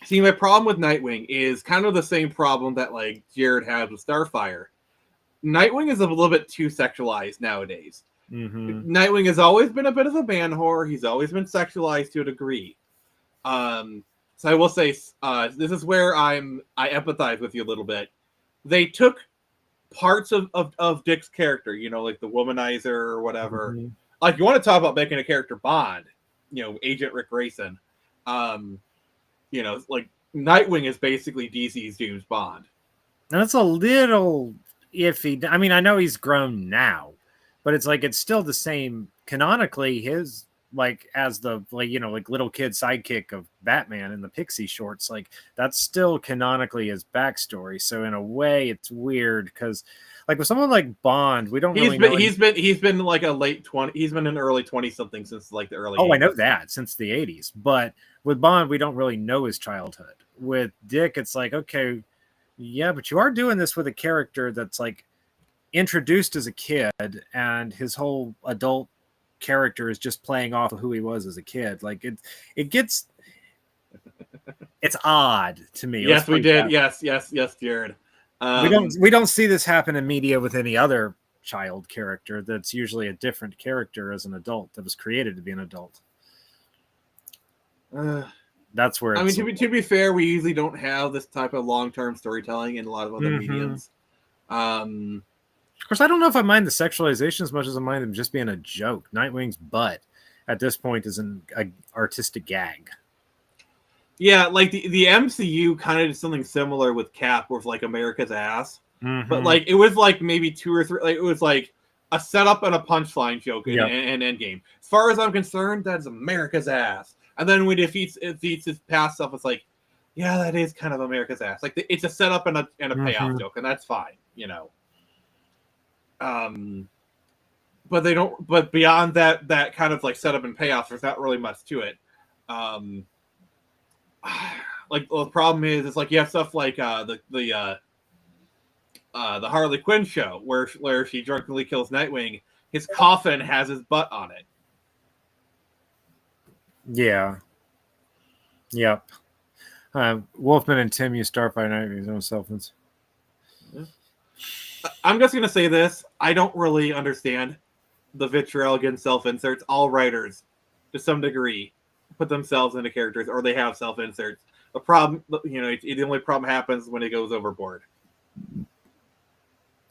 See, my problem with Nightwing is kind of the same problem that like Jared has with Starfire. Nightwing is a little bit too sexualized nowadays. Nightwing has always been a bit of a man whore. He's always been sexualized to a degree. So I will say this is where I empathize with you a little bit. They took parts of Dick's character, you know, like the womanizer or whatever. Like you want to talk about making a character Bond, you know, Agent Rick Grayson. You know, like Nightwing is basically DC's James Bond. That's a little iffy. I mean, I know he's grown now, but it's like it's still the same canonically. His like as the like you know like little kid sidekick of Batman in the Pixie shorts, like that's still canonically his backstory. So in a way, it's weird because like with someone like Bond, we don't really know. He's been like a late 20. He's been an early 20 something since like the early. 80s. I know that since the 80s, but with Bond, we don't really know his childhood. With Dick, it's like okay, yeah, but you are doing this with a character that's like introduced as a kid, and his whole adult character is just playing off of who he was as a kid. Like it gets it's odd to me. Yes, we did. Yes, Jared. We don't see this happen in media with any other child character. That's usually a different character as an adult that was created to be an adult. That's where I mean, to be fair, we usually don't have this type of long-term storytelling in a lot of other mediums. Of course, I don't know if I mind the sexualization as much as I mind him just being a joke. Nightwing's butt at this point is an artistic gag. Yeah, like the MCU kind of did something similar with Cap with like America's ass. But like it was like maybe 2 or 3, like it was like a setup and a punchline joke in Endgame. As far as I'm concerned, that's America's ass. And then when it defeats his past stuff, it's like, yeah, that is kind of America's ass. Like it's a setup and a payoff joke, and that's fine, you know. But they don't. But beyond that kind of like setup and payoff, there's not really much to it. Like the problem is, it's like you have stuff like the Harley Quinn show where she drunkenly kills Nightwing. His coffin has his butt on it. Yeah. Yep. Wolfman and Timm use Starfire Nightwing's own self-ins. I'm just gonna say this: I don't really understand the vitriol against self-inserts. All writers, to some degree, put themselves into characters, or they have self-inserts. The problem, you know, the only problem happens when it goes overboard.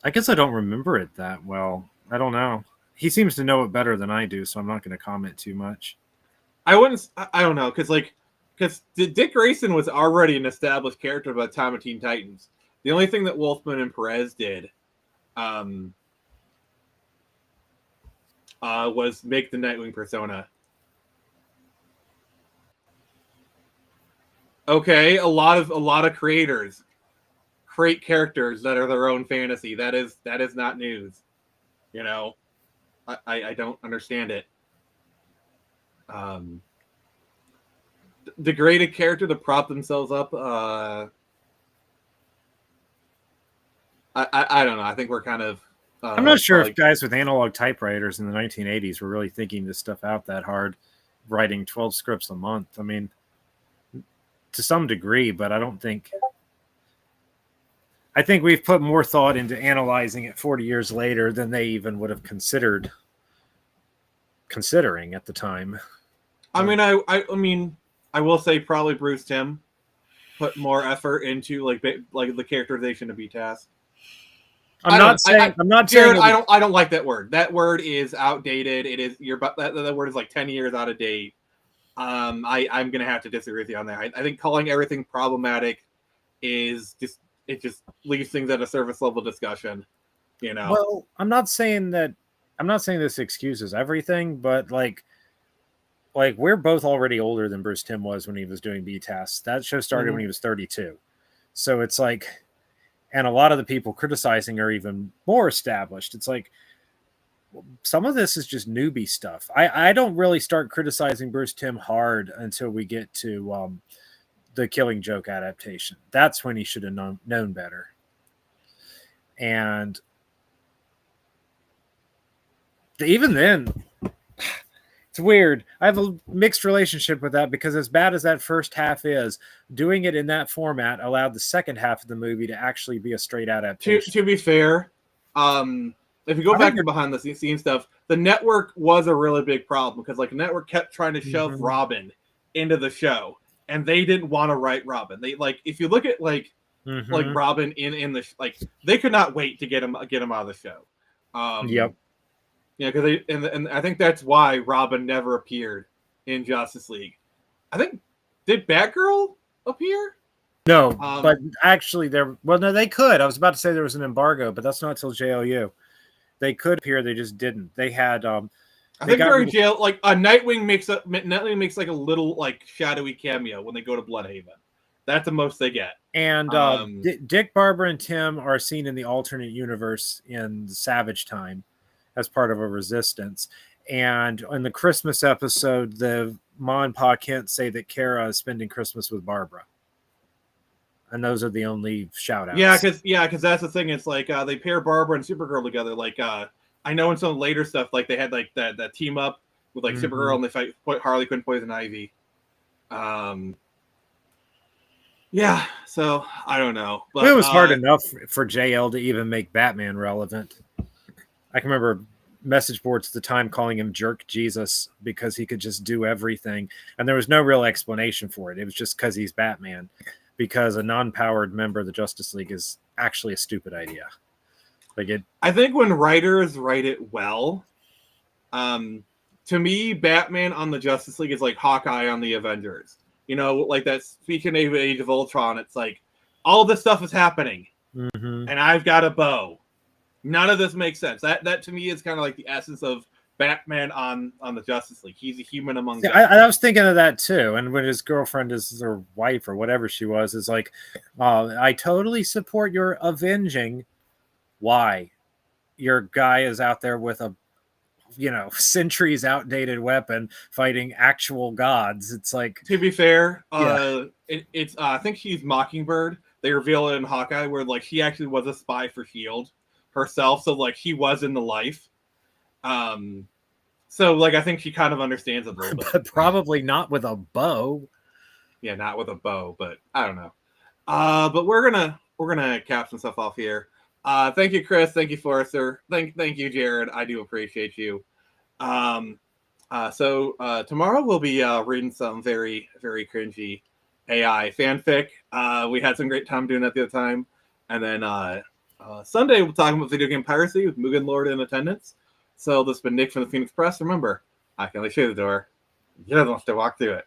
I guess I don't remember it that well. I don't know. he seems to know it better than I do, so I'm not going to comment too much. I wouldn't. I don't know, because Dick Grayson was already an established character by the time of Teen Titans. The only thing that Wolfman and Perez did was make the Nightwing persona. Okay, a lot of creators create characters that are their own fantasy. That is not news. You know, I don't understand it. Degrade a character to prop themselves up. I don't know. I think we're kind of. I'm not sure if guys with analog typewriters in the 1980s were really thinking this stuff out that hard, writing 12 scripts a month. I mean, to some degree, but I don't think. I think we've put more thought into analyzing it 40 years later than they even would have considering at the time. I mean, I will say probably Bruce Timm put more effort into like the characterization of B-Task. I'm not saying. Jared, I don't like that word. That word is outdated. It is that word is like 10 years out of date. I'm gonna have to disagree with you on that. I think calling everything problematic is just leaves things at a surface level discussion. You know. Well, I'm not saying this excuses everything, but like we're both already older than Bruce Timm was when he was doing B-Tasks. That show started when he was 32. So it's like, and a lot of the people criticizing are even more established. It's like, some of this is just newbie stuff. I don't really start criticizing Bruce Timm hard until we get to the Killing Joke adaptation. That's when he should have known better. And even then, it's weird. I have a mixed relationship with that because as bad as that first half is, doing it in that format allowed the second half of the movie to actually be a straight adaptation. To be fair, if you go back to behind the scenes stuff, the network was a really big problem because like the network kept trying to shove Robin into the show, and they didn't want to write Robin. They like if you look at like Robin in the like they could not wait to get him out of the show. Yep. Yeah, because and I think that's why Robin never appeared in Justice League. I think did Batgirl appear? No, but actually they could. I was about to say there was an embargo, but that's not till JLU. They could appear, they just didn't. They had I think during jail, like a Nightwing makes like a little like shadowy cameo when they go to Bloodhaven. That's the most they get. And Dick, Barbara, and Tim are seen in the alternate universe in Savage Time as part of a resistance. And in the Christmas episode, the Ma and Pa Kent say that Kara is spending Christmas with Barbara. And those are the only shout-outs. Yeah, because that's the thing. It's like they pair Barbara and Supergirl together. Like I know in some later stuff, like they had like that team up with like Supergirl and they fight Harley Quinn, Poison Ivy. Yeah, so I don't know. But it was hard enough for JL to even make Batman relevant. I can remember message boards at the time calling him Jerk Jesus because he could just do everything. And there was no real explanation for it. It was just because he's Batman. Because a non-powered member of the Justice League is actually a stupid idea. I think when writers write it well, to me, Batman on the Justice League is like Hawkeye on the Avengers. You know, like that speaking of Age of Ultron, it's like all this stuff is happening, and I've got a bow. None of this makes sense. That to me is kind of like the essence of Batman on the Justice League. He's a human among them. I was thinking of that too. And when his girlfriend is or wife or whatever she was, is like, I totally support your avenging. Why? Your guy is out there with a, centuries outdated weapon fighting actual gods. It's like, to be fair, it's I think she's Mockingbird. They reveal it in Hawkeye where like she actually was a spy for S.H.I.E.L.D. herself. So like he was in the life. So like I think she kind of understands it a little bit. But probably not with a bow. Yeah, not with a bow, but I don't know. But we're gonna cap some stuff off here. Thank you, Chris. Thank you, Forrester. Thank you, Jared. I do appreciate you. So tomorrow we'll be reading some very, very cringy AI fanfic. We had some great time doing that the other time. And then Sunday we'll talk about video game piracy with Mugen Lord in attendance. So this has been Nick from the Phoenix Press. Remember, I can only show you the door. You're the one to walk through it.